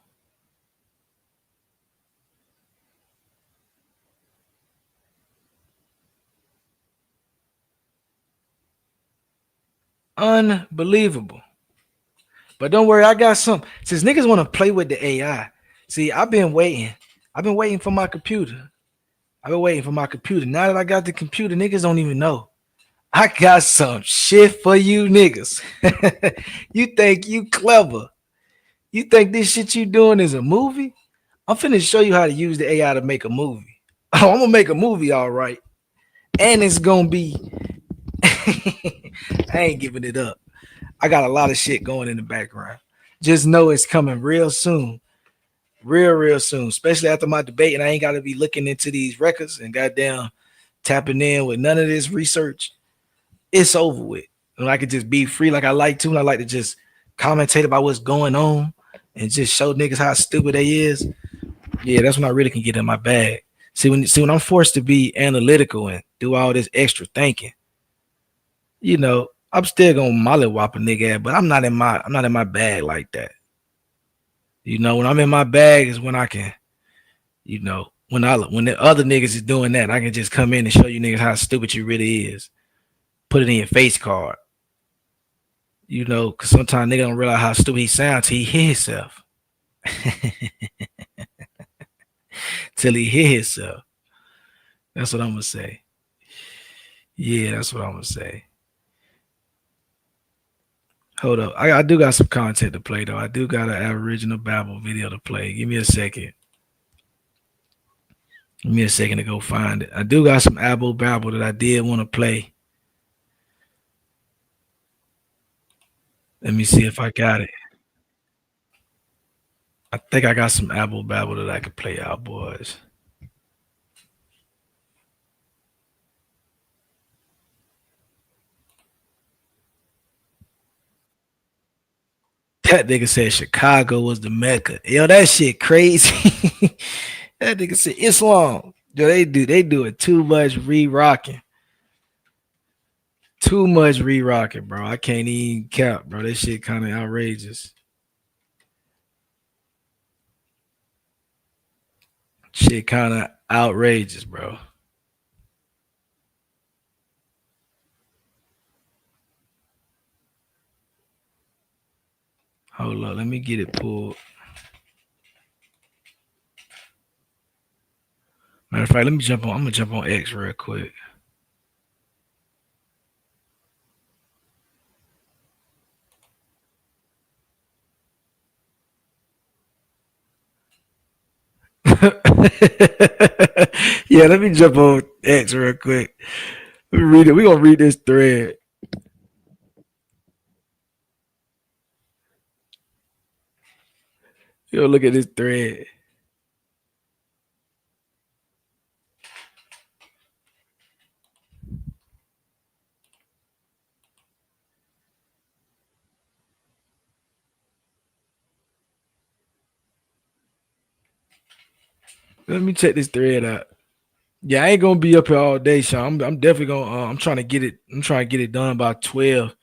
Unbelievable. But don't worry, I got some. Since niggas want to play with the AI, see, I've been waiting. I've been waiting for my computer. I've been waiting for my computer. Now that I got the computer, niggas don't even know. I got some shit for you niggas. You think you clever. You think this shit you doing is a movie? I'm finna show you how to use the AI to make a movie. Oh, I'm gonna make a movie, all right. And it's gonna be I ain't giving it up. I got a lot of shit going in the background. Just know it's coming real soon. Real soon. Especially after my debate, and I ain't gotta be looking into these records and goddamn tapping in with none of this research. It's over with. And I could just be free like I like to, and I like to just commentate about what's going on and just show niggas how stupid they is. Yeah, that's when I really can get in my bag. See, when I'm forced to be analytical and do all this extra thinking, you know, I'm still gonna mollywop a nigga ass, but I'm not in my bag like that. You know, when I'm in my bag is when I can, you know, when the other niggas is doing that, I can just come in and show you niggas how stupid you really is. Put it in your face card. You know, because sometimes nigga don't realize how stupid he sounds till he hear himself. Till he hear himself. That's what I'm gonna say. Yeah, that's what I'm gonna say. Hold up. I do got some content to play though. I do got an original Babel video to play. Give me a second. Give me a second to go find it. I do got some Babel that I did want to play. Let me see if I got it. I think I got some Babel that I could play out, boys. That nigga said Chicago was the Mecca. Yo, that shit crazy. That nigga said Islam. Yo, they do it too much re-rocking. Too much re-rocking, bro. I can't even count, bro. That shit kind of outrageous. Shit kind of outrageous, bro. Hold up, let me get it pulled. Matter of fact, let me jump on. I'm gonna jump on X real quick. Yeah, let me jump on X real quick. Let me read it. We're gonna read this thread. Yo, look at this thread. Let me check this thread out. Yeah, I ain't gonna be up here all day, Sean. I'm definitely gonna. I'm trying to get it. I'm trying to get it done by 12.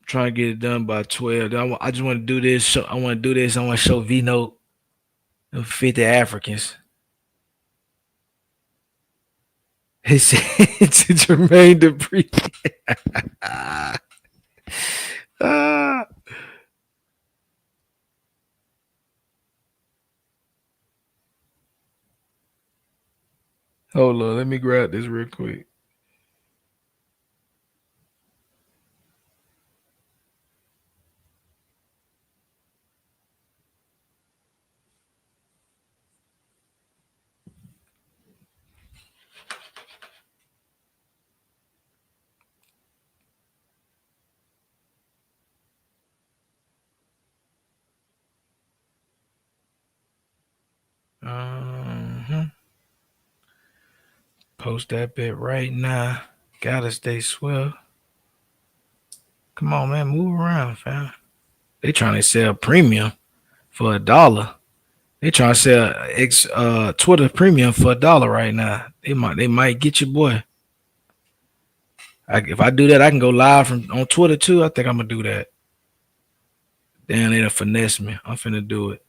Trying to get it done by 12. I just want to do this. I want to do this. I want to show V Note and 50 Africans. He said to Jermaine Dupri. Hold on, let me grab this real quick. Post that bit right now. Gotta stay swell. Come on, man, move around, fam. They trying to sell premium for $1. They trying to sell Twitter premium for $1 right now. They might get your boy. If I do that, I can go live on Twitter too. I think I'm gonna do that. Damn, they done finesse me. I'm finna do it.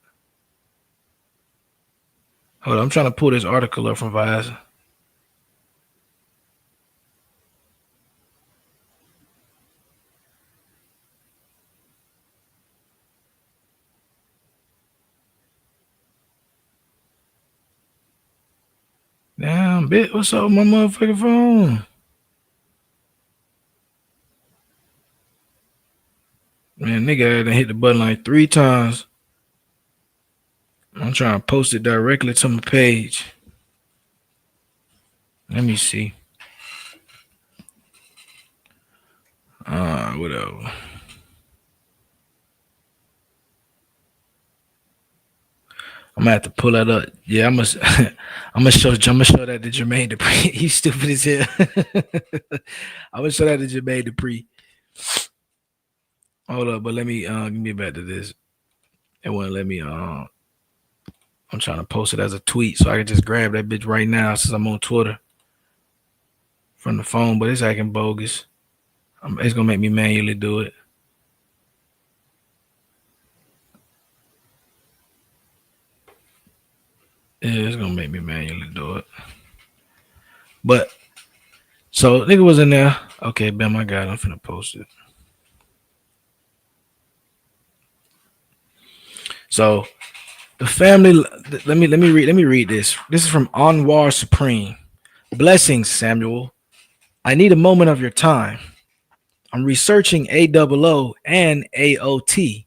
Hold on, I'm trying to pull this article up from Visor. Damn, bitch, what's up with my motherfucking phone? Man, nigga done hit the button like 3 times. I'm trying to post it directly to my page. Let me see. Whatever. I'm gonna have to pull that up. Yeah, I'm gonna show that to Jermaine Dupri. He's stupid as hell. I'm gonna show that to Jermaine Dupri. Hold up, but let me give me back to this. It won't let me. I'm trying to post it as a tweet so I can just grab that bitch right now since I'm on Twitter from the phone. But it's acting bogus. It's gonna make me manually do it. Yeah, it's gonna make me manually do it. But so nigga was in there. Okay, Bam, I got it. I'm finna post it. So the family. Let me read this. This is from Anwar Supreme. Blessings, Samuel. I need a moment of your time. I'm researching A00 and AOT.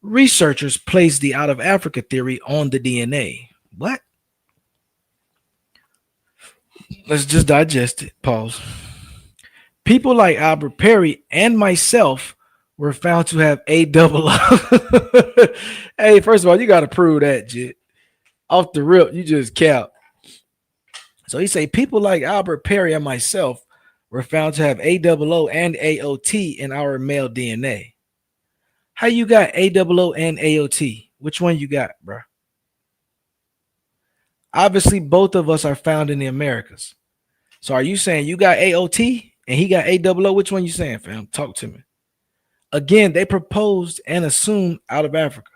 Researchers place the out of Africa theory on the DNA. What? Let's just digest it. Pause. People like Albert Perry and myself were found to have A00. Hey, first of all, you got to prove that, Jit. Off the rip, you just cap. So he say people like Albert Perry and myself were found to have A00 and AOT in our male DNA. How you got A00 and AOT? Which one you got, bro? Obviously, both of us are found in the Americas. So are you saying you got AOT and he got A00? Which one you saying, fam? Talk to me. Again, they proposed and assumed out of Africa.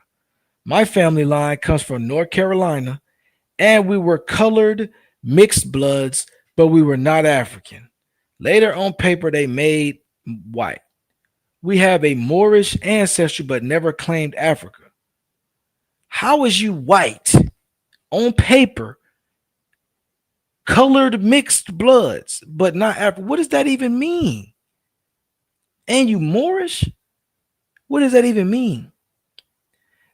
My family line comes from North Carolina, and we were colored mixed bloods, but we were not African. Later on paper, they made white. We have a Moorish ancestry, but never claimed Africa. How is you white on paper, colored mixed bloods, but not African? What does that even mean? And you Moorish? What does that even mean?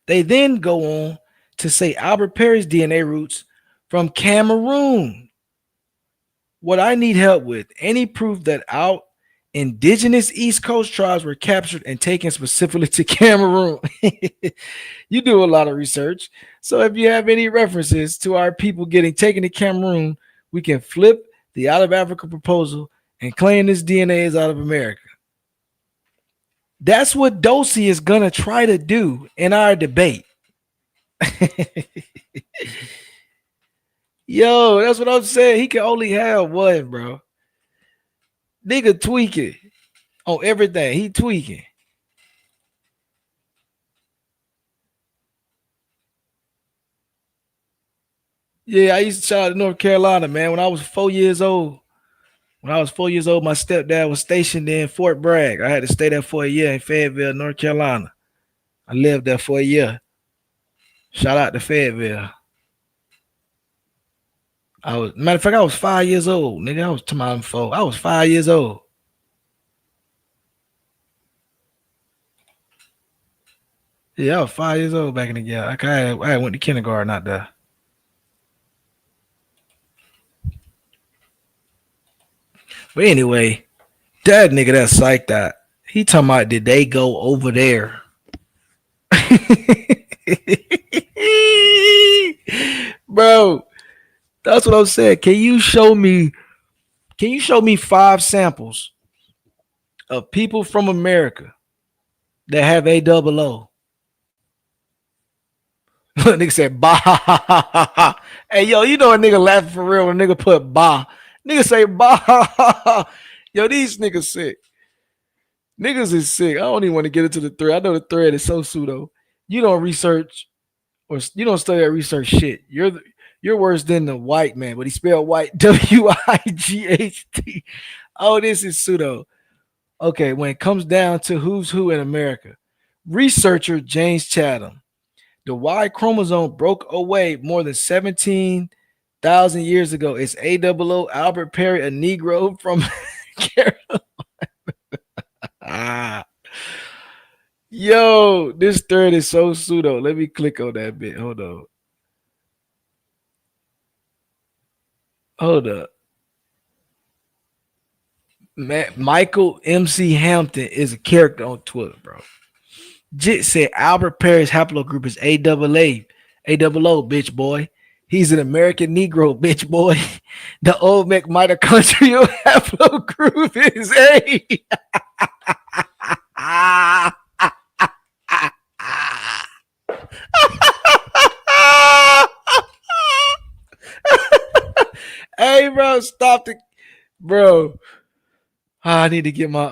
They then go on to say Albert Perry's DNA roots from Cameroon. What I need help with, any proof that our indigenous East Coast tribes were captured and taken specifically to Cameroon. You do a lot of research. So if you have any references to our people getting taken to Cameroon, we can flip the out of Africa proposal and claim this DNA is out of America. That's what Dosey is going to try to do in our debate. Yo, that's what I'm saying. He can only have one, bro. Nigga tweaking on everything. He tweaking. Yeah, I used to shout out to North Carolina, man. When I was 4 years old, my stepdad was stationed in Fort Bragg. I had to stay there for a year in Fayetteville, North Carolina. I lived there for a year. Shout out to Fayetteville. Matter of fact, I was 5 years old, nigga. I was 4. I was 5 years old. Yeah, I was 5 years old back in the day. I went to kindergarten out there. But anyway, that nigga that psyched out, he talking about did they go over there? Bro, that's what I'm saying. Can you show me 5 samples of people from America that have A00? Nigga said bah. Hey, yo, you know a nigga laughing for real when a nigga put bah. Nigga say bah. Yo, these niggas sick. Niggas is sick. I don't even want to get into the thread. I know the thread is so pseudo. You don't research or you don't study that research shit. You're worse than the white man, but he spelled white WIGHT. Oh, this is pseudo. Okay, when it comes down to who's who in America, researcher James Chatham, the Y chromosome broke away more than 17,000 years ago. It's A00 Albert Perry, a Negro from Carolina. Yo, this thread is so pseudo. Let me click on that bit. Hold up. Michael MC Hampton is a character on Twitter, bro. Jit said Albert Perry's haplogroup is A00, bitch boy. He's an American Negro, bitch boy. The old mitochondrial haplogroup is A. Hey, bro, stop the bro. I need to get my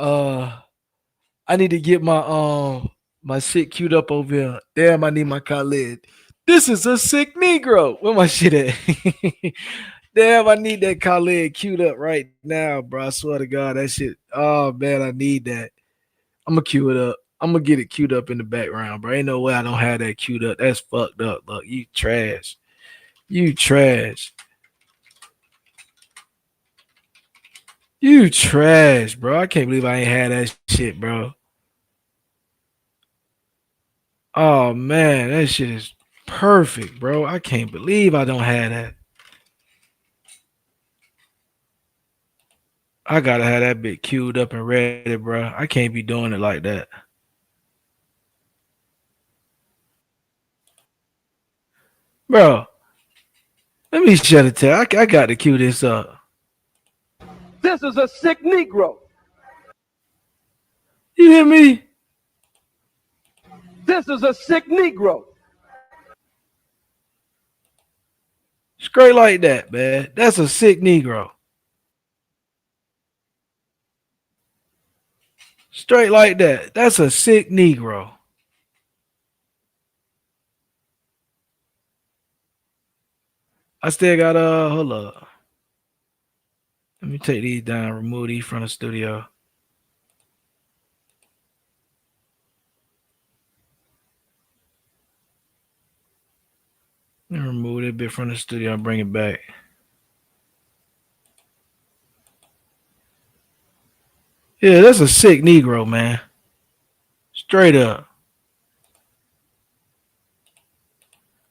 my shit queued up over here. Damn, I need my Khaled. This is a sick Negro. Where my shit at? Damn, I need that Khaled queued up right now, bro. I swear to God, that shit. Oh man, I need that. I'm gonna queue it up. I'm gonna get it queued up in the background, bro. Ain't no way I don't have that queued up. That's fucked up. Look, you trash. You trash. You trash, bro. I can't believe I ain't had that shit, bro. Oh man, that shit is perfect, bro. I can't believe I don't have that. I gotta have that bit queued up and ready, bro. I can't be doing it like that. Bro, let me shut it down. I got to queue this up. This is a sick Negro. You hear me? This is a sick Negro. Straight like that, man. That's a sick Negro. Straight like that. That's a sick Negro. I still got hold up. Let me take these down, remove these from the studio. Let me remove that bit from the studio and bring it back. Yeah, that's a sick Negro, man. Straight up.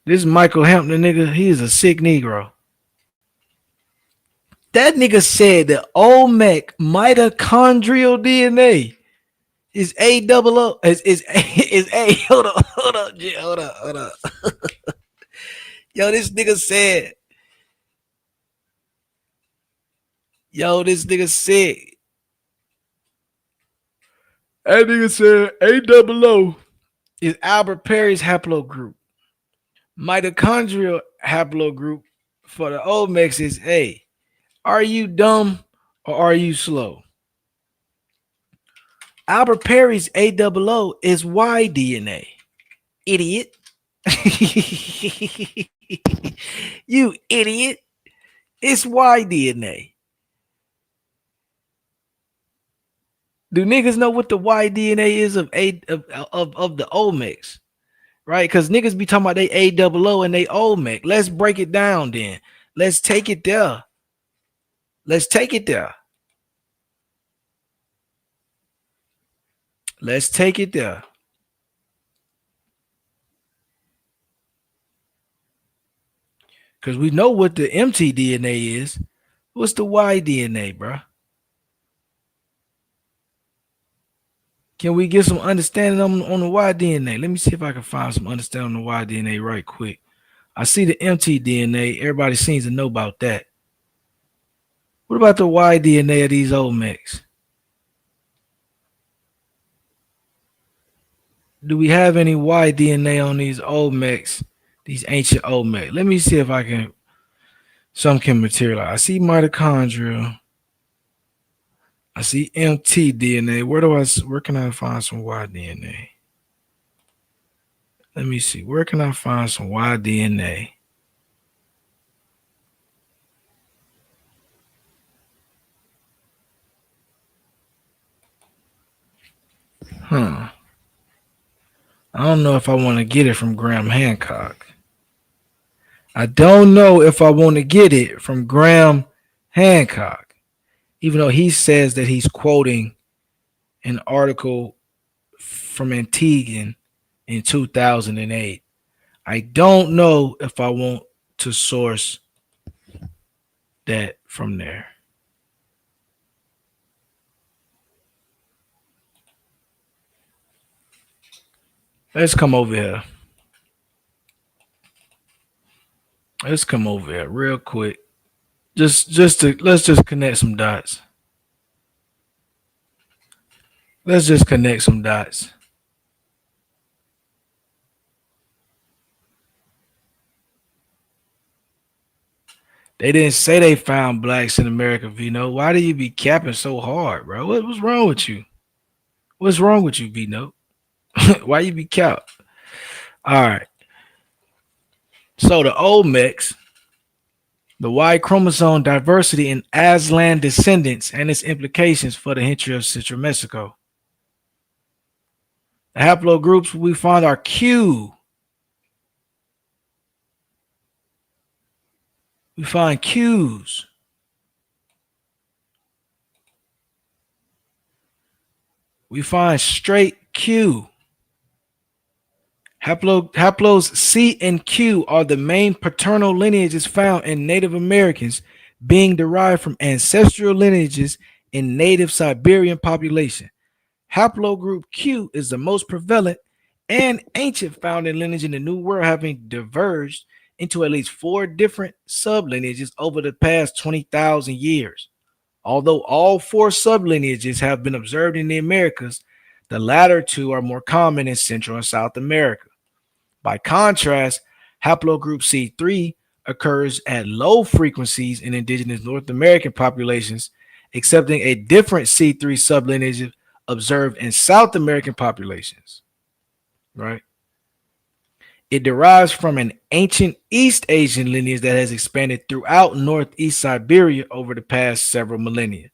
This Michael Hampton nigga, he is a sick Negro. That nigga said the Olmec mitochondrial DNA is A00. Is A. Hold up. Yo, this nigga said. Yo, this nigga said. That nigga said A00 is Albert Perry's haplogroup. Mitochondrial haplogroup for the Olmecs is A. Are you dumb or are you slow? Albert Perry's A00 is Y DNA. Idiot. You idiot. It's Y DNA. Do niggas know what the Y DNA is of the Olmecs? Right? Because niggas be talking about they A00 and they Olmec. Let's break it down then. Let's take it there. Let's take it there. Let's take it there. Because we know what the mtDNA is. What's the Y DNA, bro? Can we get some understanding on the Y DNA? Let me see if I can find some understanding on the Y DNA right quick. I see the mtDNA. Everybody seems to know about that. What about the Y DNA of these Olmecs? Do we have any Y DNA on these Olmecs, these ancient Olmecs? Let me see if I can, some can materialize. I see mitochondrial. I see mtDNA. Where can I find some Y DNA? Let me see. Where can I find some Y DNA? I don't know if I want to get it from Graham Hancock. I don't know if I want to get it from Graham Hancock, even though he says that he's quoting an article from Antiguan in 2008. I don't know if I want to source that from there. Let's come over here. Let's come over here real quick. Let's just connect some dots. Let's just connect some dots. They didn't say they found blacks in America, Vino. Why do you be capping so hard, bro? What's wrong with you? What's wrong with you, Vino? Why you be cap? All right. So the Olmecs, the Y chromosome diversity in Aslan descendants and its implications for the history of Central Mexico. The haplogroups we find are Q. We find Qs. We find straight Q. Haplos C and Q are the main paternal lineages found in Native Americans, being derived from ancestral lineages in native Siberian population. Haplogroup Q is the most prevalent and ancient found in lineage in the New World, having diverged into at least 4 different sublineages over the past 20,000 years. Although all 4 sublineages have been observed in the Americas, the latter 2 are more common in Central and South America. By contrast, haplogroup C3 occurs at low frequencies in indigenous North American populations, excepting a different C3 sublineage observed in South American populations. Right? It derives from an ancient East Asian lineage that has expanded throughout Northeast Siberia over the past several millennia.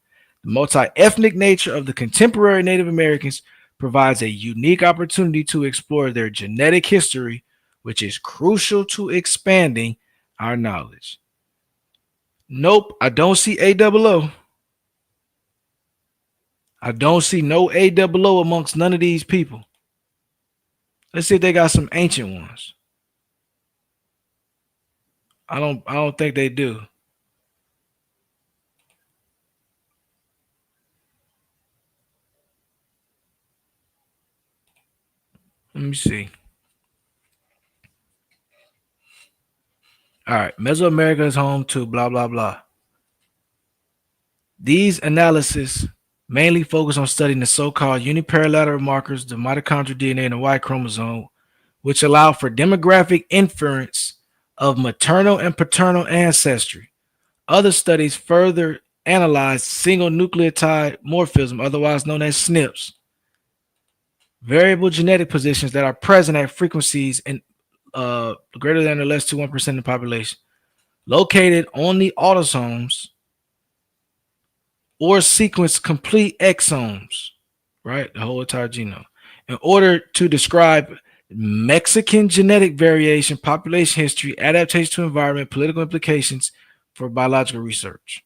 The multi-ethnic nature of the contemporary Native Americans provides a unique opportunity to explore their genetic history, which is crucial to expanding our knowledge. Nope, I don't see A00. I don't see no A00 amongst none of these people. Let's see if they got some ancient ones. I don't think they do. Let me see. All right, Mesoamerica is home to blah, blah, blah. These analyses mainly focus on studying the so-called uniparallel markers, the mitochondrial DNA and the Y chromosome, which allow for demographic inference of maternal and paternal ancestry. Other studies further analyze single nucleotide morphism, otherwise known as SNPs, variable genetic positions that are present at frequencies in greater than or less to 1% of the population, located on the autosomes or sequence complete exomes, right? The whole entire genome, in order to describe Mexican genetic variation, population history, adaptation to environment, political implications for biological research.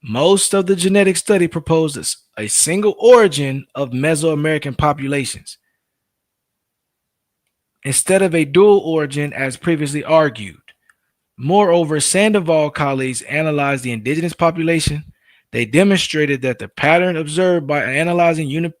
Most of the genetic study proposes a single origin of Mesoamerican populations, instead of a dual origin as previously argued. Moreover, Sandoval colleagues analyzed the indigenous population. They demonstrated that the pattern observed by analyzing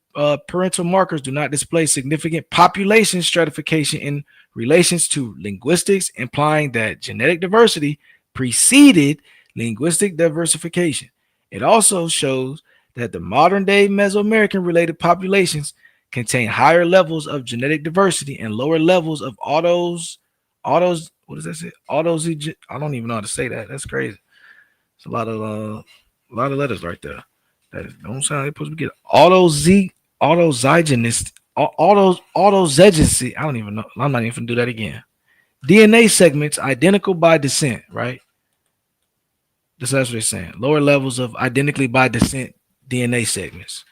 parental markers do not display significant population stratification in relations to linguistics, implying that genetic diversity preceded linguistic diversification. It also shows that the modern-day Mesoamerican related populations contain higher levels of genetic diversity and lower levels of what does that say? I don't even know how to say that. That's crazy. It's a lot of letters right there. That don't sound like supposed to get autozygonist, autozygocy. I don't even know. I'm not even gonna do that again. DNA segments identical by descent, right? That's what they're saying. Lower levels of identically by descent DNA segments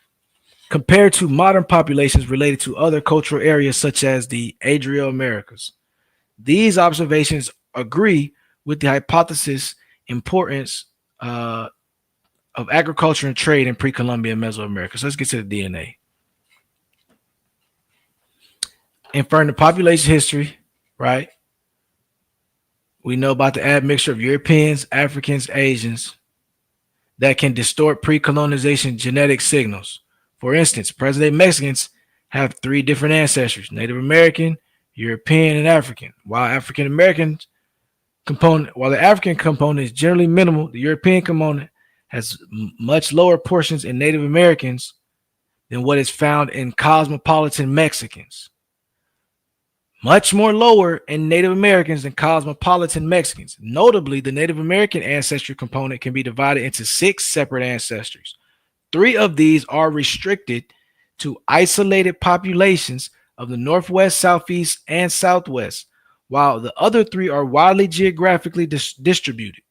compared to modern populations related to other cultural areas such as the Adrial Americas. These observations agree with the hypothesis importance of agriculture and trade in pre-Columbian Mesoamerica. So let's get to the DNA. Inferring the population history, right? We know about the admixture of Europeans, Africans, Asians that can distort pre-colonization genetic signals. For instance, present-day Mexicans have 3 different ancestries: Native American, European, and African. While the African component is generally minimal, the European component has much lower portions in Native Americans than what is found in cosmopolitan Mexicans. Much more lower in Native Americans than cosmopolitan Mexicans. Notably, the Native American ancestry component can be divided into 6 separate ancestries. 3 of these are restricted to isolated populations of the Northwest, Southeast, and Southwest, while the other three are widely geographically distributed.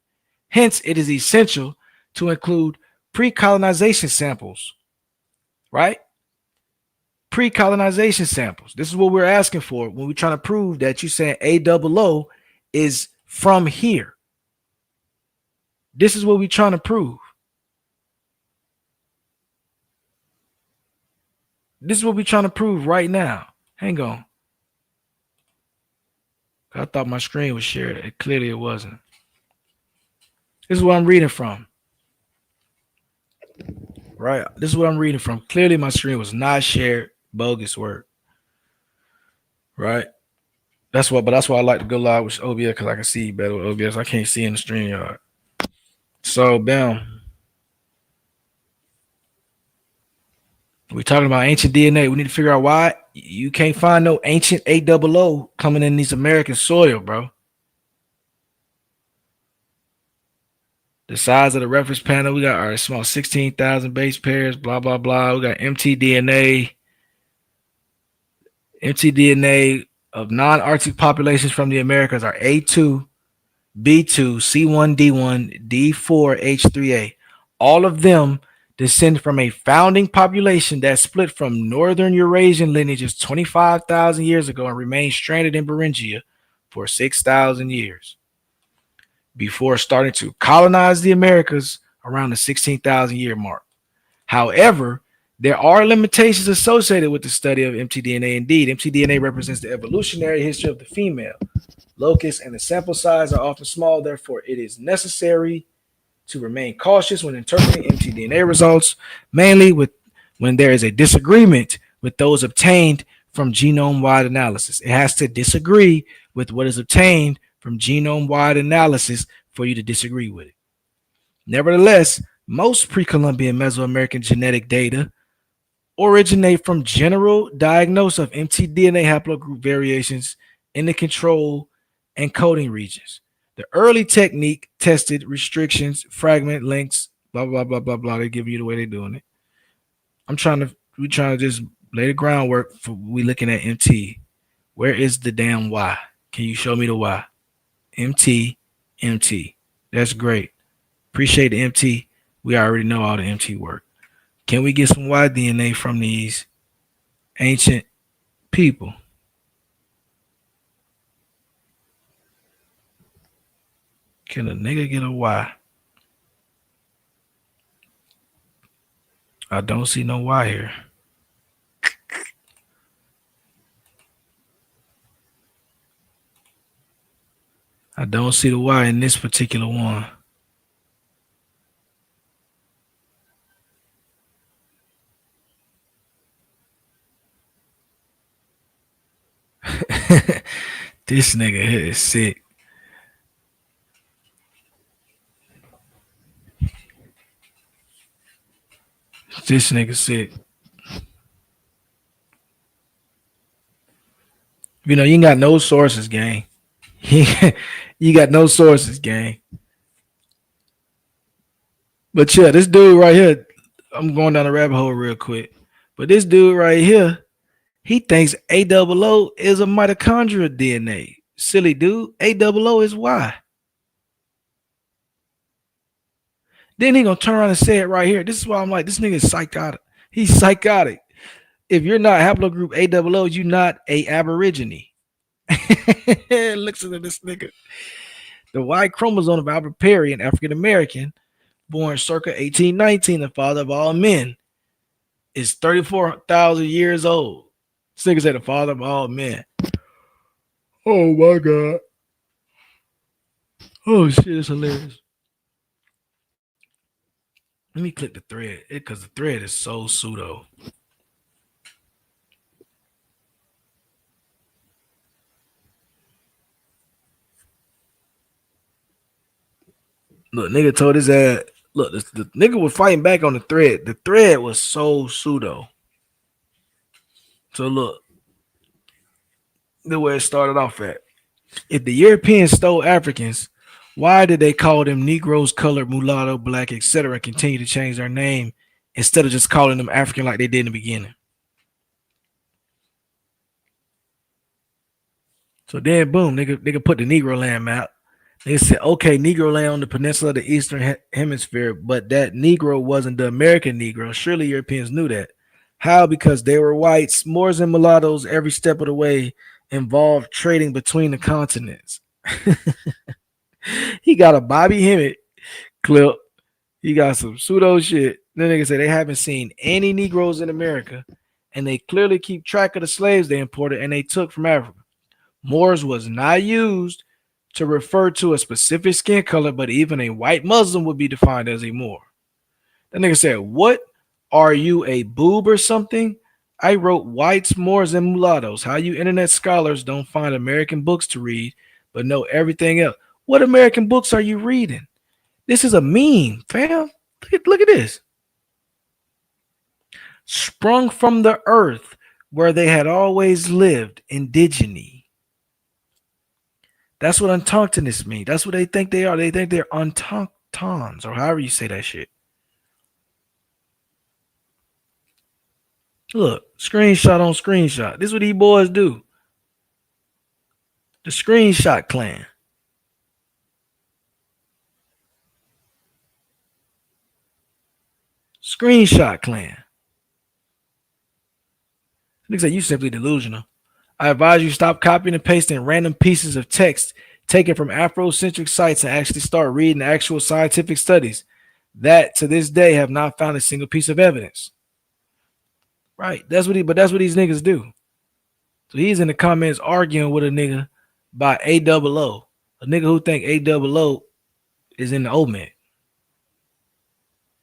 Hence, it is essential to include pre-colonization samples, right? Pre-colonization samples. This is what we're asking for when we're trying to prove that you're saying A00 is from here. This is what we're trying to prove. This is what we're trying to prove right now. Hang on. I thought my screen was shared. Clearly it wasn't. This is what I'm reading from. Right? This is what I'm reading from. Clearly my screen was not shared. Bogus work. Right? That's why I like to go live with OBS, because I can see better with OBS. I can't see in the stream yard. So, bam. We're talking about ancient DNA. We need to figure out why you can't find no ancient A00 coming in these American soil, bro. The size of the reference panel, we got our small 16,000 base pairs, blah, blah, blah. We got mtDNA. mtDNA of non-Arctic populations from the Americas are A2, B2, C1D1, D4H3A. All of them descend from a founding population that split from northern Eurasian lineages 25,000 years ago and remained stranded in Beringia for 6,000 years before starting to colonize the Americas around the 16,000 year mark. However, there are limitations associated with the study of mtDNA. Indeed, mtDNA represents the evolutionary history of the female locus, and the sample size are often small. Therefore, it is necessary to remain cautious when interpreting mtDNA results, mainly when there is a disagreement with those obtained from genome-wide analysis. It has to disagree with what is obtained from genome-wide analysis for you to disagree with it. Nevertheless, most pre-Columbian Mesoamerican genetic data originate from general diagnosis of mtDNA haplogroup variations in the control and coding regions. The early technique tested restrictions, fragment lengths, blah, blah, blah, blah, blah. They give you the way they're doing it. we're trying to just lay the groundwork for we looking at MT. Where is the damn Y? Can you show me the Y? MT. That's great. Appreciate the MT. We already know all the MT work. Can we get some Y DNA from these ancient people? Can a nigga get a Y? I don't see no Y here. I don't see the Y in this particular one. This nigga here is sick. This nigga sick. You know, you ain't got no sources, gang. You got no sources, gang. But yeah, this dude right here, I'm going down the rabbit hole real quick. But this dude right here, he thinks A00 is a mitochondrial DNA. Silly dude. A00 is Y. Then he gonna turn around and say it right here. This is why I'm like, this nigga is psychotic. He's psychotic. If you're not haplogroup A00, you're not a aborigine. Listen to this nigga. The Y chromosome of Albert Perry, an African American, born circa 1819, the father of all men, is 34,000 years old. This nigga said the father of all men. Oh my God. Oh shit, it's hilarious. Let me click the thread because the thread is so pseudo. Look, nigga told his ass. Look, the nigga was fighting back on the thread. The thread was so pseudo. So look, the way it started off at. If the Europeans stole Africans, why did they call them Negroes, colored, mulatto, black, etc., and continue to change their name instead of just calling them African like they did in the beginning? So then, boom, nigga put the Negro land map. They said, okay, Negro land on the peninsula of the Eastern Hemisphere, but that Negro wasn't the American Negro. Surely Europeans knew that. How? Because they were whites. Moors and mulattoes every step of the way involved trading between the continents. He got a Bobby Hemmett clip. He got some pseudo shit. Then nigga say they haven't seen any Negroes in America, and they clearly keep track of the slaves they imported and they took from Africa. Moors was not used to refer to a specific skin color, but even a white Muslim would be defined as a Moor. That nigga said, what? Are you a boob or something? I wrote whites, Moors, and mulattoes. How you internet scholars don't find American books to read, but know everything else. What American books are you reading? This is a meme, fam. Look at this. Sprung from the earth where they had always lived, indigeny. That's what untauntedness means. That's what they think they are. They think they're untauntons, or however you say that shit. Look, screenshot on screenshot. This is what these boys do. The screenshot clan. Screenshot clan. Niggas say you simply delusional. I advise you stop copying and pasting random pieces of text taken from Afrocentric sites and actually start reading actual scientific studies that to this day have not found a single piece of evidence. Right. That's what these niggas do. So he's in the comments arguing with a nigga by A00. A nigga who think A00 is in the OMED.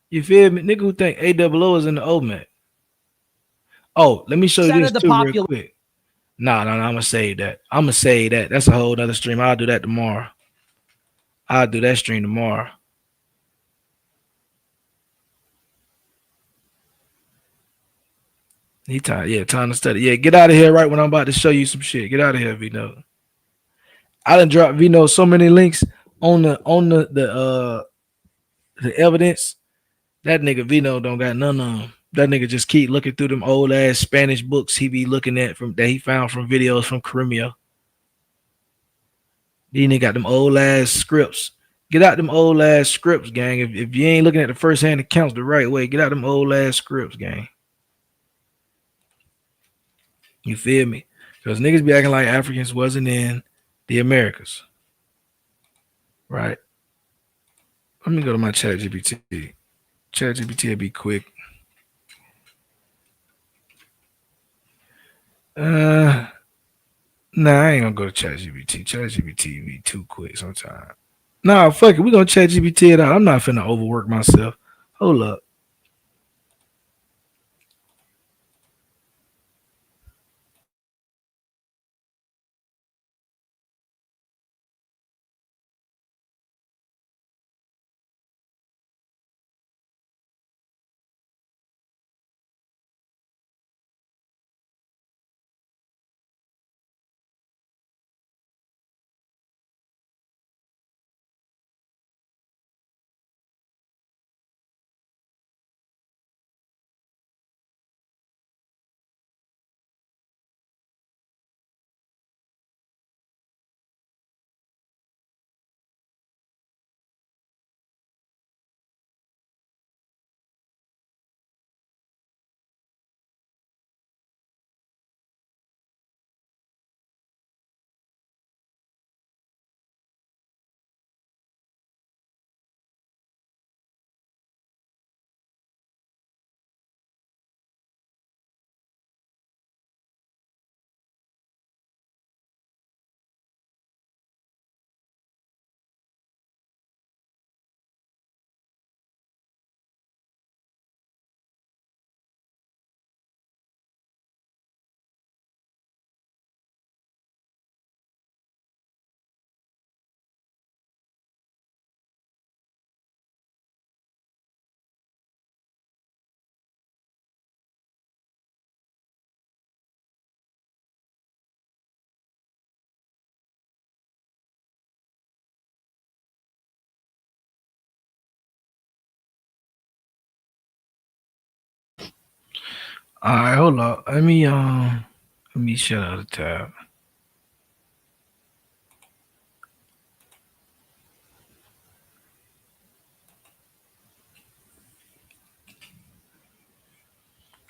You feel me? Nigga who think A00 is in the OMED. Oh, let me show you this too real quick. Nah, I'm gonna save that. That's a whole other stream. I'll do that tomorrow. I'll do that stream tomorrow. Time to study. Yeah, get out of here right when I'm about to show you some shit. Get out of here, Vino. I done dropped Vino so many links on the evidence. That nigga Vino don't got none of them. That nigga just keep looking through them old ass Spanish books he be looking at from that he found from videos from Crimea. These nigga got them old ass scripts. Get out them old ass scripts, gang. If you ain't looking at the first hand accounts the right way, get out them old ass scripts, gang. You feel me? Because niggas be acting like Africans wasn't in the Americas. Right? Let me go to my chat GPT. Chat GPT will be quick. Nah, I ain't gonna go to chat GPT. Chat GPT be too quick sometimes. Nah, fuck it. We gonna chat GPT it out. I'm not finna overwork myself. Hold up. All right, hold up. Let me shut out the tab.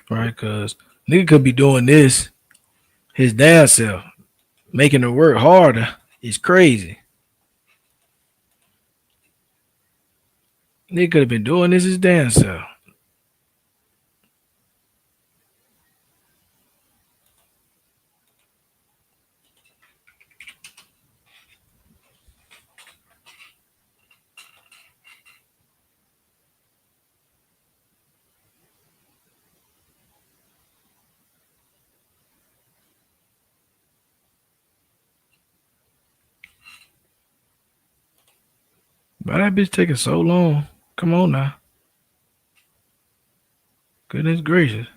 right? Because nigga could be doing this his damn self, making the work harder. It's crazy. Nigga could have been doing this his damn self. Why that bitch taking so long? Come on now. Goodness gracious.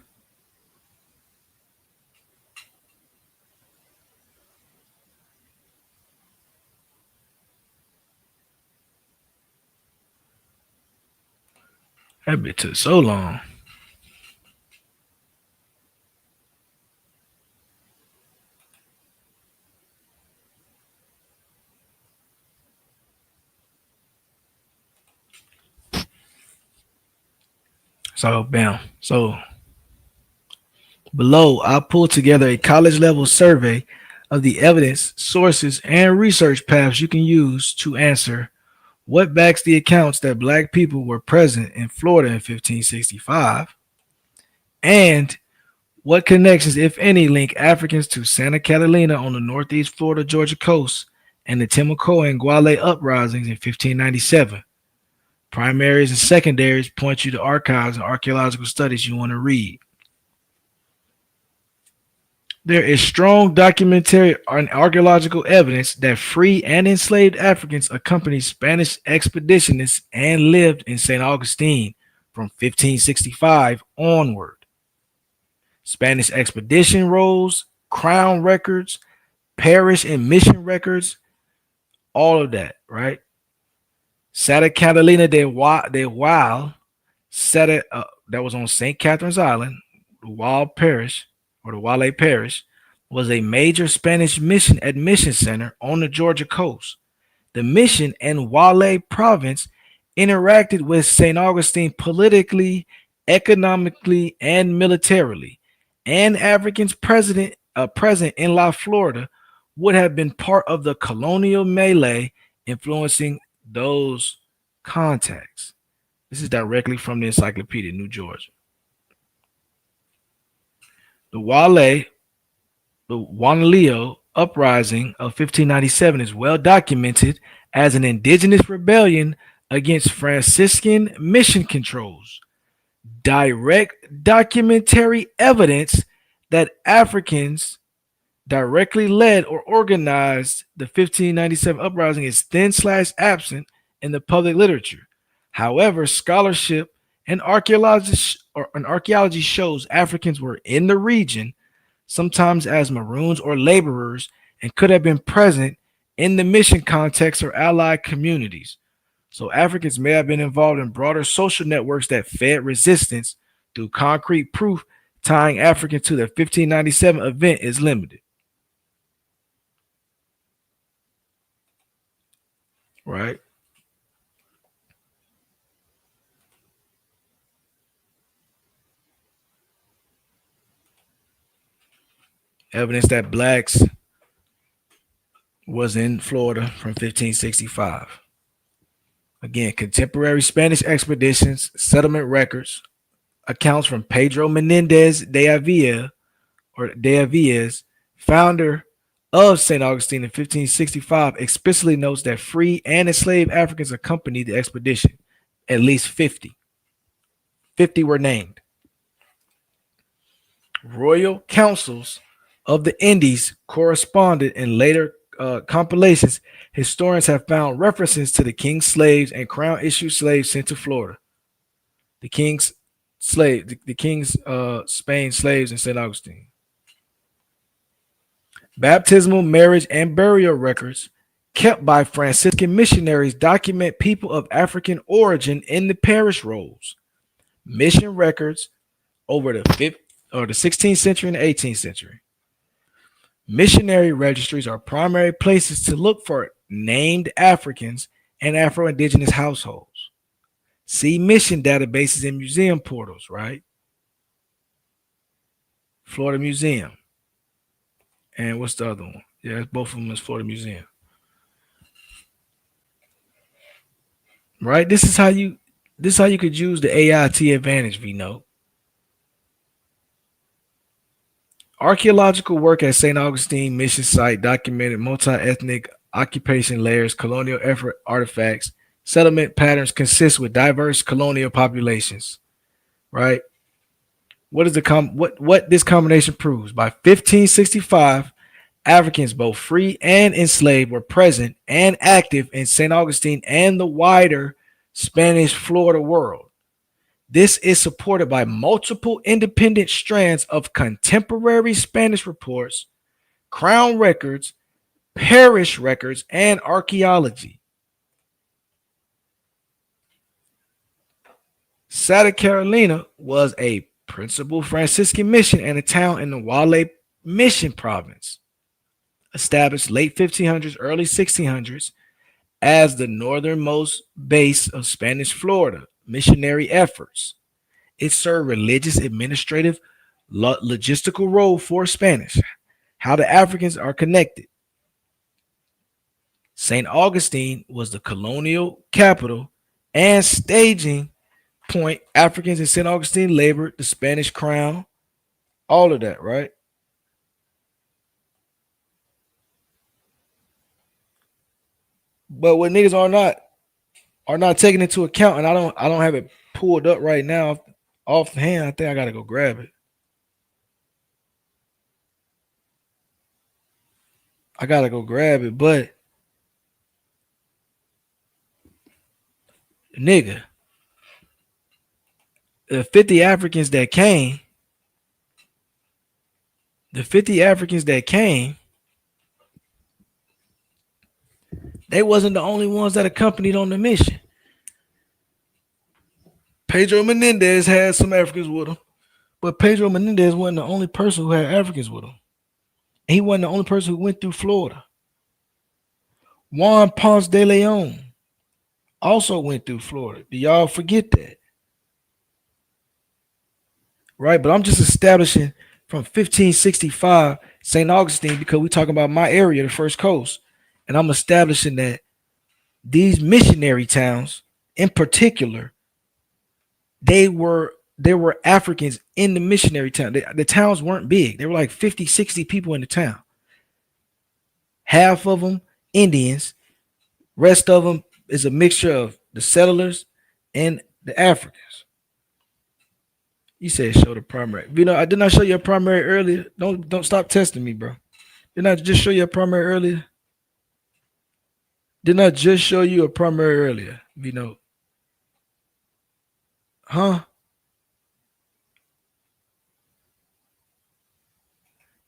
That bitch took so long. So, bam. So, below, I pulled together a college level survey of the evidence, sources, and research paths you can use to answer what backs the accounts that black people were present in Florida in 1565, and what connections, if any, link Africans to Santa Catalina on the northeast Florida Georgia coast and the Timoko and Guale uprisings in 1597. Primaries and secondaries point you to archives and archaeological studies you want to read. There is strong documentary and archaeological evidence that free and enslaved Africans accompanied Spanish expeditionists and lived in St. Augustine from 1565 onward. Spanish expedition rolls, crown records, parish and mission records, all of that, right? Santa Catalina de Wild, that was on St. Catherine's Island, the Wild Parish, or the Wale Parish, was a major Spanish mission admission center on the Georgia coast. The mission and Wale province interacted with St. Augustine politically, economically, and militarily, and Africans present in La Florida would have been part of the colonial melee influencing those contacts. This is directly from the Encyclopedia, New Georgia. The Wanaleo uprising of 1597 is well documented as an indigenous rebellion against Franciscan mission controls. Direct documentary evidence that Africans directly led or organized the 1597 uprising is thin/absent in the public literature. However, scholarship and archaeology shows Africans were in the region, sometimes as maroons or laborers, and could have been present in the mission context or allied communities. So Africans may have been involved in broader social networks that fed resistance, through concrete proof tying Africans to the 1597 event is limited. Right? Evidence that blacks was in Florida from 1565. Again, contemporary Spanish expeditions, settlement records, accounts from Pedro Menendez de Avilés, founder of St. Augustine in 1565, explicitly notes that free and enslaved Africans accompanied the expedition. At least 50. 50 were named. Royal councils of the Indies corresponded in later compilations. Historians have found references to the king's slaves and crown issued slaves sent to Florida. The king's Spain slaves in St. Augustine. Baptismal, marriage, and burial records kept by Franciscan missionaries document people of African origin in the parish rolls. Mission records over the 16th century and the 18th century. Missionary registries are primary places to look for named Africans and Afro-Indigenous households. See mission databases and museum portals, right? Florida Museum. And what's the other one? Yeah, both of them is Florida Museum. Right? This is how you could use the AI to your advantage, Vino. Archaeological work at St. Augustine mission site documented multi-ethnic occupation layers, colonial effort artifacts, settlement patterns consist with diverse colonial populations. Right? What is what this combination proves? By 1565, Africans, both free and enslaved, were present and active in St. Augustine and the wider Spanish Florida world. This is supported by multiple independent strands of contemporary Spanish reports, crown records, parish records, and archaeology. Santa Carolina was a principal Franciscan mission and a town in the Wale Mission province, established late 1500s, early 1600s as the northernmost base of Spanish Florida missionary efforts. It served religious, administrative, logistical role for Spanish, how the Africans are connected. St. Augustine was the colonial capital and staging point. Africans in St. Augustine labored the Spanish crown, all of that, right? But what niggas are not taking into account, and I don't have it pulled up right now off the hand. I think I gotta go grab it. But nigga, the 50 Africans that came, they wasn't the only ones that accompanied on the mission. Pedro Menendez had some Africans with him, but Pedro Menendez wasn't the only person who had Africans with him. He wasn't the only person who went through Florida. Juan Ponce de Leon also went through Florida. Do y'all forget that? Right, but I'm just establishing from 1565 St. Augustine because we're talking about my area, the First Coast, and I'm establishing that these missionary towns, in particular, there were Africans in the missionary town. The towns weren't big. There were like 50, 60 people in the town. Half of them Indians, rest of them is a mixture of the settlers and the Africans. You said show the primary. You know, I did not show you a primary earlier. Don't stop testing me, bro. Didn't I just show you a primary earlier? Didn't I just show you a primary earlier? You know. Huh?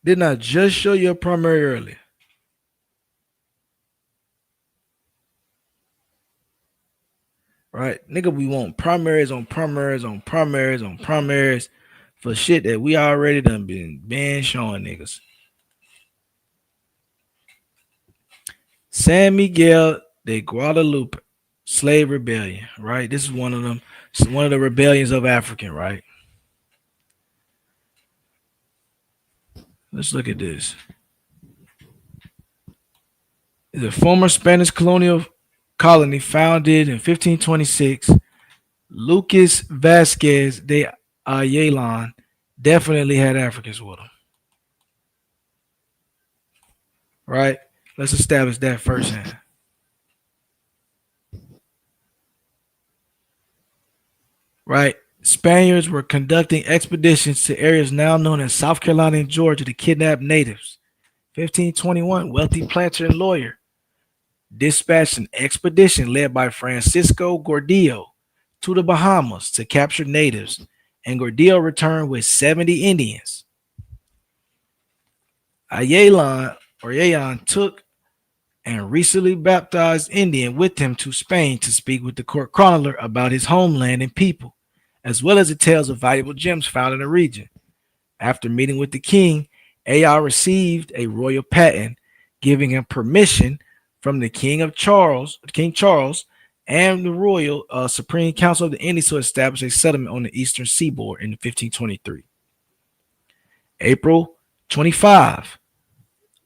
Didn't I just show you a primary earlier? Right? Nigga, we want primaries on primaries on primaries on primaries for shit that we already done been showing niggas. San Miguel de Guadalupe slave rebellion, right? This is one of them. It's one of the rebellions of African, right? Let's look at this. The former Spanish colonial colony founded in 1526. Lucas Vasquez de Ayala definitely had Africans with him. Right? Let's establish that firsthand. Right? Spaniards were conducting expeditions to areas now known as South Carolina and Georgia to kidnap natives. 1521, wealthy planter and lawyer dispatched an expedition led by Francisco Gordillo to the Bahamas to capture natives, and Gordillo returned with 70 Indians. Ayala took and recently baptized Indian with him to Spain to speak with the court chronicler about his homeland and people, as well as the tales of valuable gems found in the region. After meeting with the king, Ayala received a royal patent giving him permission from the King Charles, and the Royal Supreme Council of the Indies to establish a settlement on the eastern seaboard in 1523. April 25,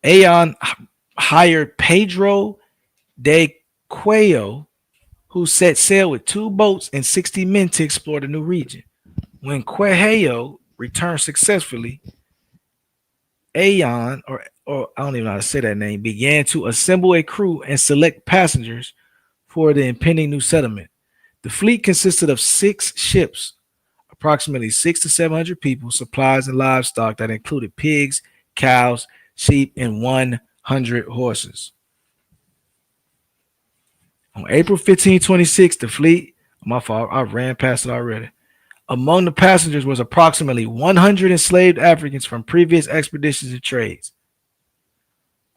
Aon hired Pedro de Cuello, who set sail with 2 boats and 60 men to explore the new region. When Cuello returned successfully, Aon, or I don't even know how to say that name, began to assemble a crew and select passengers for the impending new settlement. The fleet consisted of 6 ships, approximately 600 to 700 people, supplies, and livestock that included pigs, cows, sheep, and 100 horses. On April 15, 26, the fleet, my fault, I ran past it already. Among the passengers was approximately 100 enslaved Africans from previous expeditions and trades.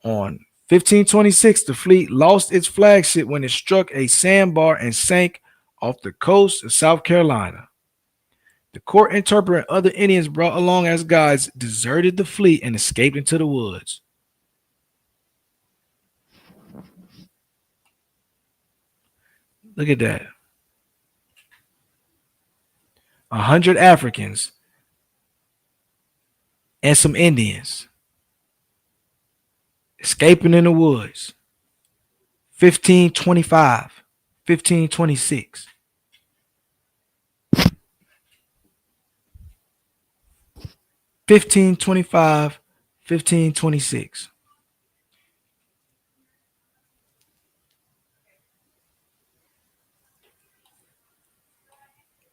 On 1526, the fleet lost its flagship when it struck a sandbar and sank off the coast of South Carolina. The court interpreter and other Indians brought along as guides deserted the fleet and escaped into the woods. Look at that. 100 Africans and some Indians escaping in the woods. 1525, 1526. (1525, 1526).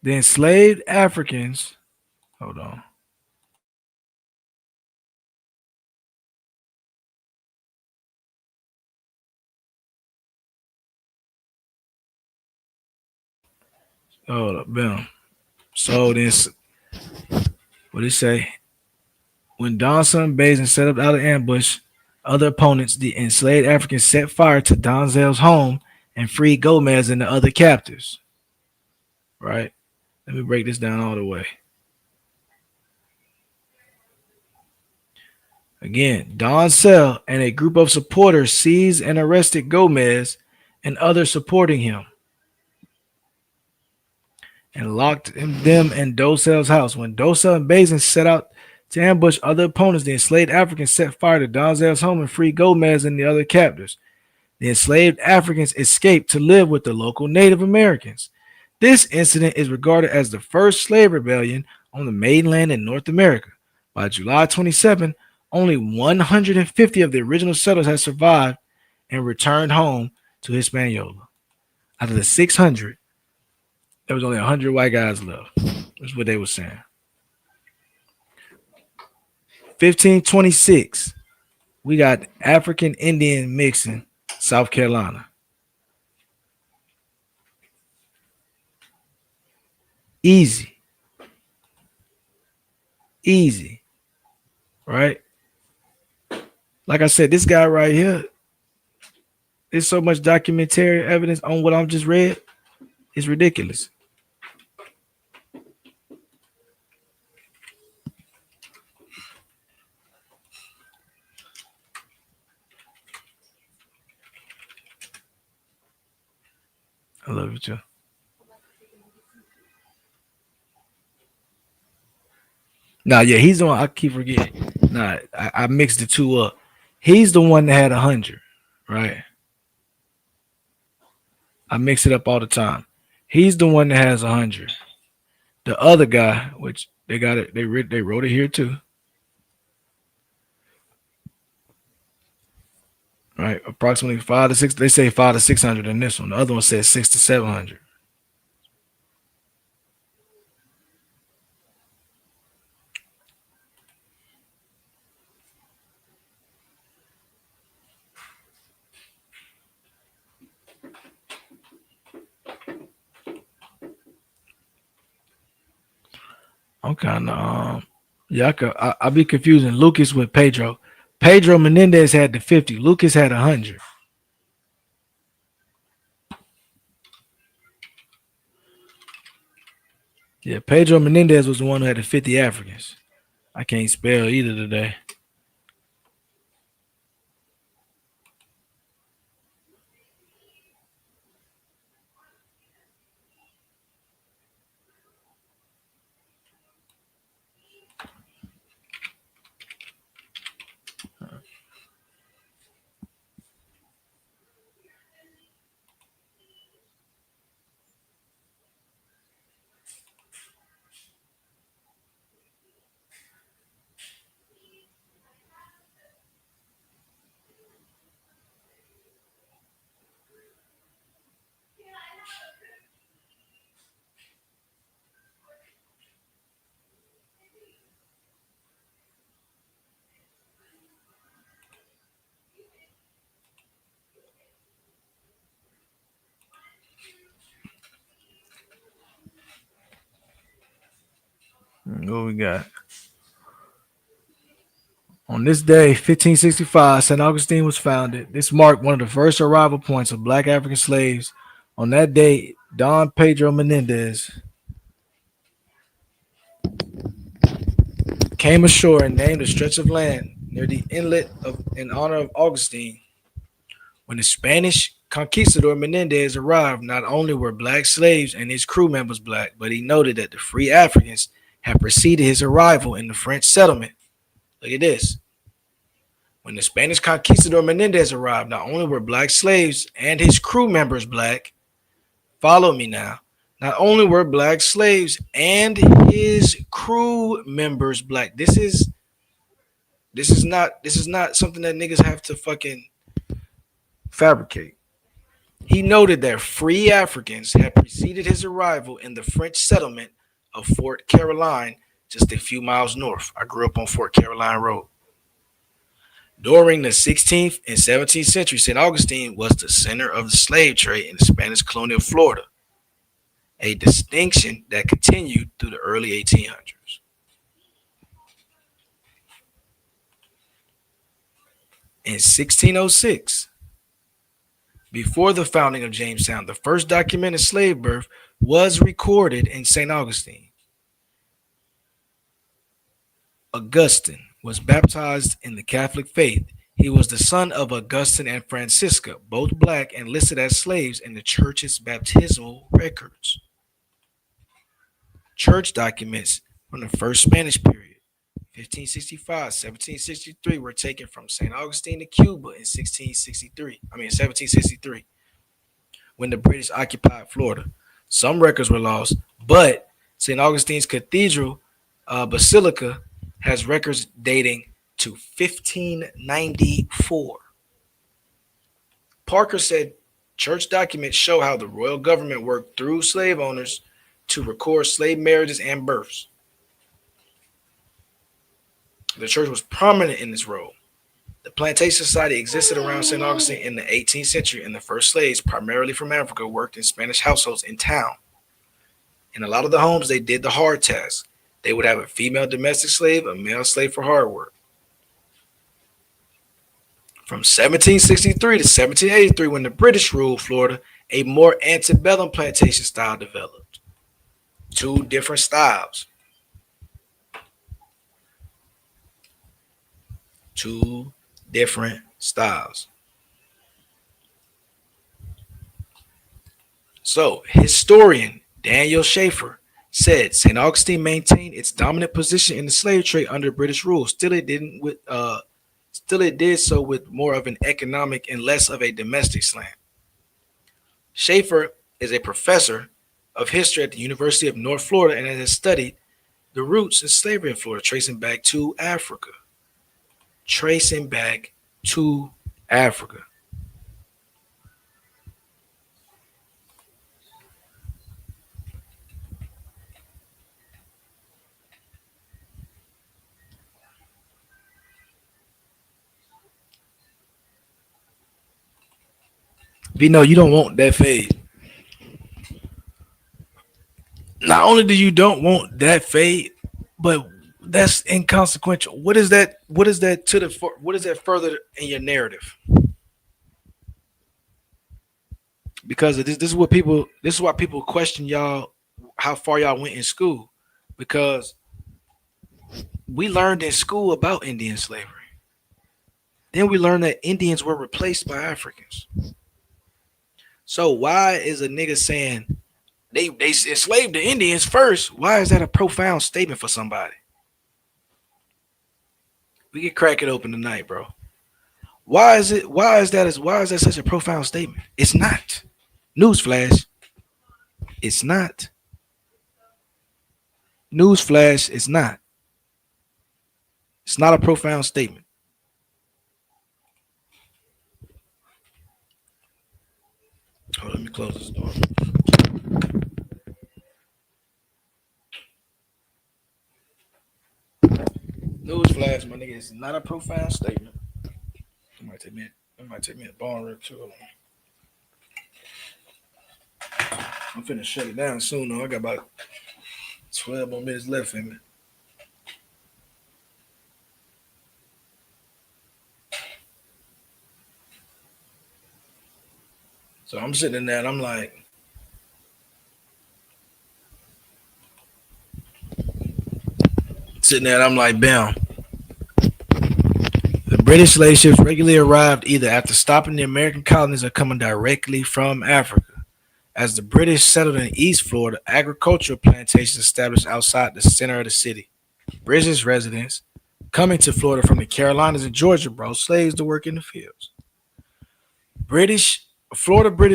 The enslaved Africans, hold on. Hold up, boom. So this, what did it say? When Donson, Bazin set up out of ambush other opponents, the enslaved Africans set fire to Donzel's home and freed Gomez and the other captives. Right? Let me break this down all the way. Again, Doncel and a group of supporters seized and arrested Gomez and others supporting him and locked them in Docel's house. When Docel and Bazin set out to ambush other opponents, the enslaved Africans set fire to Donzel's home and freed Gomez and the other captives. The enslaved Africans escaped to live with the local Native Americans. This incident is regarded as the first slave rebellion on the mainland in North America. By July 27, only 150 of the original settlers had survived and returned home to Hispaniola. Out of the 600, there was only 100 white guys left. That's what they were saying. 1526, we got African Indian mixing South Carolina. Easy. Right? Like I said, this guy right here, there's so much documentary evidence on what I've just read. It's ridiculous. I love you too. Nah, yeah, he's the one. I keep forgetting. Nah, I mixed the two up. He's the one that had 100, right? I mix it up all the time. He's the one that has 100. The other guy, which they got it, they wrote it here too. Right, approximately 5 to 6. They say 5 to 600 in this one. The other one says 6 to 700. I'm kind of yeah. I be confusing Lucas with Pedro. Pedro Menendez had the 50. Lucas had 100. Yeah, Pedro Menendez was the one who had the 50 Africans. I can't spell either today. What we got? On this day, 1565, St. Augustine was founded. This marked one of the first arrival points of black African slaves. On that day, Don Pedro Menendez came ashore and named a stretch of land near the inlet in honor of Augustine. When the Spanish conquistador Menendez arrived, not only were black slaves and his crew members black, but he noted that the free Africans had preceded his arrival in the French settlement. Look at this. When the Spanish conquistador Menendez arrived, not only were black slaves and his crew members black, follow me now. Not only were black slaves and his crew members black. This is not something that niggas have to fucking fabricate. He noted that free Africans had preceded his arrival in the French settlement of Fort Caroline, just a few miles north. I grew up on Fort Caroline Road. During the 16th and 17th century, St. Augustine was the center of the slave trade in the Spanish colonial Florida, a distinction that continued through the early 1800s. In 1606, before the founding of Jamestown, the first documented slave birth was recorded in St. Augustine. Augustine was baptized in the Catholic faith. He was the son of Augustine and Francisca, both black and listed as slaves in the church's baptismal records. Church documents from the first Spanish period, 1565, 1763, were taken from St. Augustine to Cuba in 1763, when the British occupied Florida. Some records were lost, but St. Augustine's Cathedral Basilica has records dating to 1594. Parker said church documents show how the royal government worked through slave owners to record slave marriages and births. The church was prominent in this role. The plantation society existed around St. Augustine in the 18th century, and the first slaves, primarily from Africa, worked in Spanish households in town. In a lot of the homes, they did the hard tasks. They would have a female domestic slave, a male slave for hard work. From 1763 to 1783, when the British ruled Florida, a more antebellum plantation style developed. Two different styles. So, historian Daniel Schaefer said St. Augustine maintained its dominant position in the slave trade under British rule. Still, it did so with more of an economic and less of a domestic slant. Schaefer is a professor of history at the University of North Florida and has studied the roots of slavery in Florida, tracing back to Africa. Vino, you don't want that fade. Not only do you don't want that fade, but that's inconsequential. What is that further in your narrative? Because this is why people question y'all how far y'all went in school, because we learned in school about Indian slavery. Then we learned that Indians were replaced by Africans. So why is a nigga saying they enslaved the Indians first? Why is that a profound statement for somebody? We can crack it open tonight, bro. Why is that such a profound statement? It's not. Newsflash. It's not. Newsflash, it's not. It's not a profound statement. Hold on, let me close this door. Newsflash, my nigga, it's not a profound statement. It might take me a bone rip too. I'm finna shut it down soon though. I got about 12 more minutes left in me. So I'm sitting there and I'm like, bam. The British slave ships regularly arrived either after stopping the American colonies or coming directly from Africa. As the British settled in East Florida, agricultural plantations established outside the center of the city. British residents coming to Florida from the Carolinas and Georgia brought slaves to work in the fields. British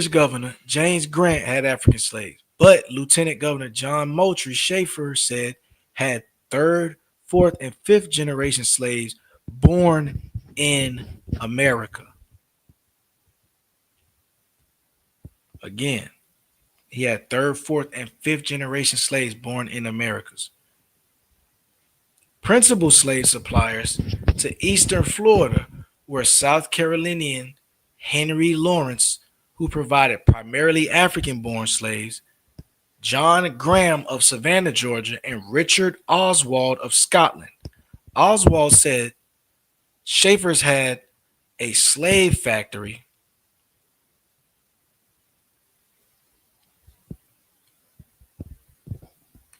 Governor James Grant had African slaves, but Lieutenant Governor John Moultrie Schaefer said had third, fourth, and fifth generation slaves born in America. Again, he had third, fourth, and fifth generation slaves born in Americas. Principal slave suppliers to eastern Florida were South Carolinian Henry Lawrence, who provided primarily African-born slaves, John Graham of Savannah, Georgia, and Richard Oswald of Scotland. Oswald said Schaefer's had a slave factory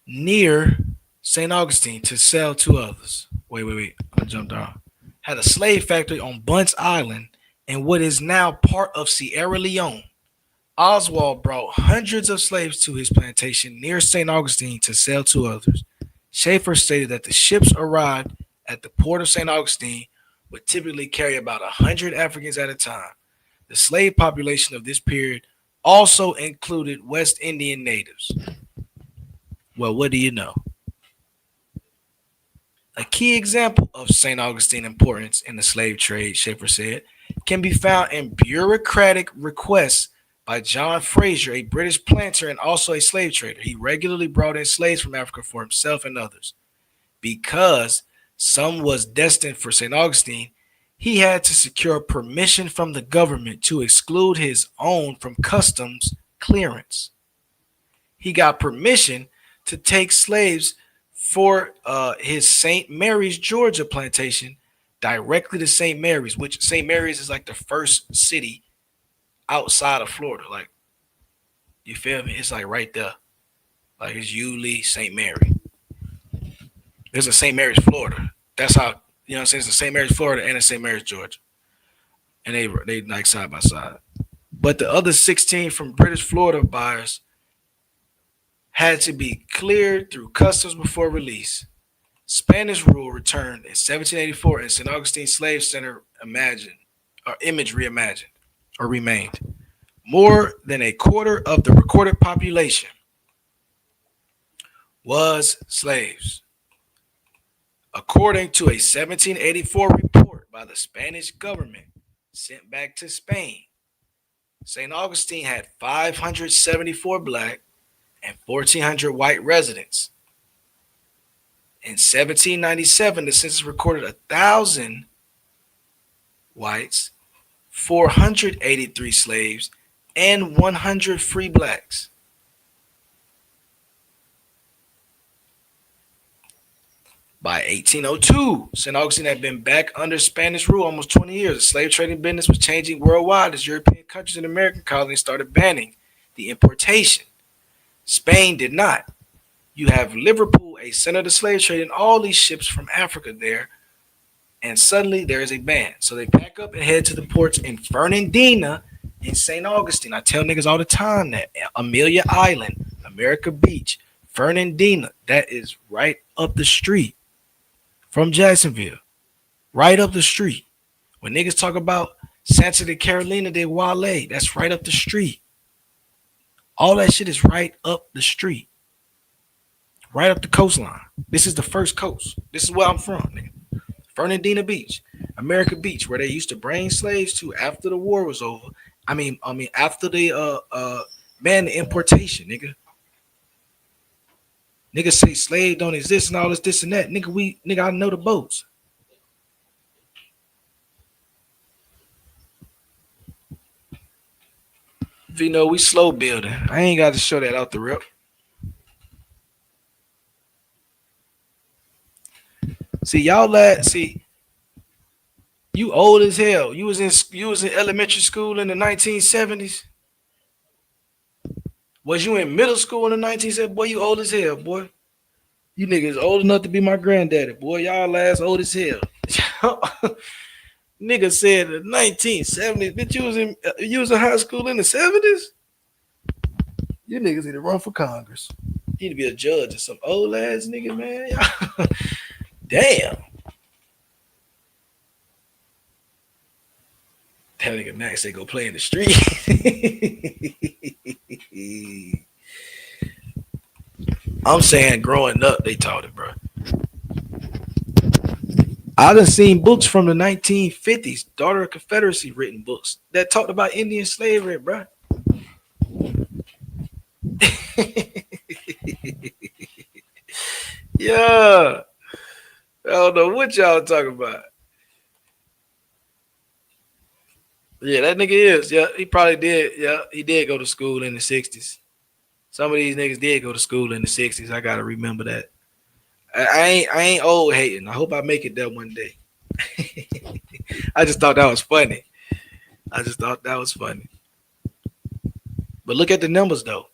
near St. Augustine to sell to others. Wait. I jumped on. Had a slave factory on Bunce Island in what is now part of Sierra Leone. Oswald brought hundreds of slaves to his plantation near St. Augustine to sell to others. Schaefer stated that the ships arrived at the port of St. Augustine would typically carry about 100 Africans at a time. The slave population of this period also included West Indian natives. Well, what do you know? A key example of St. Augustine importance in the slave trade, Schaefer said, can be found in bureaucratic requests by John Fraser, a British planter and also a slave trader. He regularly brought in slaves from Africa for himself and others. Because some was destined for St. Augustine, he had to secure permission from the government to exclude his own from customs clearance. He got permission to take slaves for his St. Mary's, Georgia plantation directly to St. Mary's, which St. Mary's is like the first city outside of Florida. Like, you feel me? It's like right there. Like it's Yulee, St. Mary. There's a St. Mary's, Florida. That's how, you know what I'm saying? It's a St. Mary's, Florida and a St. Mary's, Georgia. And they like side by side. But the other 16 from British Florida buyers had to be cleared through customs before release. Spanish rule returned in 1784 and St. Augustine Slave Center image reimagined or remained. More than a quarter of the recorded population was slaves. According to a 1784 report by the Spanish government sent back to Spain, St. Augustine had 574 black and 1,400 white residents. In 1797, the census recorded 1,000 whites, 483 slaves, and 100 free blacks. By 1802, St. Augustine had been back under Spanish rule almost 20 years. The slave trading business was changing worldwide as European countries and American colonies started banning the importation. Spain did not. You have Liverpool, a center of the slave trade, and all these ships from Africa there, and suddenly there is a ban. So they pack up and head to the ports in Fernandina in St. Augustine. I tell niggas all the time that Amelia Island, America Beach, Fernandina, that is right up the street from Jacksonville, right up the street. When niggas talk about Santa de Carolina de Wale, that's right up the street. All that shit is right up the street. Right up the coastline. This is the first coast. This is where I'm from, nigga. Fernandina Beach, America Beach, where they used to bring slaves to after the war was over. I mean, after the ban the importation, nigga. Niggas say slave don't exist and all this and that. Nigga, I know the boats. Vino, we slow building. I ain't got to show that out the rip. See, you old as hell. You was in elementary school in the 1970s. Was you in middle school in the 1970s? Boy, you old as hell, boy. You niggas old enough to be my granddaddy, boy. Y'all ass old as hell. Nigga said the 1970s. Bitch, you was in high school in the 70s? You niggas need to run for Congress. You need to be a judge or some old ass nigga, man. Damn. That nigga Max say go play in the street. I'm saying growing up, they taught it, bro. I done seen books from the 1950s, Daughter of Confederacy written books that talked about Indian slavery, bro. Yeah. I don't know what y'all talking about. Yeah, that nigga is. Yeah, he probably did. Yeah, he did go to school in the 60s. Some of these niggas did go to school in the 60s. I gotta remember that. I ain't old hating. I hope I make it there one day. I just thought that was funny. But look at the numbers though.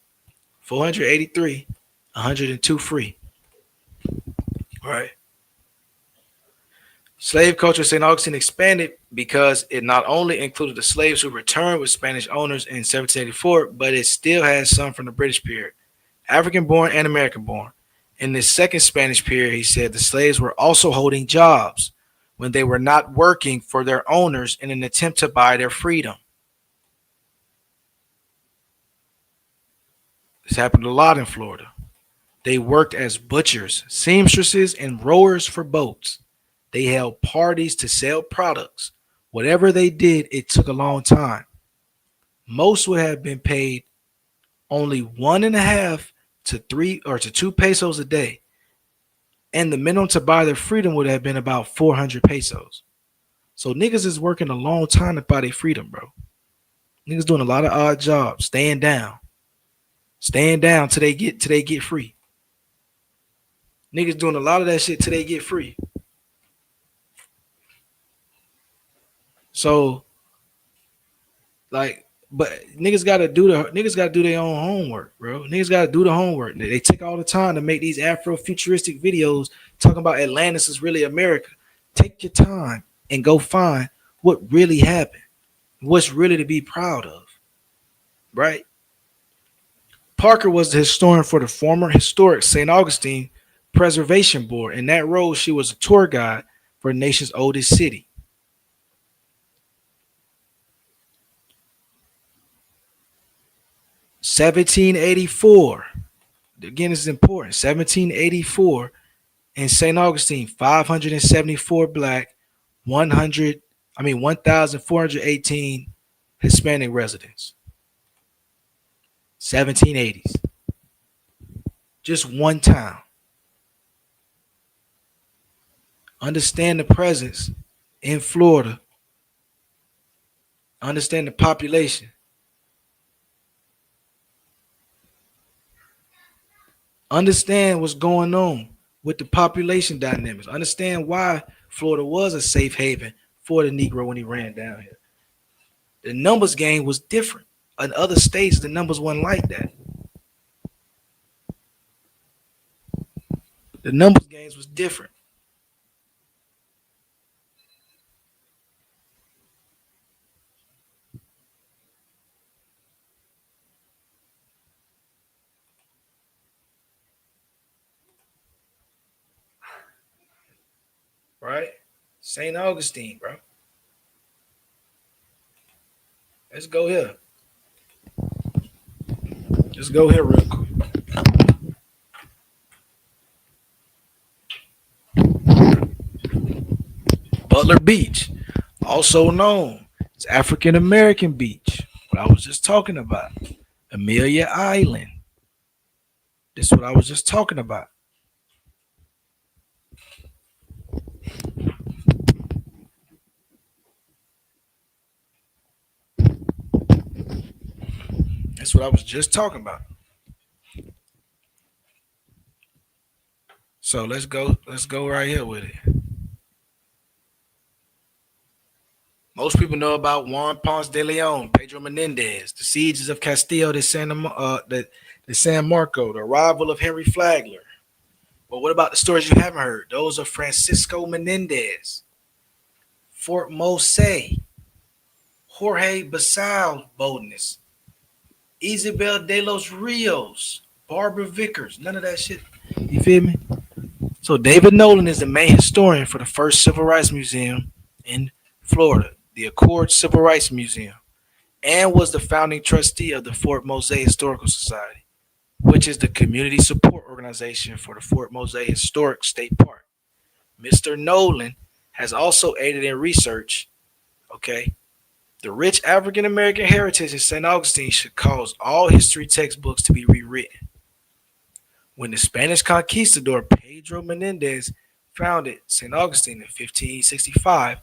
483, 102 free. Right. Slave culture St. Augustine expanded because it not only included the slaves who returned with Spanish owners in 1784, but it still has some from the British period, African-born and American-born. In the second Spanish period, he said the slaves were also holding jobs when they were not working for their owners in an attempt to buy their freedom. This happened a lot in Florida. They worked as butchers, seamstresses, and rowers for boats. They held parties to sell products. Whatever they did, it took a long time. Most would have been paid only 1.5 to 3 or to 2 pesos a day. And the minimum to buy their freedom would have been about 400 pesos. So niggas is working a long time to buy their freedom, bro. Niggas doing a lot of odd jobs, staying down till they get free. Niggas doing a lot of that shit till they get free. So, like, but niggas gotta do their own homework, bro. Niggas gotta do the homework. They take all the time to make these Afro-futuristic videos talking about Atlantis is really America. Take your time and go find what really happened, what's really to be proud of, right? Parker was the historian for the former historic St. Augustine Preservation Board. In that role, she was a tour guide for the nation's oldest city. 1784. Again, this is important. 1784 in St. Augustine, 574 black, 1,418 Hispanic residents. 1780s. Just one town. Understand the presence in Florida. Understand the population. Understand what's going on with the population dynamics. Understand why Florida was a safe haven for the Negro when he ran down here. The numbers game was different. In other states, the numbers wasn't like that. The numbers games was different. Right? St. Augustine, bro. Let's go here. Let's go here real quick. Butler Beach, also known as African American Beach, what I was just talking about. Amelia Island. This is what I was just talking about. That's what I was just talking about. So let's go right here with it. Most people know about Juan Ponce de Leon, Pedro Menendez, the sieges of Castillo de San Marco, the arrival of Henry Flagler. But what about the stories you haven't heard? Those of Francisco Menendez, Fort Mose, Jorge Basal boldness, Isabel de los Rios, Barbara Vickers, none of that shit. You feel me? So David Nolan is the main historian for the first civil rights museum in Florida, the Accord Civil Rights Museum, and was the founding trustee of the Fort Mose Historical Society, which is the community support organization for the Fort Mose Historic State Park. Mr. Nolan has also aided in research, okay? The rich African American heritage in St. Augustine should cause all history textbooks to be rewritten. When the Spanish conquistador Pedro Menendez founded St. Augustine in 1565,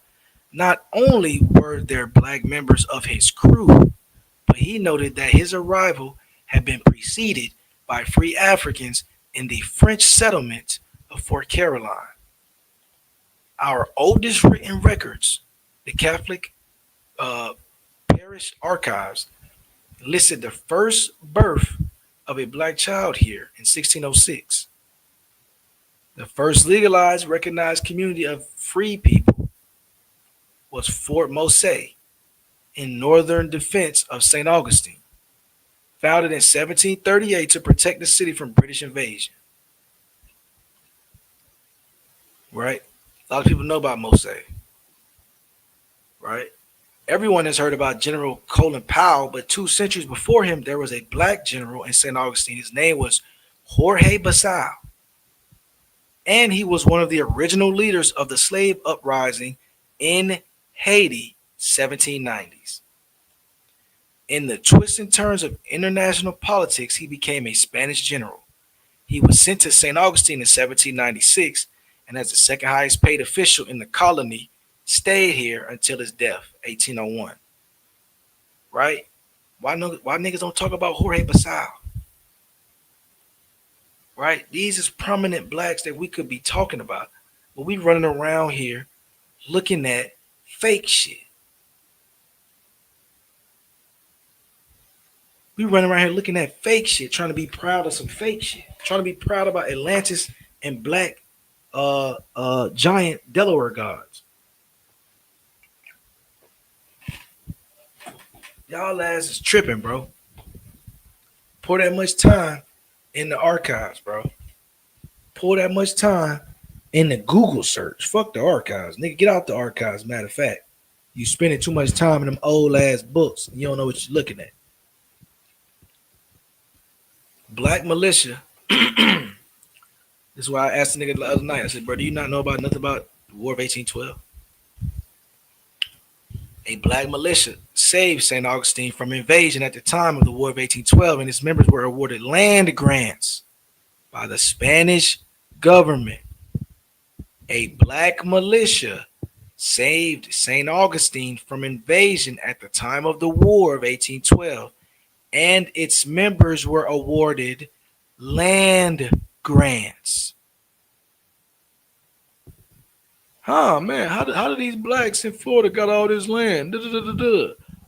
not only were there black members of his crew, but he noted that his arrival had been preceded by free Africans in the French settlement of Fort Caroline. Our oldest written records, the Catholic parish archives, listed the first birth of a black child here in 1606. The first legalized, recognized community of free people was Fort Mose in northern defense of St. Augustine, founded in 1738 to protect the city from British invasion. Right? A lot of people know about Mose. Right? Everyone has heard about General Colin Powell, but 2 centuries before him, there was a black general in St. Augustine. His name was Jorge Basal, and he was one of the original leaders of the slave uprising in Haiti, 1790s. In the twists and turns of international politics, he became a Spanish general. He was sent to St. Augustine in 1796, and as the second highest paid official in the colony, stayed here until his death, 1801. Right? Why niggas don't talk about Jorge Basal? Right? These is prominent blacks that we could be talking about, but we running around here looking at fake shit. We running around here looking at fake shit, trying to be proud of some fake shit, trying to be proud about Atlantis and black giant Delaware gods. Y'all ass is tripping, bro. Pour that much time in the archives, bro. Pour that much time in the Google search. Fuck the archives. Nigga, get out the archives, matter of fact. You spending too much time in them old ass books. You don't know what you're looking at. Black militia. This is why I asked the nigga the other night. I said, bro, do you not know about nothing about the War of 1812? A black militia saved St. Augustine from invasion at the time of the War of 1812, and its members were awarded land grants by the Spanish government. A black militia saved St. Augustine from invasion at the time of the War of 1812, and its members were awarded land grants. Huh, man, how do these blacks in Florida got all this land?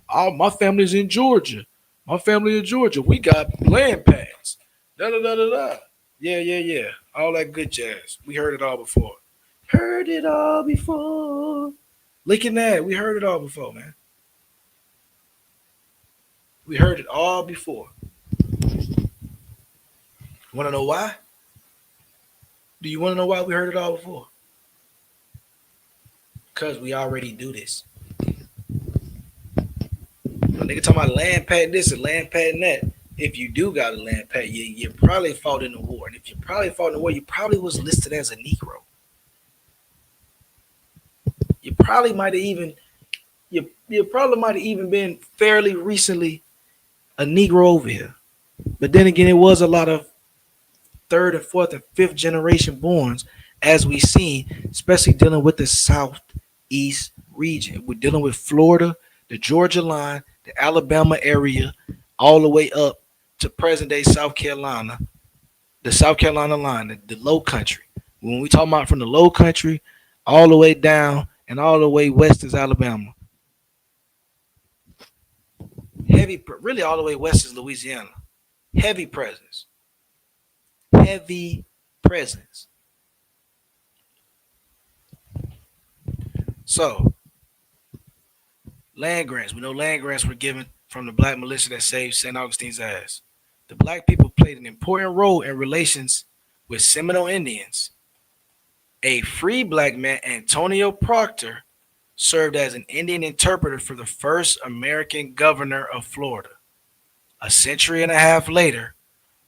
My family's in Georgia. My family in Georgia. We got land patents. Yeah. All that good jazz. We heard it all before. Heard it all before. Look at that. We heard it all before, man. We heard it all before. Want to know why? Do you want to know why we heard it all before? Because we already do this. A nigga talking about land patent this and land patent that. If you do got a land patent, you probably fought in the war. And if you probably fought in the war, you probably was listed as a Negro. You probably might have even been fairly recently a Negro over here. But then again, it was a lot of 3rd and 4th and 5th generation borns, as we seen, especially dealing with the Southeast region. We're dealing with Florida, the Georgia line, the Alabama area, all the way up to present day South Carolina, the South Carolina line, the low country. When we talk about from the low country all the way down and all the way west is Alabama. really all the way west is Louisiana. Heavy presence. Heavy presence. So, land grants. We know land grants were given from the black militia that saved St. Augustine's ass. The black people played an important role in relations with Seminole Indians. A free black man, Antonio Proctor, served as an Indian interpreter for the first American governor of Florida. A century and a half later,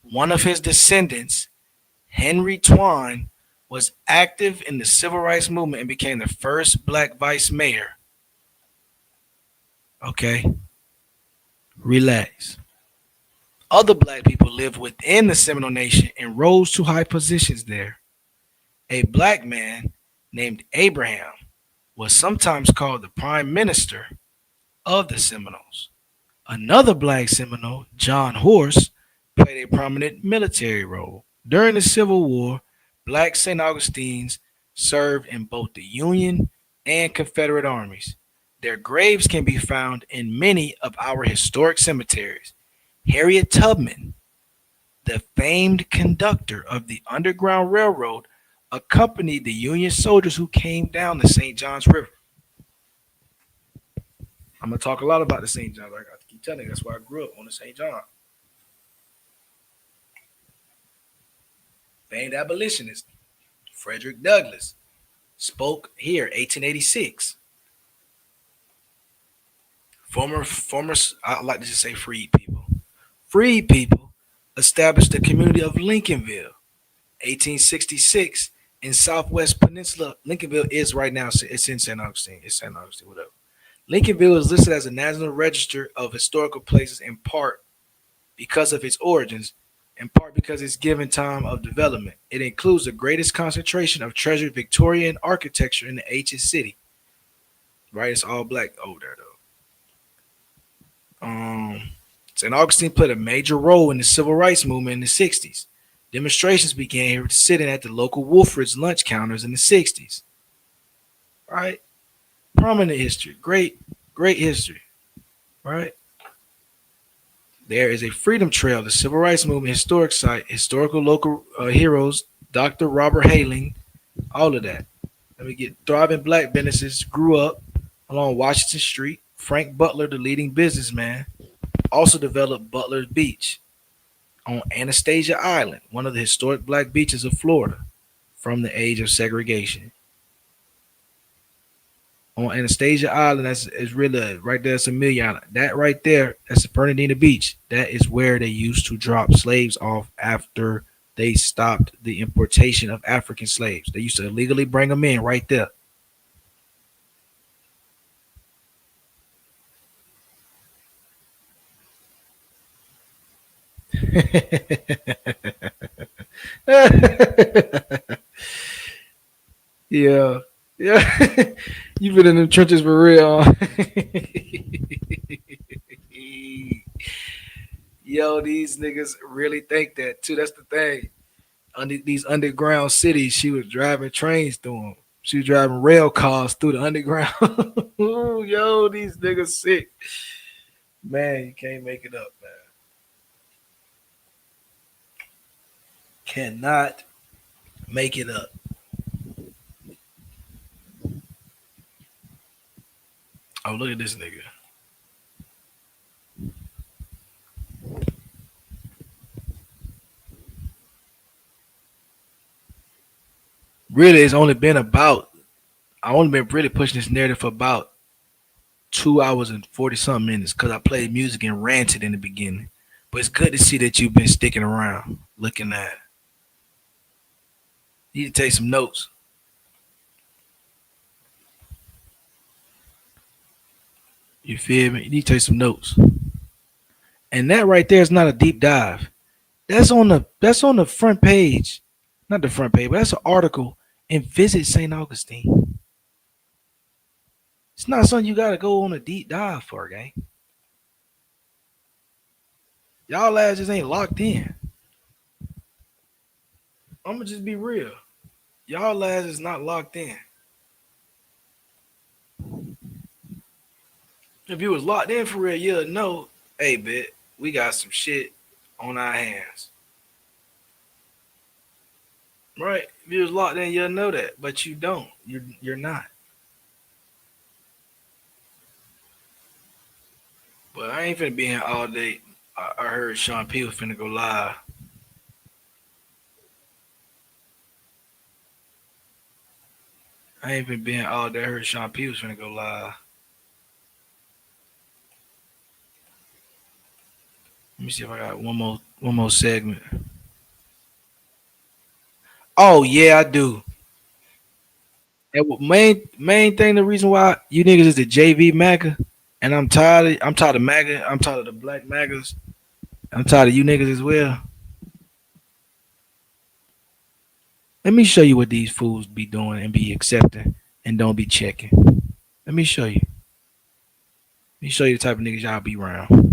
one of his descendants, Henry Twine, was active in the civil rights movement and became the first black vice mayor. Okay, relax. Other black people lived within the Seminole Nation and rose to high positions there. A black man named Abraham was sometimes called the prime minister of the Seminoles. Another black Seminole, John Horse, played a prominent military role. During the Civil War, black St. Augustines served in both the Union and Confederate armies. Their graves can be found in many of our historic cemeteries. Harriet Tubman, the famed conductor of the Underground Railroad, accompanied the Union soldiers who came down the St. Johns River. I'm going to talk a lot about the St. Johns. I got to keep telling you, that's why I grew up on the St. John. Famed abolitionist Frederick Douglass spoke here, 1886. Former, I like to just say freed people. Freed people established the community of Lincolnville, 1866, in Southwest Peninsula. Lincolnville is right now, it's in St. Augustine. It's St. Augustine, whatever. Lincolnville is listed as a National Register of Historical Places in part because of its origins, in part because its given time of development. It includes the greatest concentration of treasured Victorian architecture in the ancient city. Right? It's all black over there, though. St. Augustine played a major role in the civil rights movement in the 60s. Demonstrations began here sitting at the local Wolfrid's lunch counters in the 60s. Right? Prominent history. Great history. Right? There is a freedom trail, the civil rights movement historic site, historical local heroes, Dr. Robert Hayling, all of that. Let me get thriving black businesses grew up along Washington Street. Frank Butler, the leading businessman, also developed Butler's Beach on Anastasia Island, one of the historic black beaches of Florida from the age of segregation. On Anastasia Island, that's really right there. It's Amelia Island. That right there, that's the Bernardino Beach. That is where they used to drop slaves off after they stopped the importation of African slaves. They used to illegally bring them in right there. Yeah. You've been in the trenches for real. Yo, these niggas really think that too. That's the thing. These underground cities, she was driving trains through them. She was driving rail cars through the underground. Ooh, yo, these niggas sick. Man, you can't make it up, man. Cannot make it up. Oh, look at this nigga. Really, it's only been about, I only been really pushing this narrative for about 2 hours and 40 something minutes because I played music and ranted in the beginning. But it's good to see that you've been sticking around, looking at it. You need to take some notes. You feel me? You need to take some notes. And that right there is not a deep dive. That's on the front page. Not the front page, but that's an article in Visit St. Augustine. It's not something you gotta go on a deep dive for, gang. Y'all ass just ain't locked in. I'ma just be real. Y'all ass is not locked in. If you was locked in for real, you'll know Hey, bit, we got some shit on our hands. Right? If you was locked in, you'll know that, but you don't. You're not. But I ain't finna be here all day. I heard Sean P was finna go live. I ain't been being all day. I heard Sean P was finna go live. Let me see if I got one more segment. Oh yeah, I do. And main thing, the reason why you niggas is the JV MAGA, and I'm tired of MAGA. I'm tired of the black MAGAs. I'm tired of you niggas as well. Let me show you what these fools be doing and be accepting and don't be checking. Let me show you. Let me show you the type of niggas y'all be around.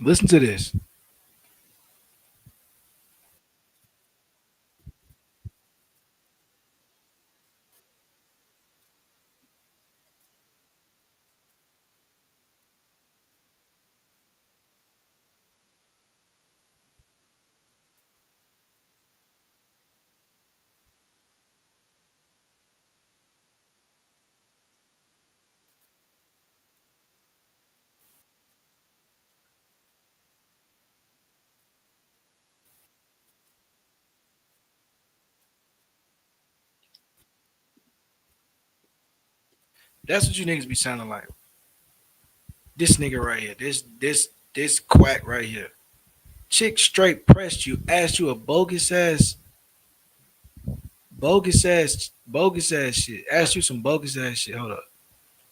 Listen to this. That's what you niggas be sounding like. This nigga right here. This quack right here. Chick straight pressed you, asked you a bogus ass shit. Asked you some bogus ass shit. Hold up.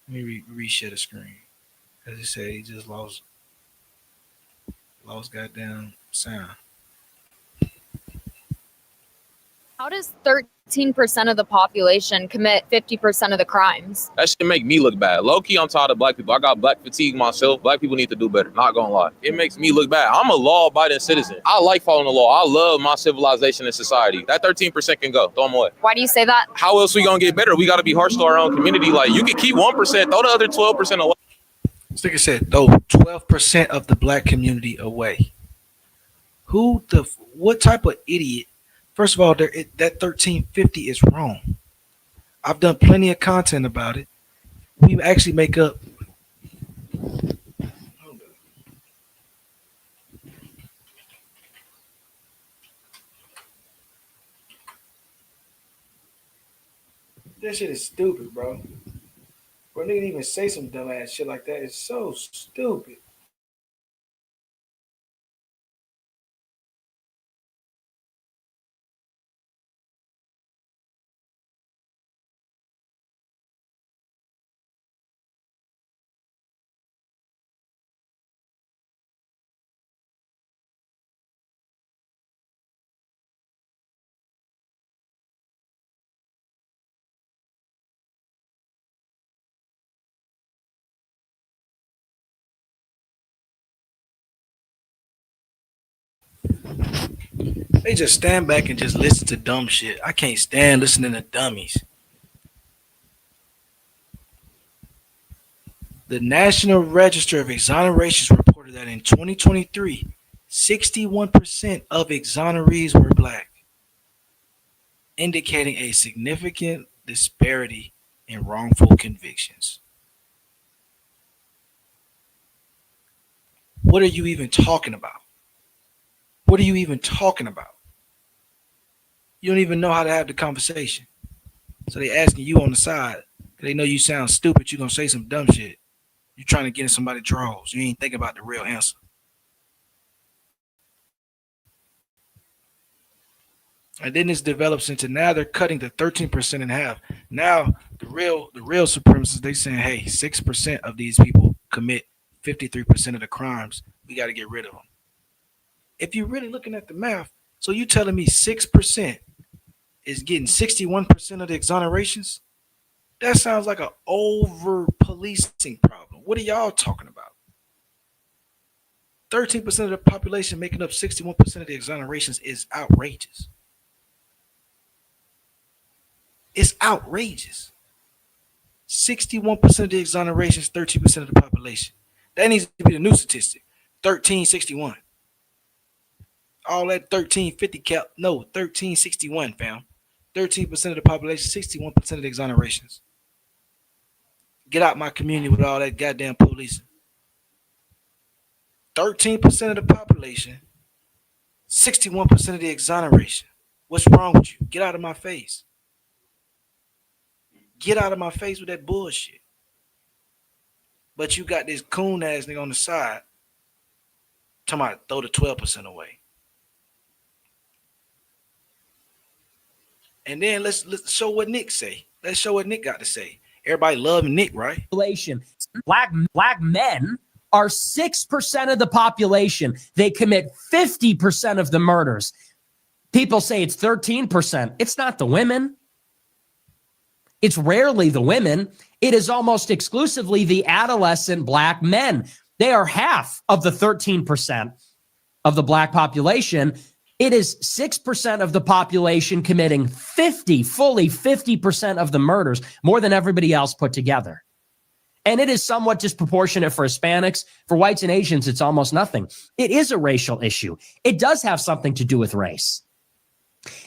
Let me reshare the screen. As he said, he just lost goddamn sound. How does 13% of the population commit 50% of the crimes? That shit make me look bad. Low key, I'm tired of black people. I got black fatigue myself. Black people need to do better. Not gonna lie. It makes me look bad. I'm a law-abiding citizen. I like following the law. I love my civilization and society. That 13% can go. Throw them away. Why do you say that? How else we gonna get better? We gotta be harsh to our own community. Like, you can keep 1%, throw the other 12% away. This nigga said, throw 12% of the black community away. What type of idiot? First of all, that 1350 is wrong. I've done plenty of content about it. We actually make up. That shit is stupid, bro. Bro, nigga even say some dumbass shit like that. It's so stupid. They just stand back and just listen to dumb shit. I can't stand listening to dummies. The National Register of Exonerations reported that in 2023, 61% of exonerees were black, indicating a significant disparity in wrongful convictions. What are you even talking about? What are you even talking about? You don't even know how to have the conversation. So they asking you on the side, because they know you sound stupid, you're going to say some dumb shit. You're trying to get in somebody's drawers. You ain't thinking about the real answer. And then this develops into now they're cutting the 13% in half. Now the real supremacists, they saying, hey, 6% of these people commit 53% of the crimes. We got to get rid of them. If you're really looking at the math, so you telling me 6% is getting 61% of the exonerations? That sounds like an over policing problem. What are y'all talking about? 13% of the population making up 61% of the exonerations is outrageous. It's outrageous. 61% of the exonerations, 13% of the population. That needs to be the new statistic. 1361. All that 1350 cap. No, 1361, fam. 13% of the population, 61% of the exonerations. Get out my community with all that goddamn policing. 13% of the population, 61% of the exoneration. What's wrong with you? Get out of my face. Get out of my face with that bullshit. But you got this coon ass nigga on the side talking about throw the 12% away. And then let's show what Nick say. Let's show what Nick got to say. Everybody love Nick, right? Black men are 6% of the population. They commit 50% of the murders. People say it's 13%. It's not the women. It's rarely the women. It is almost exclusively the adolescent black men. They are half of the 13% of the black population. It is 6% of the population committing fully 50% of the murders, more than everybody else put together. And it is somewhat disproportionate for Hispanics. For whites and Asians, it's almost nothing. It is a racial issue. It does have something to do with race.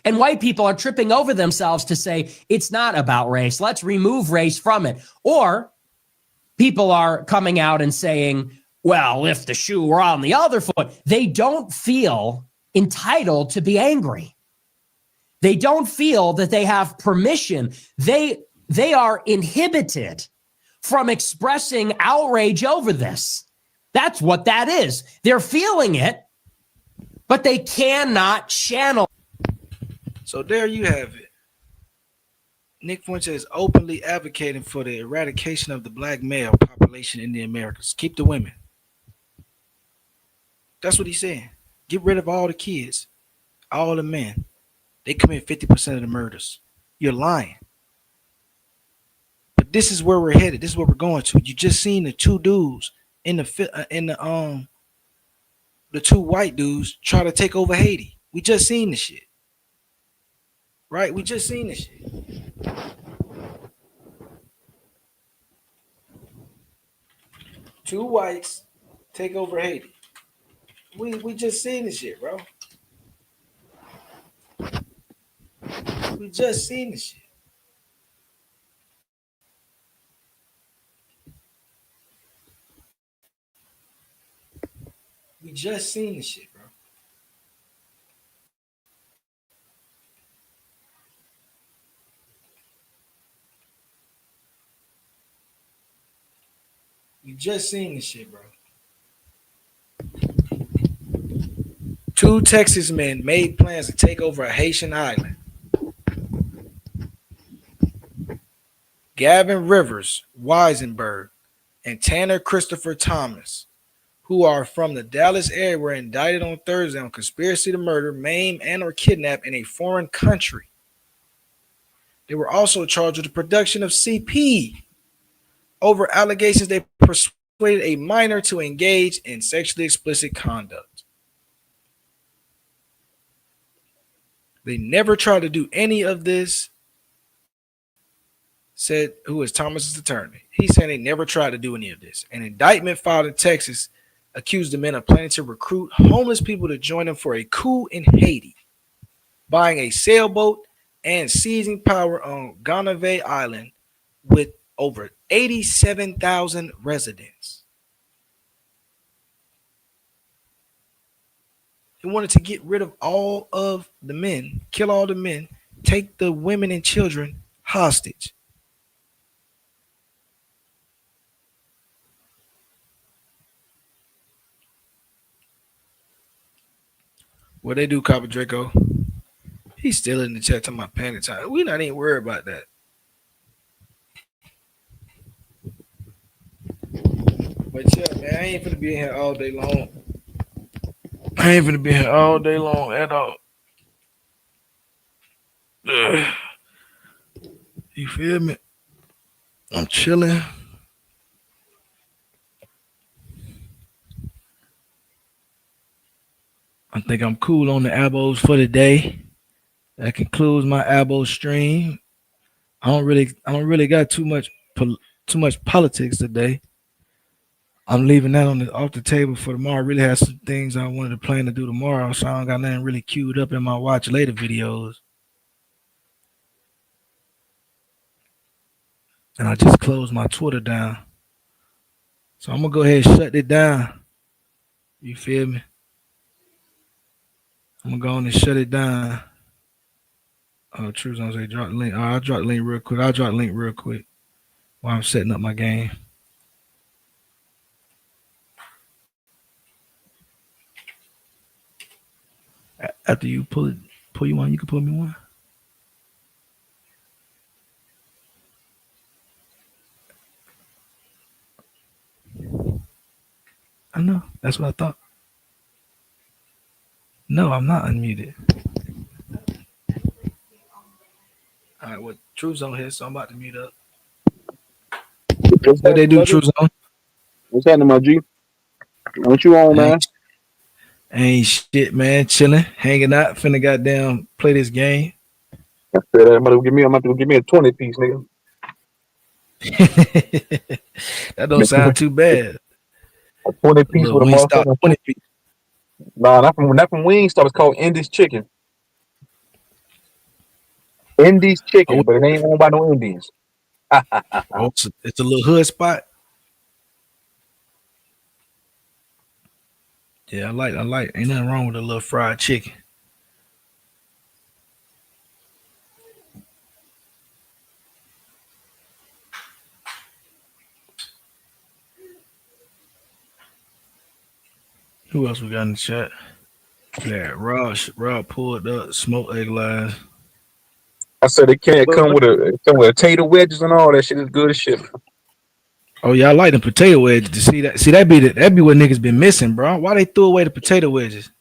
And white people are tripping over themselves to say it's not about race. Let's remove race from it. Or people are coming out and saying, well, if the shoe were on the other foot, they don't feel entitled to be angry. They don't feel that they have permission. They are inhibited from expressing outrage over this. That's what that is. They're feeling it, but they cannot channel. So there you have it. Nick Fuentes is openly advocating for the eradication of the black male population in the Americas. Keep the women. That's what he's saying. Get rid of all the kids, all the men. They commit 50% of the murders. You're lying. But this is where we're headed. This is where we're going to. You just seen the two dudes the two white dudes try to take over Haiti. We just seen the shit. Right? We just seen this shit. Two whites take over Haiti. We just seen this shit, bro. We just seen this shit. We just seen this shit, bro. We just seen this shit, bro. Two Texas men made plans to take over a Haitian island. Gavin Rivers Weisenberg and Tanner Christopher Thomas, who are from the Dallas area, were indicted on Thursday on conspiracy to murder, maim, and or kidnap in a foreign country. They were also charged with the production of CP over allegations they persuaded a minor to engage in sexually explicit conduct. They never tried to do any of this, said who is Thomas's attorney. He's saying they never tried to do any of this. An indictment filed in Texas accused the men of planning to recruit homeless people to join them for a coup in Haiti, buying a sailboat and seizing power on Gonave Island with over 87,000 residents. He wanted to get rid of all of the men, kill all the men, take the women and children hostage. What they do, Copper Draco? He's still in the chat talking about panic time. We not even worried about that. But yeah, man, I ain't finna be in here all day long. I ain't finna be here all day long at all. Ugh. You feel me? I'm chilling. I think I'm cool on the Abos for the day. That concludes my Abos stream. I don't really got too much politics today. I'm leaving that off the table for tomorrow. I really have some things I wanted to plan to do tomorrow, so I don't got nothing really queued up in my watch later videos. And I just closed my Twitter down. So I'm gonna go ahead and shut it down. You feel me? I'm gonna go on and shut it down. Oh, True Zone say drop the link. I'll drop the link real quick. While I'm setting up my game. After you pull you one, you can pull me one. I know. That's what I thought. No, I'm not unmuted. All right, well, True Zone here, so I'm about to mute up. What's What they happening, do, brother? True Zone? What's happening, my G? What you on, man? Ain't shit, man. Chilling, hanging out, finna goddamn play this game. I said I'm about to give me a 20 piece, nigga. That don't sound too bad. A 20 piece Little with a Wingstop motherfucking 20 piece. Nah, not from Wingstop. It's called Indy's Chicken. Indy's Chicken, but it ain't owned by no Indians. Oh, it's a little hood spot. Yeah, I like. Ain't nothing wrong with a little fried chicken. Who else we got in the chat? Yeah, Rob pulled up, smoked egg lines. I said it can't come with a tater wedges and all that shit. Is good as shit. Oh yeah, I like the potato wedges. To see that be what niggas been missing, bro. Why they threw away the potato wedges?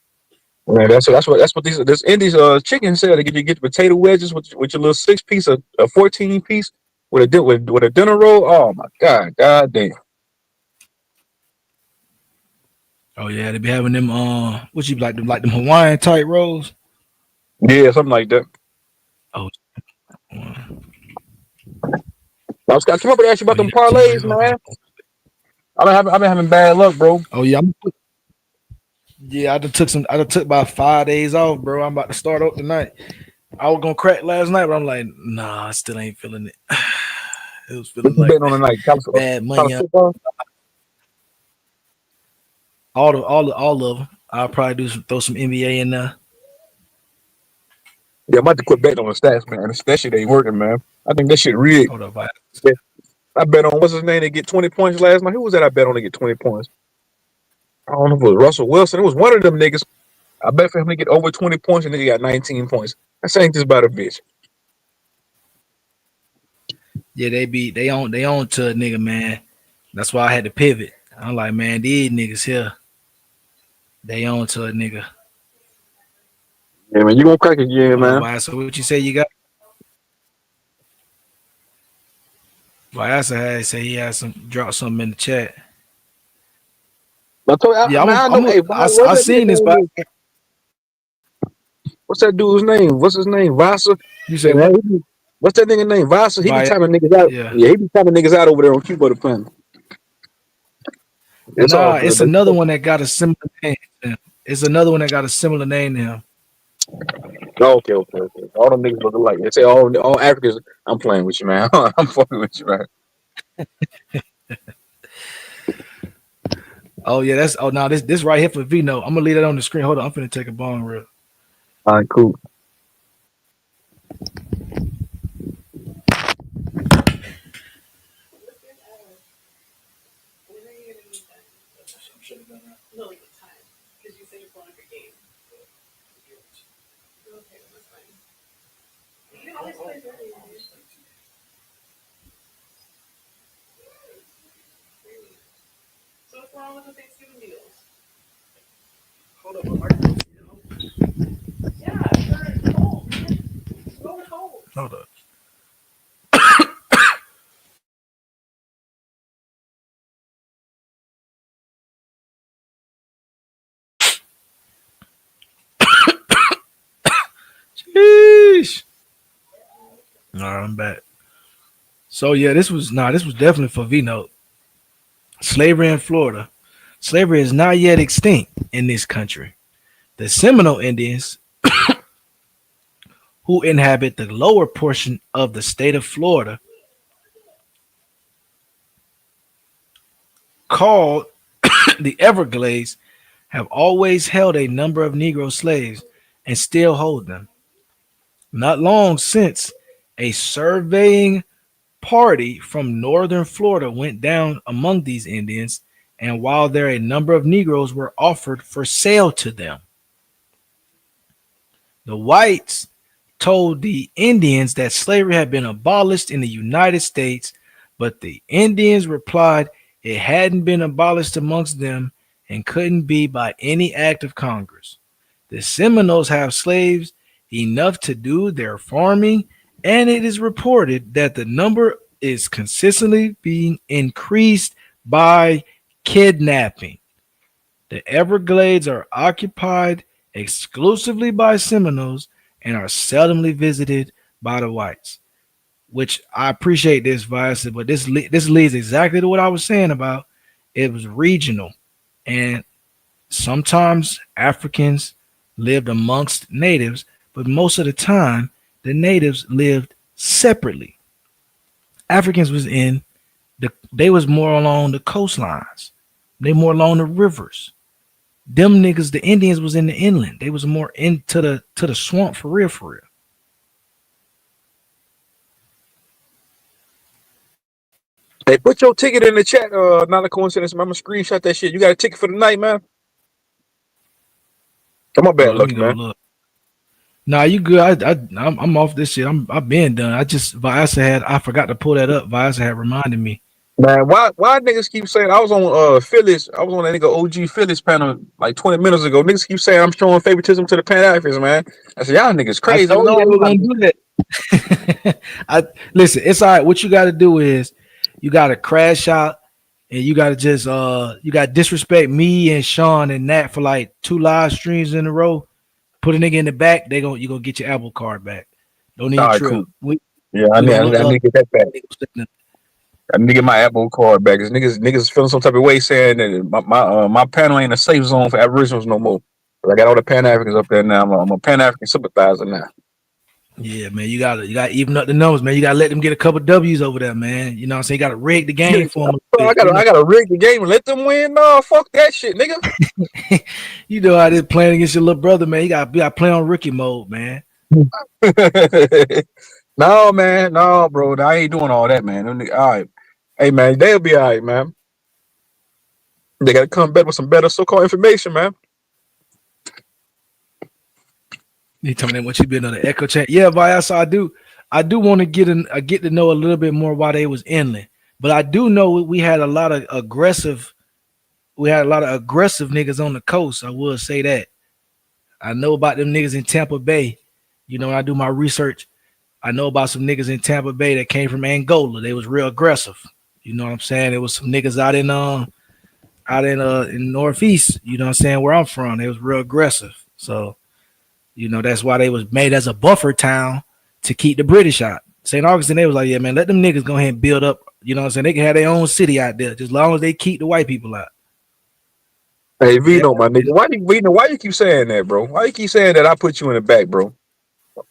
Man, that's what this Indy's chicken sell. They get the potato wedges with your little 6-piece, a 14-piece with a dinner roll. Oh my god damn. Oh yeah, they be having them what you like them Hawaiian type rolls? Yeah, something like that. Oh, I came up to ask you about them parlays, man. I've been having bad luck, bro. Oh yeah, I done took about 5 days off, bro. I'm about to start up tonight. I was gonna crack last night, but I'm like, nah, I still ain't feeling it. It was feeling like betting on the night. bad money. All of them. I'll probably throw some NBA in there. Yeah, I'm about to quit betting on the stats, man. That shit ain't working, man. I think that shit rigged. Hold up, I bet on what's his name to get 20 points last night. Who was that I bet on to get 20 points? I don't know if it was Russell Wilson. It was one of them niggas. I bet for him to get over 20 points and then he got 19 points. That ain't just about a bitch. Yeah, they on to a nigga, man. That's why I had to pivot. I'm like, man, these niggas here, they on to a nigga. Yeah, man, you gonna crack again, man. Why? So what you say you got? Why? Say he had drop something in the chat. I seen this, but what's that dude's name? What's his name? Vasa? You say what? What's that nigga name? Vasa? He be typing niggas out. Yeah, he be typing niggas out over there on Cuba the Planet. It's another one that got a similar name to him. It's another one that got a similar name to him. Okay. All them niggas look alike. They say all Africans. I'm playing with you, man. I'm fucking with you, man. Oh yeah, this right here for Vino. I'm gonna leave that on the screen. Hold on, I'm finna take a bong rip. All right, cool. So what's wrong with the Thanksgiving deals? Hold up, yeah, they're cold. Go with cold. Hold up. Sheesh. All right, I'm back. So yeah, this was definitely for V note. Slavery in Florida. Slavery is not yet extinct in this country. The Seminole Indians, who inhabit the lower portion of the state of Florida, called the Everglades, have always held a number of Negro slaves and still hold them. Not long since, a surveying party from northern Florida went down among these Indians, and while there a number of Negroes were offered for sale to them, the whites told the Indians that slavery had been abolished in the United States, but the Indians replied it hadn't been abolished amongst them and couldn't be by any act of Congress. The Seminoles have slaves enough to do their farming, and it is reported that the number is consistently being increased by kidnapping. The Everglades are occupied exclusively by Seminoles and are seldomly visited by the whites. Which I appreciate this, Vice, but this leads exactly to what I was saying about it was regional, and sometimes Africans lived amongst natives, but most of the time the natives lived separately. Africans was they was more along the coastlines, they more along the rivers. Them niggas, the Indians, was in the inland. They was more into the swamp for real, for real. Hey, put your ticket in the chat. Not a coincidence. I'm gonna screenshot that shit. You got a ticket for the night, man? Come on, bad luck, man. Look. Nah, you good. I'm off this shit. I've been done. I forgot to pull that up. Viasa had reminded me. Man, why niggas keep saying I was on Phyllis? I was on that nigga OG Phyllis panel like 20 minutes ago. Niggas keep saying I'm showing favoritism to the Pan Africans, man. I said y'all niggas crazy. I told you they were gonna do that. Listen, it's all right. What you got to do is you got to crash out, and you got to just you got to disrespect me and Sean and Nat for like 2 live streams in a row. Put a nigga in the back. You gonna get your Apple card back. Don't need a trip. Cool. I need to get that back. I need to get my Apple card back. Cause niggas feeling some type of way saying that my panel ain't a safe zone for Aboriginals no more. But I got all the Pan Africans up there now. I'm a Pan African sympathizer now. Yeah, man, you gotta even up the numbers, man. You gotta let them get a couple W's over there, man. You know what I'm saying? You gotta rig the game for them. I gotta rig the game and let them win. No, fuck that shit, nigga. You know how they playing against your little brother, man. You gotta play on rookie mode, man. No, man, no, bro. I ain't doing all that, man. All right. Hey, man, they'll be all right, man. They got to come back with some better so-called information, man. You tell me what you been on the echo chat? Yeah, Vias, I do want to get to know a little bit more why they was inland, but I do know we had a lot of aggressive niggas on the coast. I will say that. I know about them niggas in Tampa Bay. You know, when I do my research, I know about some niggas in Tampa Bay that came from Angola. They was real aggressive. You know what I'm saying? There was some niggas out in Northeast, you know what I'm saying, where I'm from. They was real aggressive. So, you know, that's why they was made as a buffer town to keep the British out. St. Augustine, they was like, yeah, man, let them niggas go ahead and build up. You know what I'm saying? They can have their own city out there, just as long as they keep the white people out. Hey, Vino, my nigga, why you keep saying that, bro? Why you keep saying that I put you in the back, bro?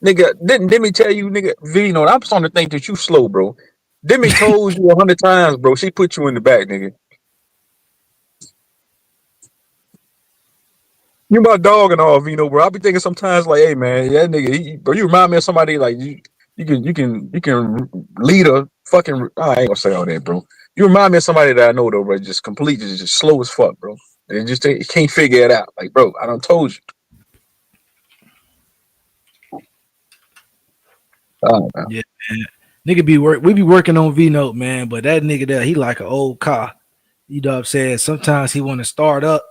Nigga, didn't me tell you, nigga, Vino, I'm starting to think that you slow, bro. Demi told you 100 times, bro. She put you in the back, nigga. You my dog and all, Vino, bro. I be thinking sometimes like, hey, man, that nigga, bro, you remind me of somebody like you can lead a fucking. I ain't gonna say all that, bro. You remind me of somebody that I know though, bro. Just completely just slow as fuck, bro. They just can't figure it out. Like, bro, I done told you. Yeah, man. Nigga we be working on V Note, man, but that nigga there, he like an old car. You know what I'm saying? Sometimes he want to start up,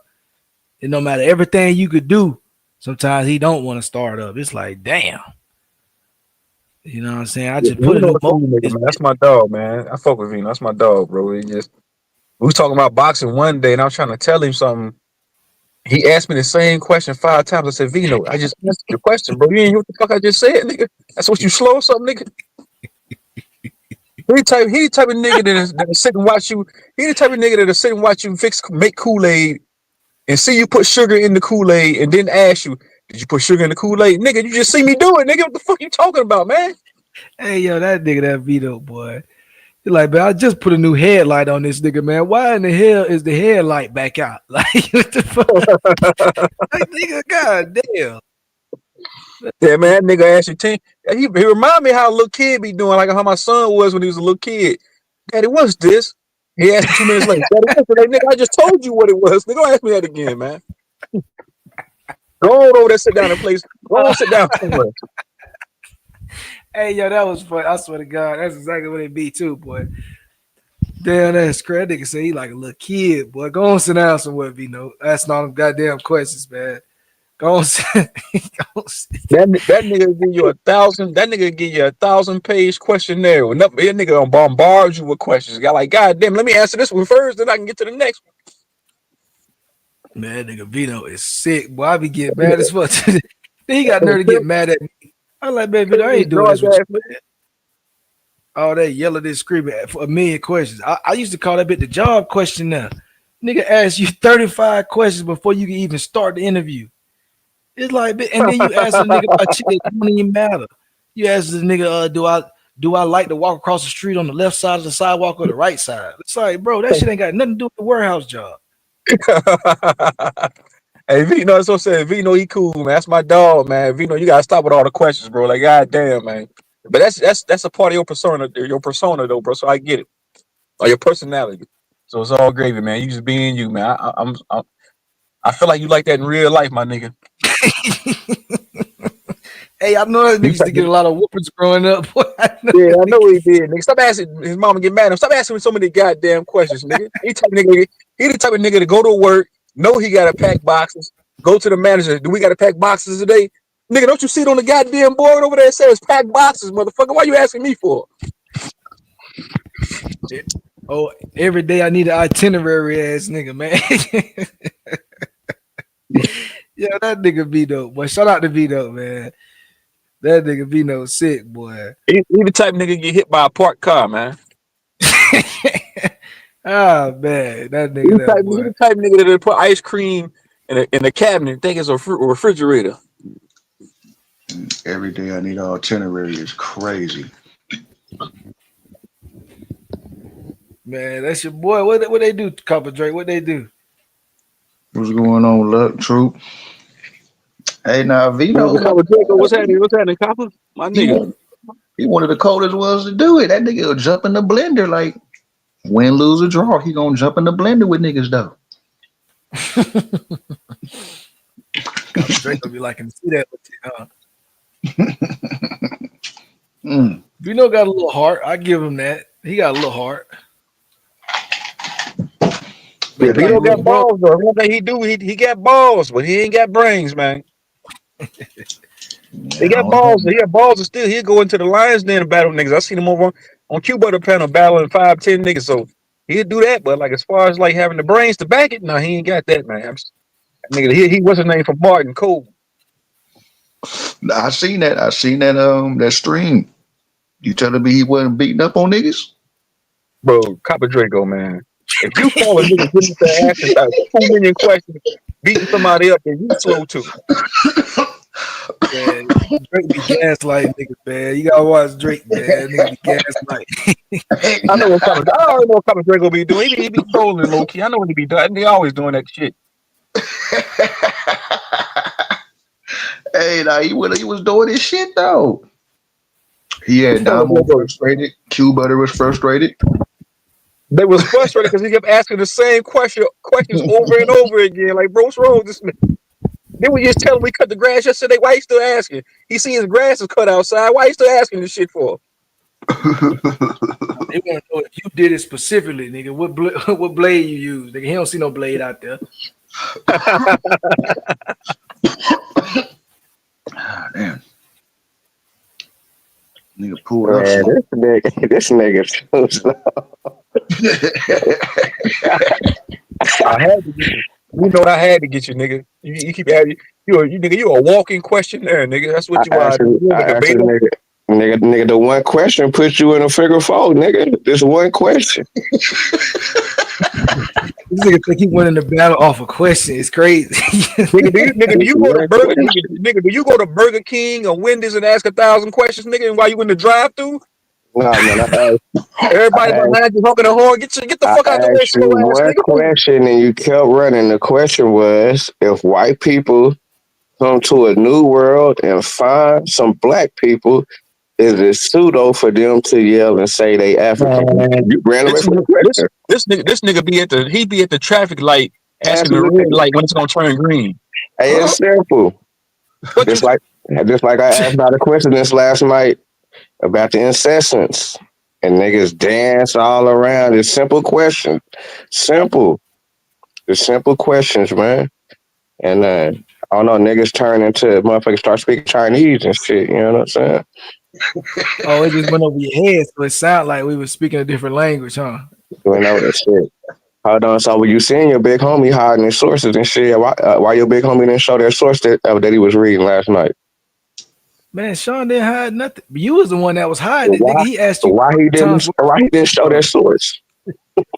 and no matter everything you could do, sometimes he don't want to start up. It's like, damn. You know what I'm saying? I just put it in. That's my dog, man. I fuck with Vino. That's my dog, bro. We was talking about boxing one day, and I was trying to tell him something. He asked me the same question 5 times. I said, Vino, I just answered your question, bro. You ain't hear what the fuck I just said, nigga. That's what you slow or something, nigga. He the type of nigga that'll sit and watch you. He the type of nigga that'll sit and watch you make Kool-Aid and see you put sugar in the Kool-Aid and then ask you, did you put sugar in the Kool-Aid? Nigga, you just see me do it, nigga. What the fuck you talking about, man? Hey, yo, that nigga, that Vito, boy. He's like, man, I just put a new headlight on this nigga, man. Why in the hell is the headlight back out? Like, what the fuck? Like, nigga, goddamn. Yeah, man, that nigga asked you 10. He remind me how a little kid be doing, like how my son was when he was a little kid. Daddy, what's this? He asked me 2 minutes later. Daddy, what's it? Like, nigga, I just told you what it was. Nigga, don't ask me that again, man. Go on over there, sit down in place. Go on, sit down somewhere. Hey, yo, that was fun. I swear to God, that's exactly what it be too, boy. Damn, that's crazy. Nigga say he like a little kid, boy. Go on, sit down somewhere, Vino. That's not them goddamn questions, man. Go on, sit. That nigga give you 1,000. That nigga give you 1,000-page questionnaire. That nigga gonna bombard you with questions. Got like, goddamn, let me answer this one first, then I can get to the next one. Man, nigga Vino is sick, boy. I be getting mad as fuck. Then he got nerve to get mad at me. I'm like, baby, I ain't doing this with you, man. All that yelling and screaming for a million questions. I used to call that bit the job question now. Nigga ask you 35 questions before you can even start the interview. It's like, and then you ask the nigga about shit that don't even matter. You ask the nigga, do I like to walk across the street on the left side of the sidewalk or the right side? It's like, bro, that shit ain't got nothing to do with the warehouse job. Hey, Vino, that's what I'm saying. Vino, he cool, man. That's my dog, man. Vino, you gotta stop with all the questions, bro. Like, goddamn, man. But that's a part of your persona, though, bro. So I get it, or your personality. So it's all gravy, man. You just being you, man. I feel like you like that in real life, my nigga. Hey, I know that nigga used to get a lot of whoopings growing up. I know he did, nigga. Stop asking his mama get mad at him. Stop asking him so many goddamn questions, nigga. He the type of nigga to go to work, know he gotta pack boxes, go to the manager. Do we gotta pack boxes today? Nigga, don't you see it on the goddamn board over there? It says pack boxes, motherfucker. Why you asking me for? Oh, every day I need an itinerary ass nigga, man. Yeah, that nigga Vito, boy. Shout out to Vito, man. That nigga Vito sick, boy. He the type of nigga get hit by a parked car, man. Ah, man, that nigga. He the type of nigga that put ice cream in a cabinet and think it's a refrigerator. Every day I need an itinerary is crazy. Man, that's your boy. What they do, Copper Drake? What they do? What's going on, Luck? Troop? Hey, now Vino. What's happening? What's happening, Copper? My nigga. He one of the coldest ones to do it. That nigga will jump in the blender like win, lose, or draw. He gonna jump in the blender with niggas though. Drake gonna be like, "Can see that with you, huh?" Vino got a little heart. I give him that. He got a little heart. Yeah, Vino got balls though. One thing he do, he got balls, but he ain't got brains, man. He got balls. He got balls, and still he'll go into the Lions Den and battle niggas. I seen him over on Q-Butter panel battling 5-10 niggas. So he'll do that, but like as far as like having the brains to back it, no, he ain't got that, man. Nigga, he what's his name from Martin Cole. I seen that. That stream. You telling me he wasn't beating up on niggas? Bro, Copper Draco, man. If you call a nigga getting to ask about 2 million questions, beating somebody up, then you slow too. Man, Drake be gaslighting niggas, man. You gotta watch Drake, man. Nigga be gaslighting. I already know what Copper Draco be doing. He be trolling low key. I know what he be doing. He always doing that shit. Hey, now he was doing this shit though. He had Damo frustrated. Q-Butter was frustrated. They was frustrated because he kept asking the same questions over and over again. Like, bro, what's wrong with this man? Then we just tell him we cut the grass yesterday. Why he still asking? He see his grass is cut outside. Why he still asking this shit for? They want to know if you did it specifically, nigga. What blade you use, nigga? He don't see no blade out there. Damn. Nigga pulled up. This nigga so slow. I had to get you. You know I had to get you, nigga. You keep adding. You a walking questionnaire, nigga. That's what you are. Nigga, the one question puts you in a figure four, nigga. This one question. This nigga think he winning the battle off a question. It's crazy. nigga, do you go to Burger nigga, do you go to Burger King or Wendy's and ask 1,000 questions, nigga, and while you in the drive-through? No, man. Everybody behind you honking the horn. Get the fuck out the way, asked you slow ass one nigga. question and you kept running. The question was, if white people come to a new world and find some black people, is it pseudo for them to yell and say they African? You ran away from the question. This nigga be at the traffic light asking the red light when it's gonna turn green. Hey, it's simple. Just like I asked about the question this last night about the incessants. And niggas dance all around. It's simple questions. Simple. It's simple questions, man. And I don't know, niggas turn into motherfuckers start speaking Chinese and shit. You know what I'm saying? Oh, it just went over your head, so it sounded like we were speaking a different language, huh? Went over that shit. Hold on. So when you seeing your big homie hiding his sources and shit, why your big homie didn't show that source that he was reading last night? Man, Sean didn't hide nothing. You was the one that was hiding. Nigga, he asked you why he didn't show that source.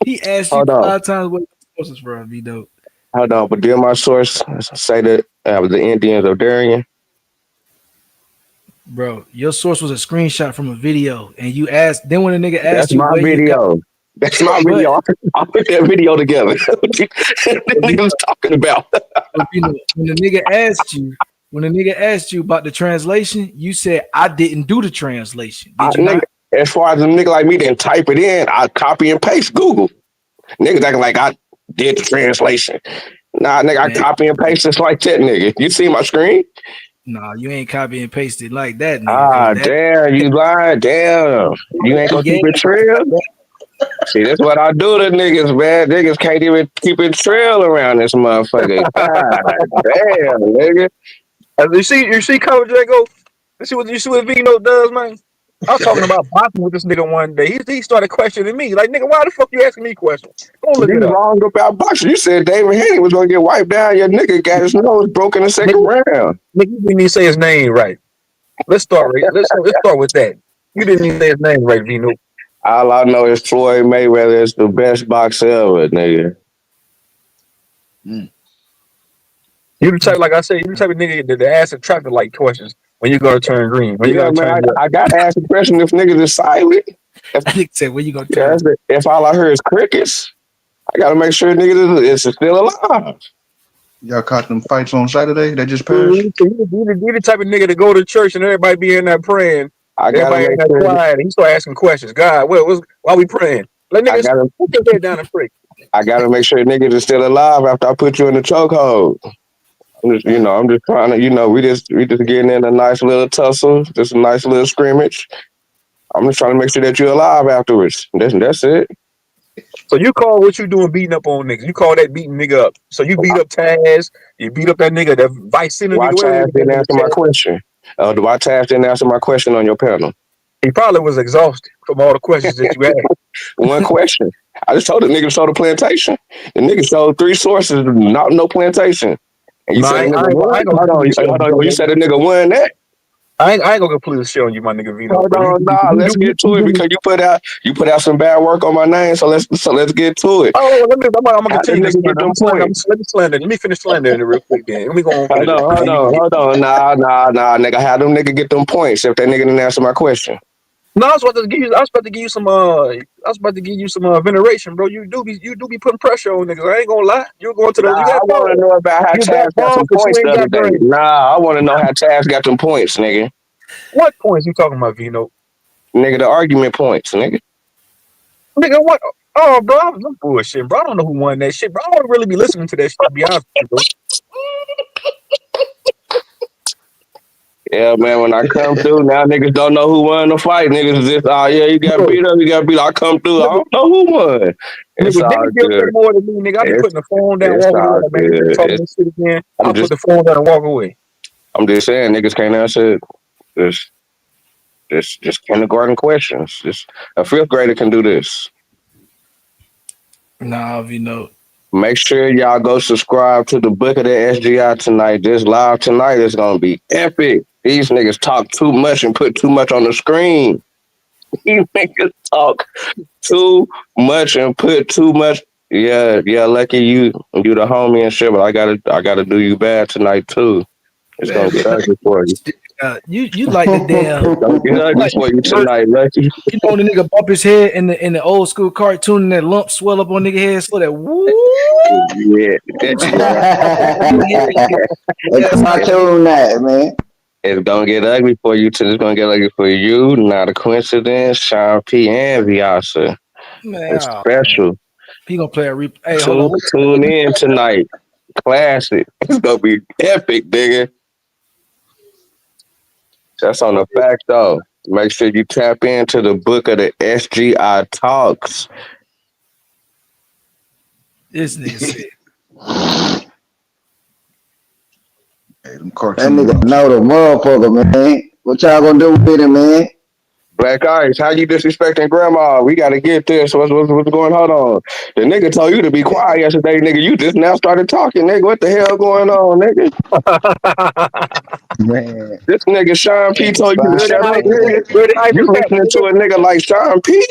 He asked you 5 times what the source is from, V-Dope. Hold on, but did my source say that the Indians of Darien? Bro, your source was a screenshot from a video, and you asked. Then when a nigga asked That's you, my video. That's my video. I put that video together. What the nigga was talking about? When the nigga asked you about the translation, you said I didn't do the translation. Did you not? As far as a nigga like me didn't type it in, I copy and paste Google. Niggas acting like I did the translation. Nah, nigga, I copy and paste just like that, nigga. You see my screen? Nah, you ain't copy and pasted like that, nigga. Damn, you lying. Damn. You ain't gonna keep it trail? See, that's what I do to niggas, man. Niggas can't even keep it trail around this motherfucker. God damn, nigga. You see Coach Jago? You see what Vino does, man? I was talking about boxing with this nigga one day. He started questioning me. Like, nigga, why the fuck you asking me questions? Go look it up. Wrong about boxing. You said David Haney was gonna get wiped down. Your nigga got his nose broken in the second round. Nigga, you didn't even say his name right. Let's start with that. You didn't even say his name right, Vino. All I know is Floyd Mayweather is the best boxer ever, nigga. You the type, like I said, you the type of nigga that ask a traffic light questions when you're gonna turn green. When I gotta ask a question if niggas is silent. Said, when you gonna turn? If all I heard is crickets, I gotta make sure niggas is still alive. Y'all caught them fights on Saturday that just passed? You the type of nigga to go to church and everybody be in there praying. Everybody in there quiet. He start asking questions. God, why we praying? Let niggas put your head down and pray. I gotta make sure niggas is still alive after I put you in the chokehold. I'm just trying to, we just getting in a nice little tussle, just a nice little scrimmage. I'm just trying to make sure that you're alive afterwards. That's it. So you call what you doing beating up on niggas? You call that beating nigga up? So you beat up Taz, you beat up that nigga, that vice senator. Why Taz didn't answer my question? Why Taz didn't answer my question on your panel? He probably was exhausted from all the questions that you asked. One question. I just told the nigga to show the plantation. The nigga showed 3 sources, not no plantation. And you said the nigga won. You said the nigga won that. I ain't gonna completely shit on you, my nigga Vino. Hold on, let's get to it because you put out some bad work on my name, so let's get to it. Oh, I'm gonna continue this. Let me finish slandering it real quick. Then let me go on. Hold on. Nah, nigga, how them nigga get them points if that nigga didn't answer my question? No, I was about to give you some veneration, bro. You do be putting pressure on niggas. I ain't gonna lie. You're going to the. I want to know about how Taz got some points the other day. Nah, I want to know how Taz got them points, nigga. What points you talking about, Vino? Nigga, the argument points, nigga. Nigga, what? Oh, bro, I'm bullshit, bro. I don't know who won that shit, bro. I don't really be listening to that shit, to be honest with you, bro. Yeah, man, when I come through, now niggas don't know who won the fight. Niggas is just, you got beat up, I come through, I don't know who won. It's all good. More than me, nigga. I be putting the phone down, walking away. Man, talking this shit again. I'll put the phone down and walk away. I'm just saying, niggas can't answer just kindergarten questions. Just a 5th grader can do this. Nah, Vino. Make sure y'all go subscribe to the Book of the SGI tonight. This live tonight is gonna be epic. These niggas talk too much and put too much on the screen. These niggas talk too much and put too much. Yeah, lucky you the homie and shit, but I gotta do you bad tonight too. It's Man, gonna get ugly for you. You like the damn. It's gonna get ugly for you tonight, Lucky. You know when the nigga bump his head in the old school cartoon and that lump swell up on nigga head, so that woo. Yeah. It's cartoon that, man. It's gonna get ugly for you too. It's gonna get ugly for you. Not a coincidence. Sean P and Viasa. Man, It's special. Man. He gonna play a replay. Hey, hold on. Tune in tonight. Classic. It's gonna be epic, nigga. That's on the fact though. Make sure you tap into the book of the SGI Talks. This nigga said. That nigga know the motherfucker, man. What y'all gonna do with him, man? Black Ice, how you disrespecting grandma? We gotta get this. What's going on? Hold on. The nigga told you to be quiet yesterday, nigga. You just now started talking, nigga. What the hell going on, nigga? Man. This nigga Sean P told you to shut up, nigga. You listening to a nigga like Sean P?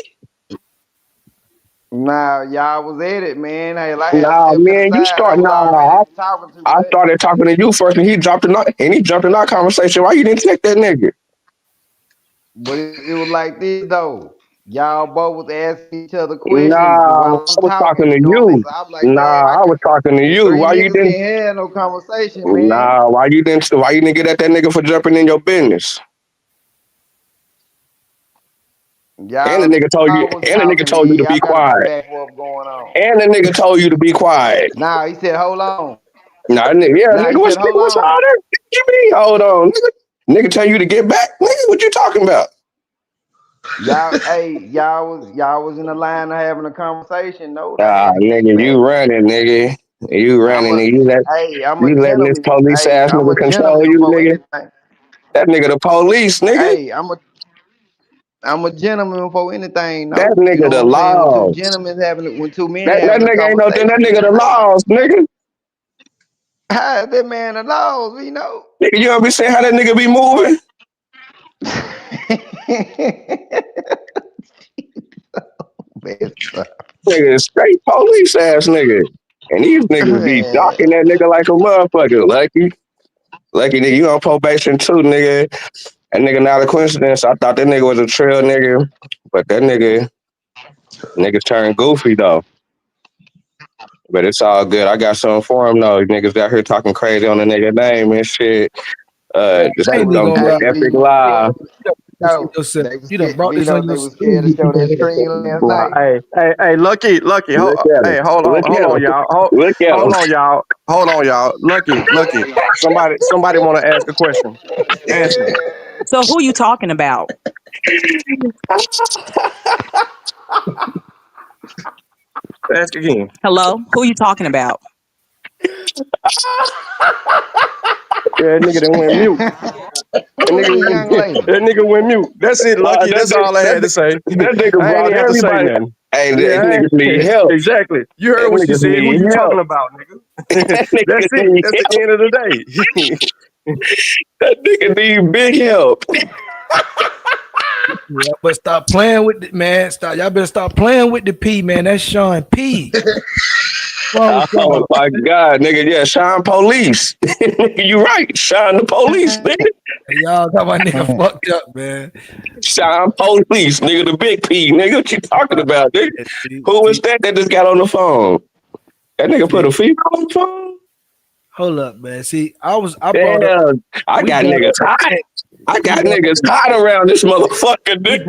Nah, y'all was at it, man. Hey, like, Nah, man, you start. Nah, I much. started talking to you first, and he jumped in our conversation. Why you didn't take that nigga? But it was like this though. Y'all both was asking each other questions. Nah, While I was talking to you. I'm like, Nah, I was talking to you. three Why you niggas didn't? can't have no conversation, man. Nah, why you didn't get at that nigga for jumping in your business? Y'all, and the nigga told you to be quiet. And the nigga told you to be quiet. Nah, he said, hold on. Nah, nigga, what's all that? What you mean, hold on? Nigga tell you to get back? Nigga, what you talking about? Y'all was in the line of having a conversation. No, nigga, you running, nigga. You running, nigga. You letting this police ass nigga control you, nigga. That nigga the police, nigga. Hey, I'm a gentleman before anything. No, that nigga you know the laws. laws. When two men that having nigga a ain't no conversation. that nigga the laws, nigga. How that man the laws, we know. Nigga, you don't be saying how that nigga be moving? Nigga is straight police ass nigga. And these niggas be docking that nigga like a motherfucker. Lucky nigga, you on probation too, nigga. That nigga not a coincidence. I thought that nigga was a trail nigga, but that niggas turned goofy though. But it's all good. I got something for him though. Niggas out here talking crazy on the nigga name and shit. Just don't get epic live. You done brought this on your scared to show that screen last night. Hey, Lucky, hold on, y'all. Hold on, y'all. Lucky. Somebody want to ask a question. Answer. So who you talking about? Ask again. Hello? Who you talking about? Yeah, that nigga done went mute. That nigga went mute. That's it, Lucky. That's all I had to say. That nigga I ain't even have to say nothing. Hey, niggas need help. Exactly. You heard what she said. Who you talking about, nigga? That's it. That's the end of the day. That nigga need big help. Yeah, but stop playing with it, man. Y'all better stop playing with the P, man. That's Sean P. Oh my God, nigga, yeah, Sean Police. You right, Sean the Police, nigga. Y'all got my nigga fucked up, man. Sean Police, nigga, the big P, nigga. What you talking about, nigga? Who was that just got on the phone? That nigga put a female on the phone? Hold up, man. See, I got niggas hot. I got niggas hot around this motherfucker, nigga.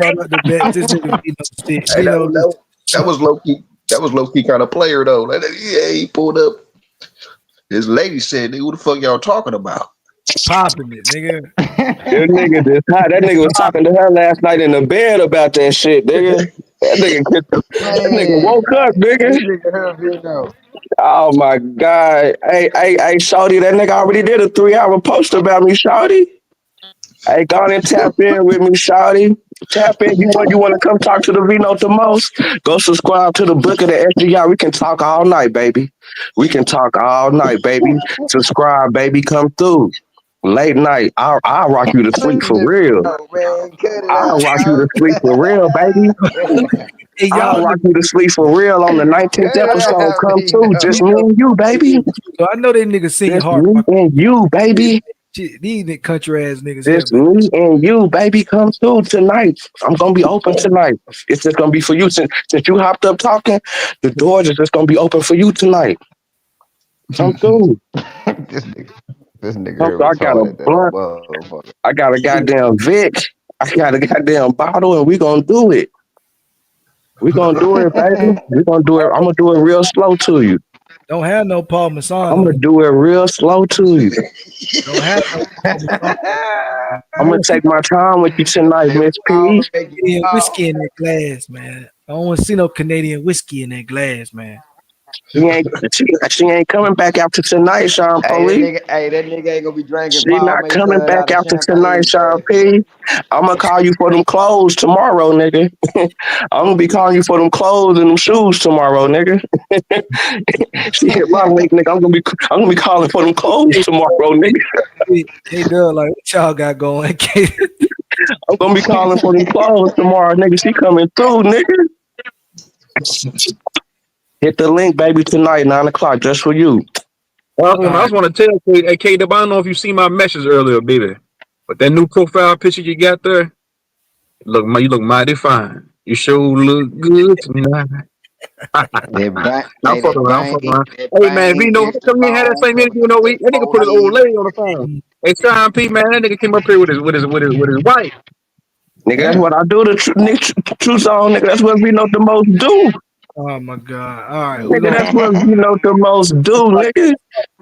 That was low key. That was low key kind of player though. Yeah, he pulled up. His lady said, "Who the fuck y'all talking about?" Popping it, nigga. That nigga just hot. That nigga was talking to her last night in the bed about that shit, nigga. That nigga woke up, nigga. Oh my God. Hey, Shawty, that nigga already did a 3-hour post about me, Shawty. Hey, go on and tap in with me, Shawty. Tap in. You want to come talk to the Vino the most? Go subscribe to the book of the SGI. We can talk all night, baby. We can talk all night, baby. Subscribe, baby. Come through. Late night, I'll rock you to sleep for real. Man, cut it I'll out, rock you to bro. sleep for real, baby. Hey, I'll y'all, rock you to sleep for real on the 19th Cut it episode. out, Come too, Vito. just me and you, baby. so I know they niggas sing Just hard me rock. and you, baby. Shit, these country ass niggas here, Just but me and you, baby. Come through tonight. I'm gonna be open tonight. It's just gonna be for you. Since you hopped up talking, the doors are just gonna be open for you tonight. Come through. This nigga Come here through. I got a retarded than a blunt. motherfucker. I got a goddamn Vic. I got a goddamn bottle, and we gonna do it. We gonna do it, baby. We gonna do it. I'm gonna do it real slow to you. don't have no Paul Masson I'm on gonna it. do it real slow to you. Don't have no Paul Masson. I I'm gonna want to see take my time with you tonight, Miss P. Canadian whiskey in that glass, man. I don't want to see no Canadian whiskey in that glass, man. She ain't coming back after tonight, Sean Police. That nigga ain't gonna be drinking She Paul not coming Mason back out of after tonight, champagne Sean glass. P. I'm gonna call you for them clothes tomorrow, nigga. I'm gonna be calling you for them clothes and them shoes tomorrow, nigga. She hit my link, nigga. I'm gonna be calling for them clothes tomorrow, nigga. Hey, Doug, like what y'all got going? I'm gonna be calling for them clothes tomorrow, nigga. She coming through, nigga. Hit the link, baby, tonight, 9:00, just for you. I just want to tell you, hey, K-Dub, I don't know if you see my message earlier, baby, but that new profile picture you got there, you look mighty fine. You sure look good tonight. I'm fucking around. Hey, man, Vino, come here, had that same interview, that nigga put his old lady on the phone. Hey, Sean P, man, that nigga came up here with his wife. Nigga, that's what I do. The true song, nigga. That's what we know the most do. Oh my god! All right, Nigga, that's what we know the most do, nigga.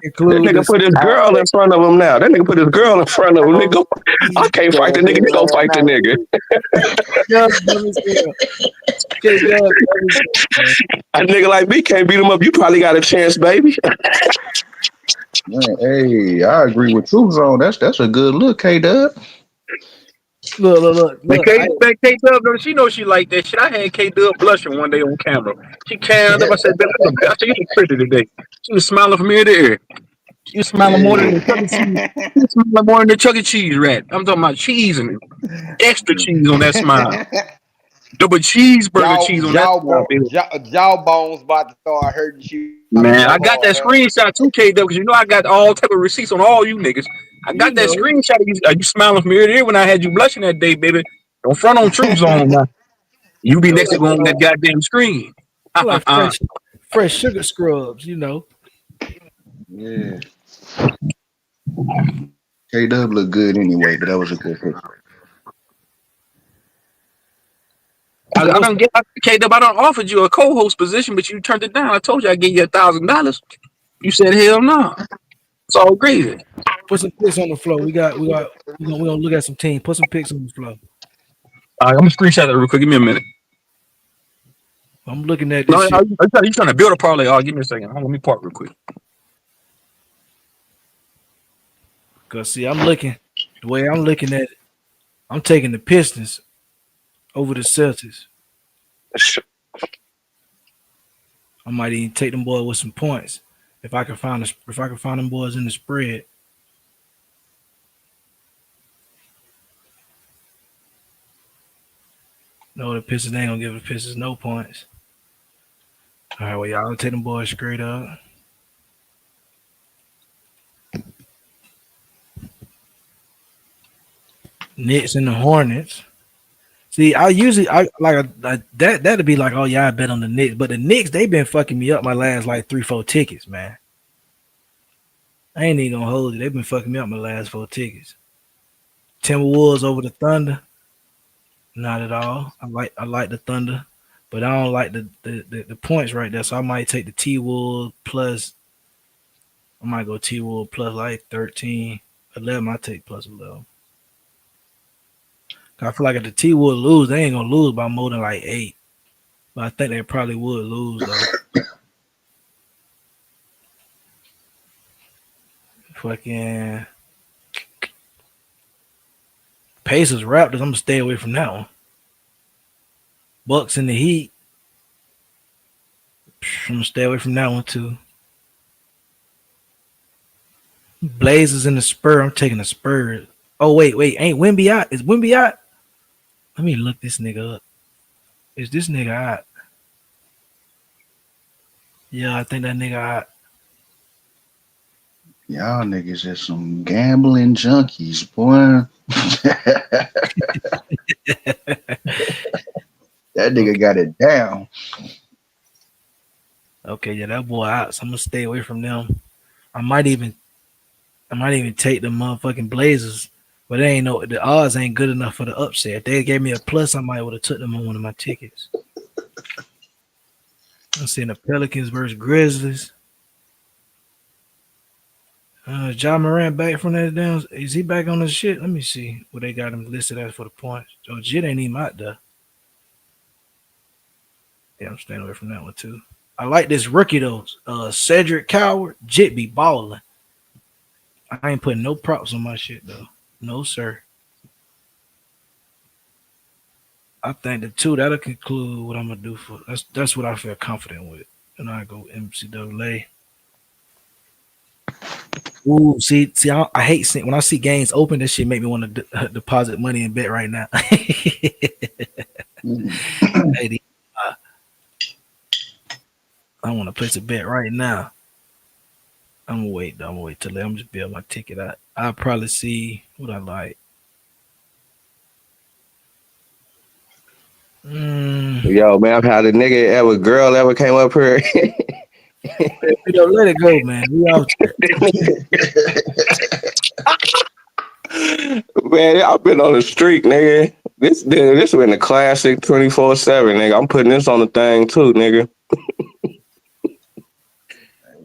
That nigga put his girl in front of him now. That nigga put his girl in front of him. Nigga, I can't fight the nigga. He gonna fight the nigga. A nigga like me can't beat him up. You probably got a chance, baby. Man, hey, I agree with True Zone. That's a good look, K-Dub. Look. K-Dub, she knows she like that shit. I had K-Dub blushing one day on camera. She canned up. I said, you look pretty today. She was smiling from ear to ear. She was smiling more than the Chuck E. Cheese. She was smiling more than the Chuck E. Cheese rat. I'm talking about cheese and extra cheese on that smile. Double cheeseburger cheese on that smile, baby. Jawbones about to start hurting you. Man, I got that screenshot too, KW, because you know I got all type of receipts on all you niggas. I got that screenshot of you smiling from ear to ear when I had you blushing that day, baby. Don't front on True Zone now. You be next to go on that goddamn screen. Like fresh sugar scrubs, you know. Yeah. K-Dub look good anyway, but that was a good picture. I don't get KW. I don't offered you a co-host position, but you turned it down. I told you I gave you $1,000. You said hell no. It's all crazy. Put some pics on the floor. We gonna look at some team. Put some pics on the floor. All right, I'm gonna screenshot that real quick. Give me a minute. I'm looking at this shit. You trying to build a parlay? Oh, give me a second. Hold on, let me park real quick. Cause see, the way I'm looking at it, I'm taking the Pistons over the Celtics. I might even take them boys with some points if I can find them boys in the spread. No, the Pistons ain't gonna give the Pistons no points. All right, well, y'all take them boys straight up. Knicks and the Hornets. See, that'd be like, oh yeah, I bet on the Knicks, but the Knicks, they been fucking me up my last like 3-4 tickets, man. I ain't even gonna hold you. They've been fucking me up my last 4 tickets. Timberwolves over the Thunder. Not at all. I like the Thunder, but I don't like the points right there. So I might take the T-Wolves plus. I might go T-Wolves plus like 13. 11, I take plus 11. I feel like if the T-Wolves lose, they ain't gonna lose by more than like 8. But I think they probably would lose though. Fucking Pacers, Raptors. I'm gonna stay away from that one. Bucks in the Heat. I'm gonna stay away from that one too. Blazers in the Spur. I'm taking the Spurs. Oh wait, ain't Wemby out? Is Wemby out? Let me look this nigga up. Is this nigga out? Yeah, I think that nigga out. Y'all niggas is some gambling junkies, boy. That nigga got it down. Okay, yeah, that boy out. So I'm gonna stay away from them. I might even take the motherfucking Blazers, but they ain't the odds ain't good enough for the upset. If they gave me a plus, I might would have took them on one of my tickets. I'm seeing the Pelicans versus Grizzlies. Ja Morant back from that down. Is he back on the shit? Let me see what they got him listed as for the points. Oh, Jit ain't even out there. Yeah, I'm staying away from that one too. I like this rookie though. Cedric Coward. Jit be balling. I ain't putting no props on my shit though. No, sir. I think the two that'll conclude what I'm gonna do for that's what I feel confident with. And I go MCAA. Ooh, see, I hate seeing when I see games open. This shit make me want to deposit money and bet right now. I want to place a bet right now. I'm gonna wait though. I'm gonna wait till I'm just build my ticket out. I'll probably see what I like. Yo, man, how the nigga girl ever came up here? We don't let it go, man. We out there. Man, I've been on the streak, nigga. This been a classic 24/7, nigga. I'm putting this on the thing too, nigga.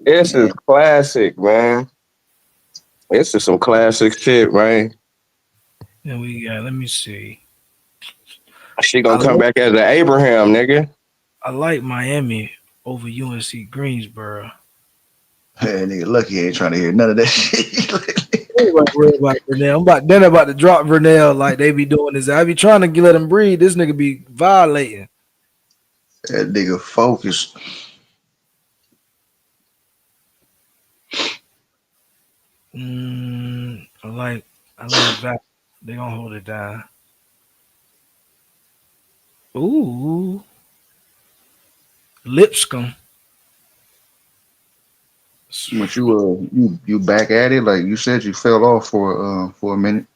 This is classic, man. This is some classic shit, right? Yeah, we got. Let me see. She gonna come back as an Abraham, nigga. I like Miami over UNC Greensboro. Hey, nigga, lucky he ain't trying to hear none of that shit. I'm about to drop Vernell like they be doing this. I be trying to let him breathe. This nigga be violating. That nigga focused. I like that. They gonna hold it down. Ooh, Lipscomb. But you back at it? Like you said, you fell off for a minute.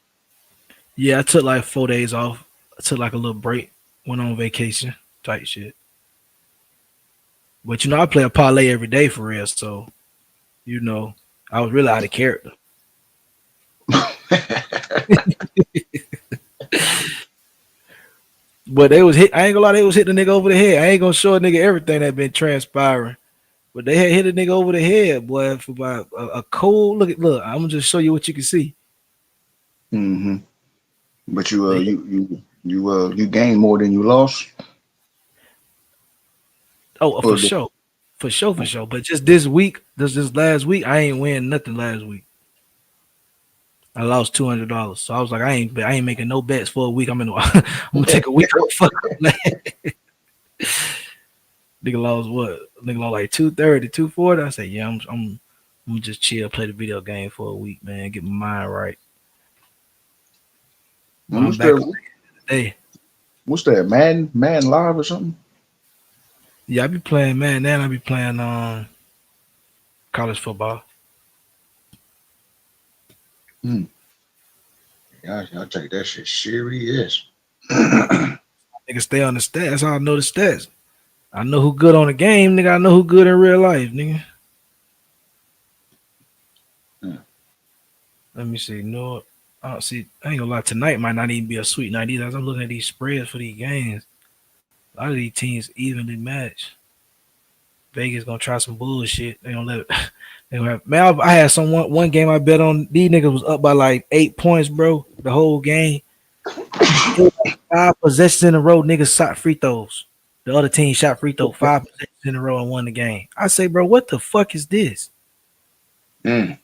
Yeah, I took like 4 days off. I took like a little break. Went on vacation type shit. But I play a parlay every day for real. So, I was really out of character. But they was hit. I ain't gonna lie, they was hitting the nigga over the head. I ain't gonna show a nigga everything that been transpiring. But they had hit a nigga over the head, boy, for about a cold look. I'm gonna just show you what you can see. Mm-hmm. But you gained more than you lost. Oh, for sure. But just this week, this last week, I ain't win nothing last week. I lost $200. So I was like, I ain't making no bets for a week. I'm gonna take a week off. Fuck. Nigga lost what? Nigga lost like 230, 240. I said, yeah, I'm gonna just chill, play the video game for a week, man, get my mind right. What's that? Madden Live or something? Yeah, I be playing Madden. Then I be playing college football. Y'all take that shit serious. Nigga, stay on the stats. That's how I know the stats. I know who good on the game, nigga. I know who good in real life, nigga. Let me see. No, I don't see. I ain't gonna lie. Tonight might not even be a sweet night either. As I'm looking at these spreads for these games, a lot of these teams evenly match. Vegas gonna try some bullshit. They gonna let it. They gonna have, man, I had one game I bet on. These niggas was up by like 8 points, bro. The whole game. 5 possessions in a row. Niggas shot free throws. The other team shot free throw 5 possessions in a row and won the game. I say, bro, what the fuck is this? Shit,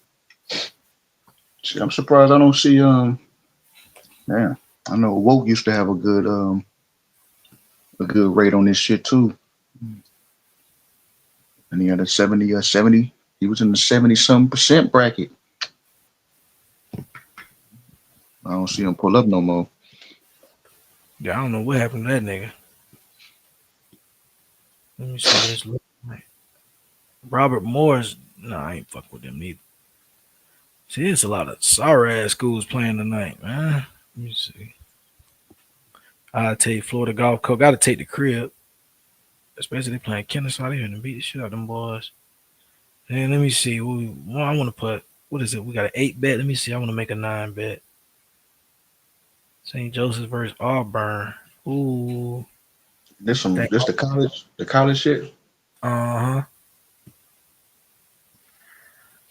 I'm surprised I don't see I know Woke used to have a good rate on this shit too. And he had a 70. He was in the 70-some% bracket. I don't see him pull up no more. Yeah, I don't know what happened to that nigga. Let me see what this looks like. Robert Morris. No, I ain't fuck with them neither. See, there's a lot of sorry ass schools playing tonight, man. Let me see. I'll take Florida Golf Coach. Gotta take the crib. Especially they playing Kennesaw. They finna beat the shit out of them boys. And let me see. I want to put, what is it? We got an 8 bet. Let me see. I want to make a 9 bet. St. Joseph versus Auburn. Ooh. This the college shit. Uh-huh.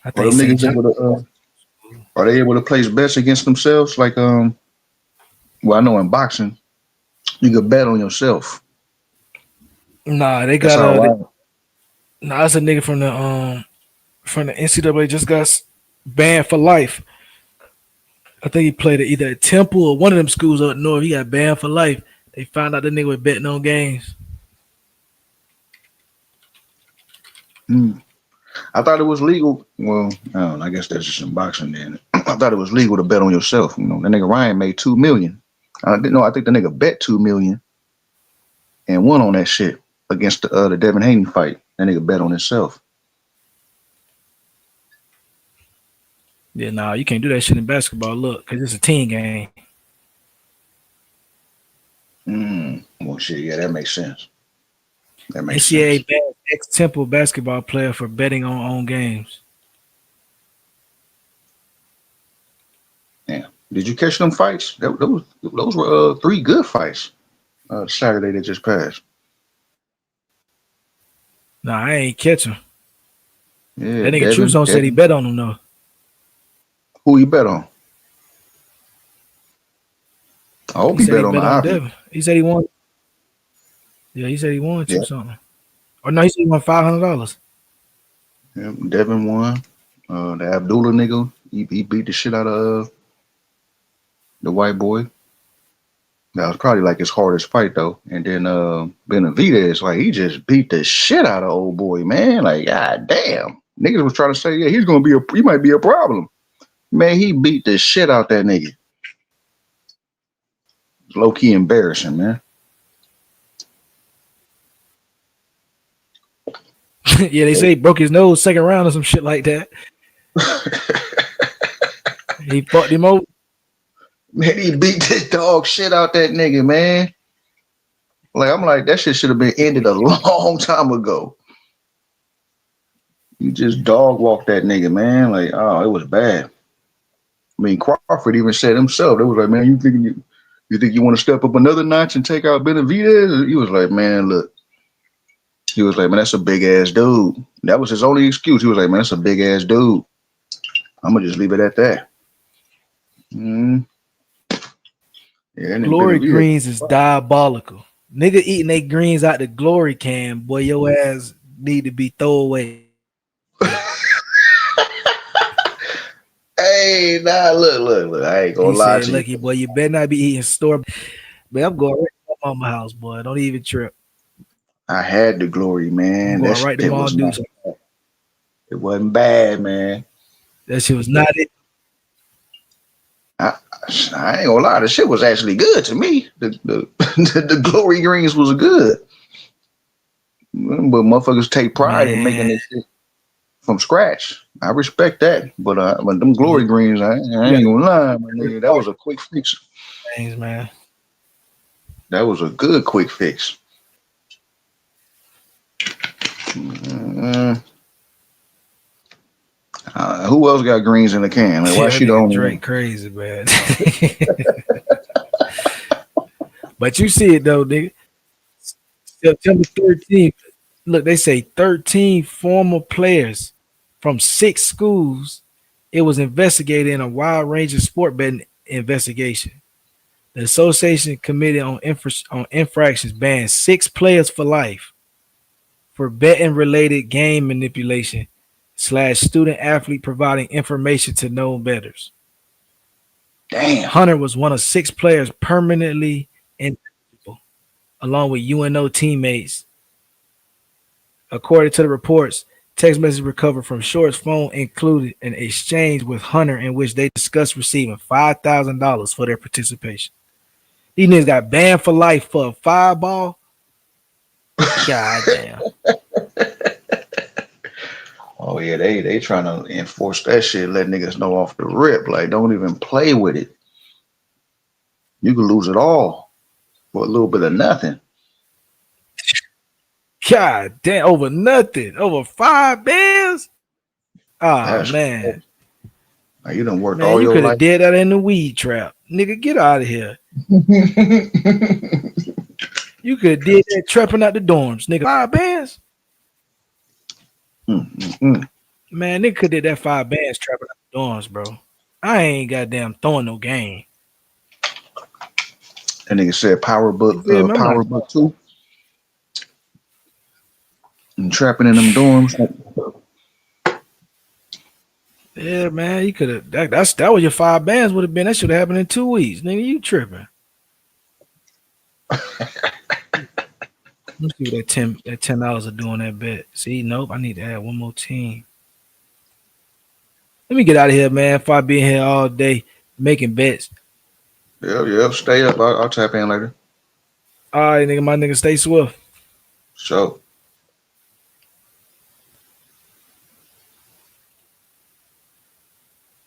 I Are think them St. niggas able to, are they able to place bets against themselves? Like well, I know in boxing, you can bet on yourself. Nah, they That's got how nah, that's a nigga from the NCAA just got banned for life. I think he played at either at Temple or one of them schools up north. He got banned for life. They found out the nigga was betting on games. I thought it was legal. Well, I don't know, I guess that's just in boxing then. I thought it was legal to bet on yourself. You know, that nigga Ryan made $2 million. I didn't know. I think the nigga bet $2 million and won on that shit against the Devin Haney fight. That nigga bet on himself. Yeah, nah, you can't do that shit in basketball. Look, because it's a team game. Well, shit, yeah, that makes sense. That makes sense. NCAA banned ex-Temple basketball player for betting on games. Yeah. Did you catch them fights? Those were 3 good fights. Saturday that just passed. Nah, I ain't catch him. Yeah, That nigga True Zone said he bet on him though. Who you bet on? I hope he bet on the Ivy. Devin. He said he won. Yeah, he said he won Yeah. something. Or no, he said he won $500. Yeah, Devin won. The Abdullah nigga, he beat the shit out of the white boy. That was probably like his hardest fight though. And then Benavidez, like he just beat the shit out of old boy, man. Like, god damn. Niggas was trying to say, yeah, he might be a problem. Man, he beat the shit out that nigga. It's low-key embarrassing, man. Yeah, they say he broke his nose second round or some shit like that. He fucked him over. Man, he beat the dog shit out that nigga, man. Like, I'm like, that shit should have been ended a long time ago. You just dog walked that nigga, man. Like, oh, it was bad. I mean, Crawford even said himself, it was like, man, you think you want to step up another notch and take out Benavidez? He was like, man, look. He was like, man, that's a big ass dude. That was his only excuse. He was like, man, that's a big ass dude. I'm gonna just leave it at that. Yeah, Glory greens is diabolical. Nigga eating they greens out the glory can, boy, your ass need to be thrown away. Hey, nah, look. I ain't gonna lie to you. Lucky boy, you better not be eating store. But I'm going right to my mama house, boy. Don't even trip. I had the glory, man. I'm going right to Mall Dukes. It wasn't bad, man. That shit was not it. I ain't gonna lie, the shit was actually good to me. The glory greens was good. But motherfuckers take pride in making this shit from scratch. I respect that. But them glory greens, I ain't gonna lie, my nigga. That was a quick fix. Thanks, man. That was a good quick fix. Who else got greens in the can? Like, why she don't? Drake crazy, man. But you see it though, nigga. September 13th. Look, they say 13 former players from 6 schools. It was investigated in a wide range of sport betting investigation. The Association Committee on Infractions banned 6 players for life for betting related game manipulation / student athlete providing information to known bettors. Damn. Hunter was one of 6 players permanently ineligible, along with UNO teammates. According to the reports, Text message recovered from Short's phone included an exchange with Hunter in which they discussed receiving $5,000 for their participation. These niggas got banned for life for a fireball. God damn. Oh yeah, they trying to enforce that shit. Let niggas know off the rip. Like, don't even play with it. You can lose it all for a little bit of nothing. God damn, over nothing. Over 5 bands? Oh, That's man. Like, you done worked Man, all you your could have life. did that in the weed trap. Nigga, get out of here. You could have did that trapping out the dorms. Nigga, 5 bands? Man, nigga could did that 5 bands trapping out the dorms, bro. I ain't goddamn throwing no game. That nigga said Power Book 2. And trapping in them dorms. Yeah, man, you could have. That was your 5 bands would have been. That should have happened in 2 weeks, nigga. You tripping? Let's see what that $10 are doing that bet. See, nope. I need to add one more team. Let me get out of here, man. If I be in here all day making bets. Yep. Stay up. I'll tap in later. All right, nigga. My nigga, stay swift. So.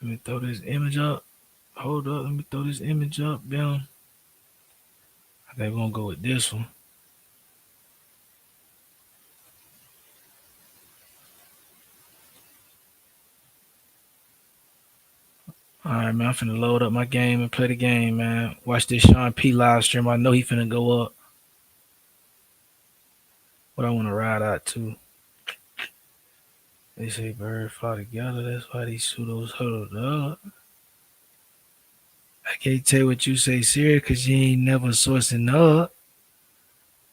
Let me throw this image up. Hold up. Let me throw this image up, down. I think we're going to go with this one. All right, man. I'm finna load up my game and play the game, man. Watch this Sean P live stream. I know he finna go up. What I want to ride out to. They say birds fly together. That's why these pseudos huddled up. I can't tell what you say serious because you ain't never sourcing up.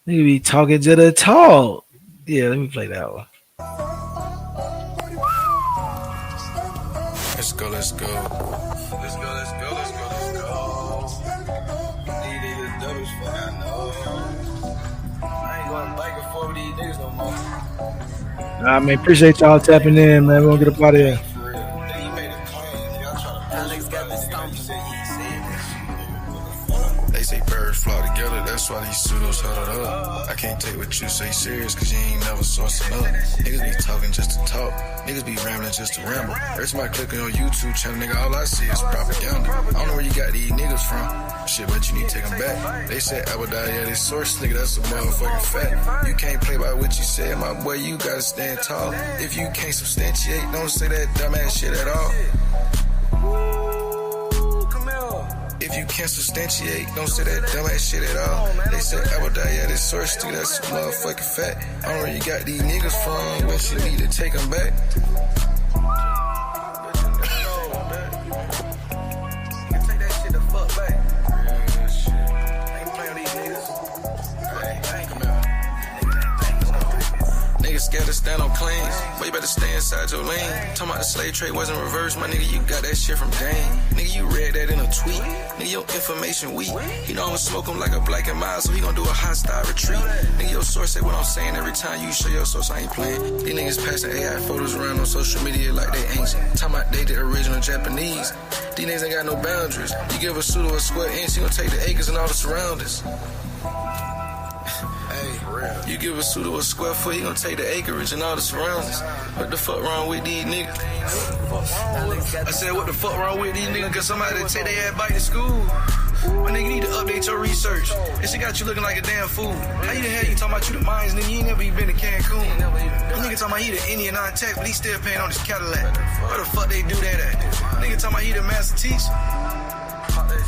Nigga be talking to the talk. Yeah, let me play that one. Let's go. These niggas dumb as fuck, I know. I ain't going back and forth with these niggas no more. Nah, man, appreciate y'all tapping in, man. We're gonna get up out of here. They say birds fly together, that's why these pseudos huddled up. I can't take what you say serious, cause you ain't never sourcing up. Niggas be talking just to talk, niggas be rambling just to ramble. Every time I click on your YouTube channel, nigga, all I see is propaganda. I don't know where you got these niggas from. Shit, but you need to take them back. They said Abos, yeah, they source, nigga, that's a motherfucking fact. You can't play by what you said, my boy, you gotta stand tall. If you can't substantiate, don't say that dumbass shit at all. If you can't substantiate, don't say that dumbass shit at all. They said Abos, yeah, they source, nigga, that's a motherfucking fact. I don't know where you got these niggas from, but you need to take them back. Scared to stand on claims, but you better stay inside your lane. Talking about the slave trade wasn't reversed, my nigga, you got that shit from Dane. Nigga, you read that in a tweet. Nigga, your information weak. He know I'ma smoke him like a black and mild, so he gon' do a hostile retreat. Nigga, your source say what I'm saying every time you show your source, I ain't playing. These niggas passing AI photos around on social media like they ancient. Talking about they the original Japanese. These niggas ain't got no boundaries. You give a pseudo a square inch, he gon' take the acres and all the surroundings. You give a pseudo a square foot, he gon' take the acreage and all the surroundings. What the fuck wrong with these niggas? I said, what the fuck wrong with these niggas? Cause somebody take their ass back to school. My nigga, you need to update your research. This shit got you looking like a damn fool. How you the hell you talking about you the Mayans, nigga? You ain't never even been to Cancun. This nigga talking about he the Indian non-tax, but he still paying on his Cadillac. Where the fuck they do that at? Nigga talking about he the master teacher.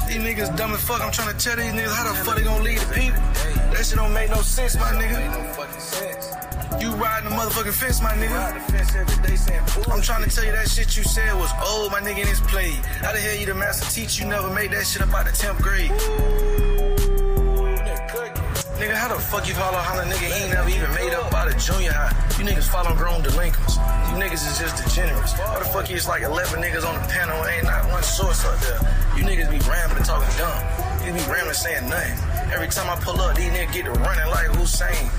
These niggas dumb as fuck. I'm trying to tell these niggas how the fuck they gonna lead the people. That shit don't make no sense, my nigga. You riding the motherfucking fence, my nigga. I'm trying to tell you that shit you said was old, my nigga, and it's played. How the hell you the master teacher? You never made that shit up out the 10th grade. Nigga, how the fuck you call a holler nigga? He ain't never even made up out of junior high. You niggas follow grown delinquents. You niggas is just degenerates. Why the fuck is like 11 niggas on the panel? Ain't not one source up there. You niggas be rambling, talking dumb. You be rambling, saying nothing. Every time I pull up, these niggas get to running like Hussein.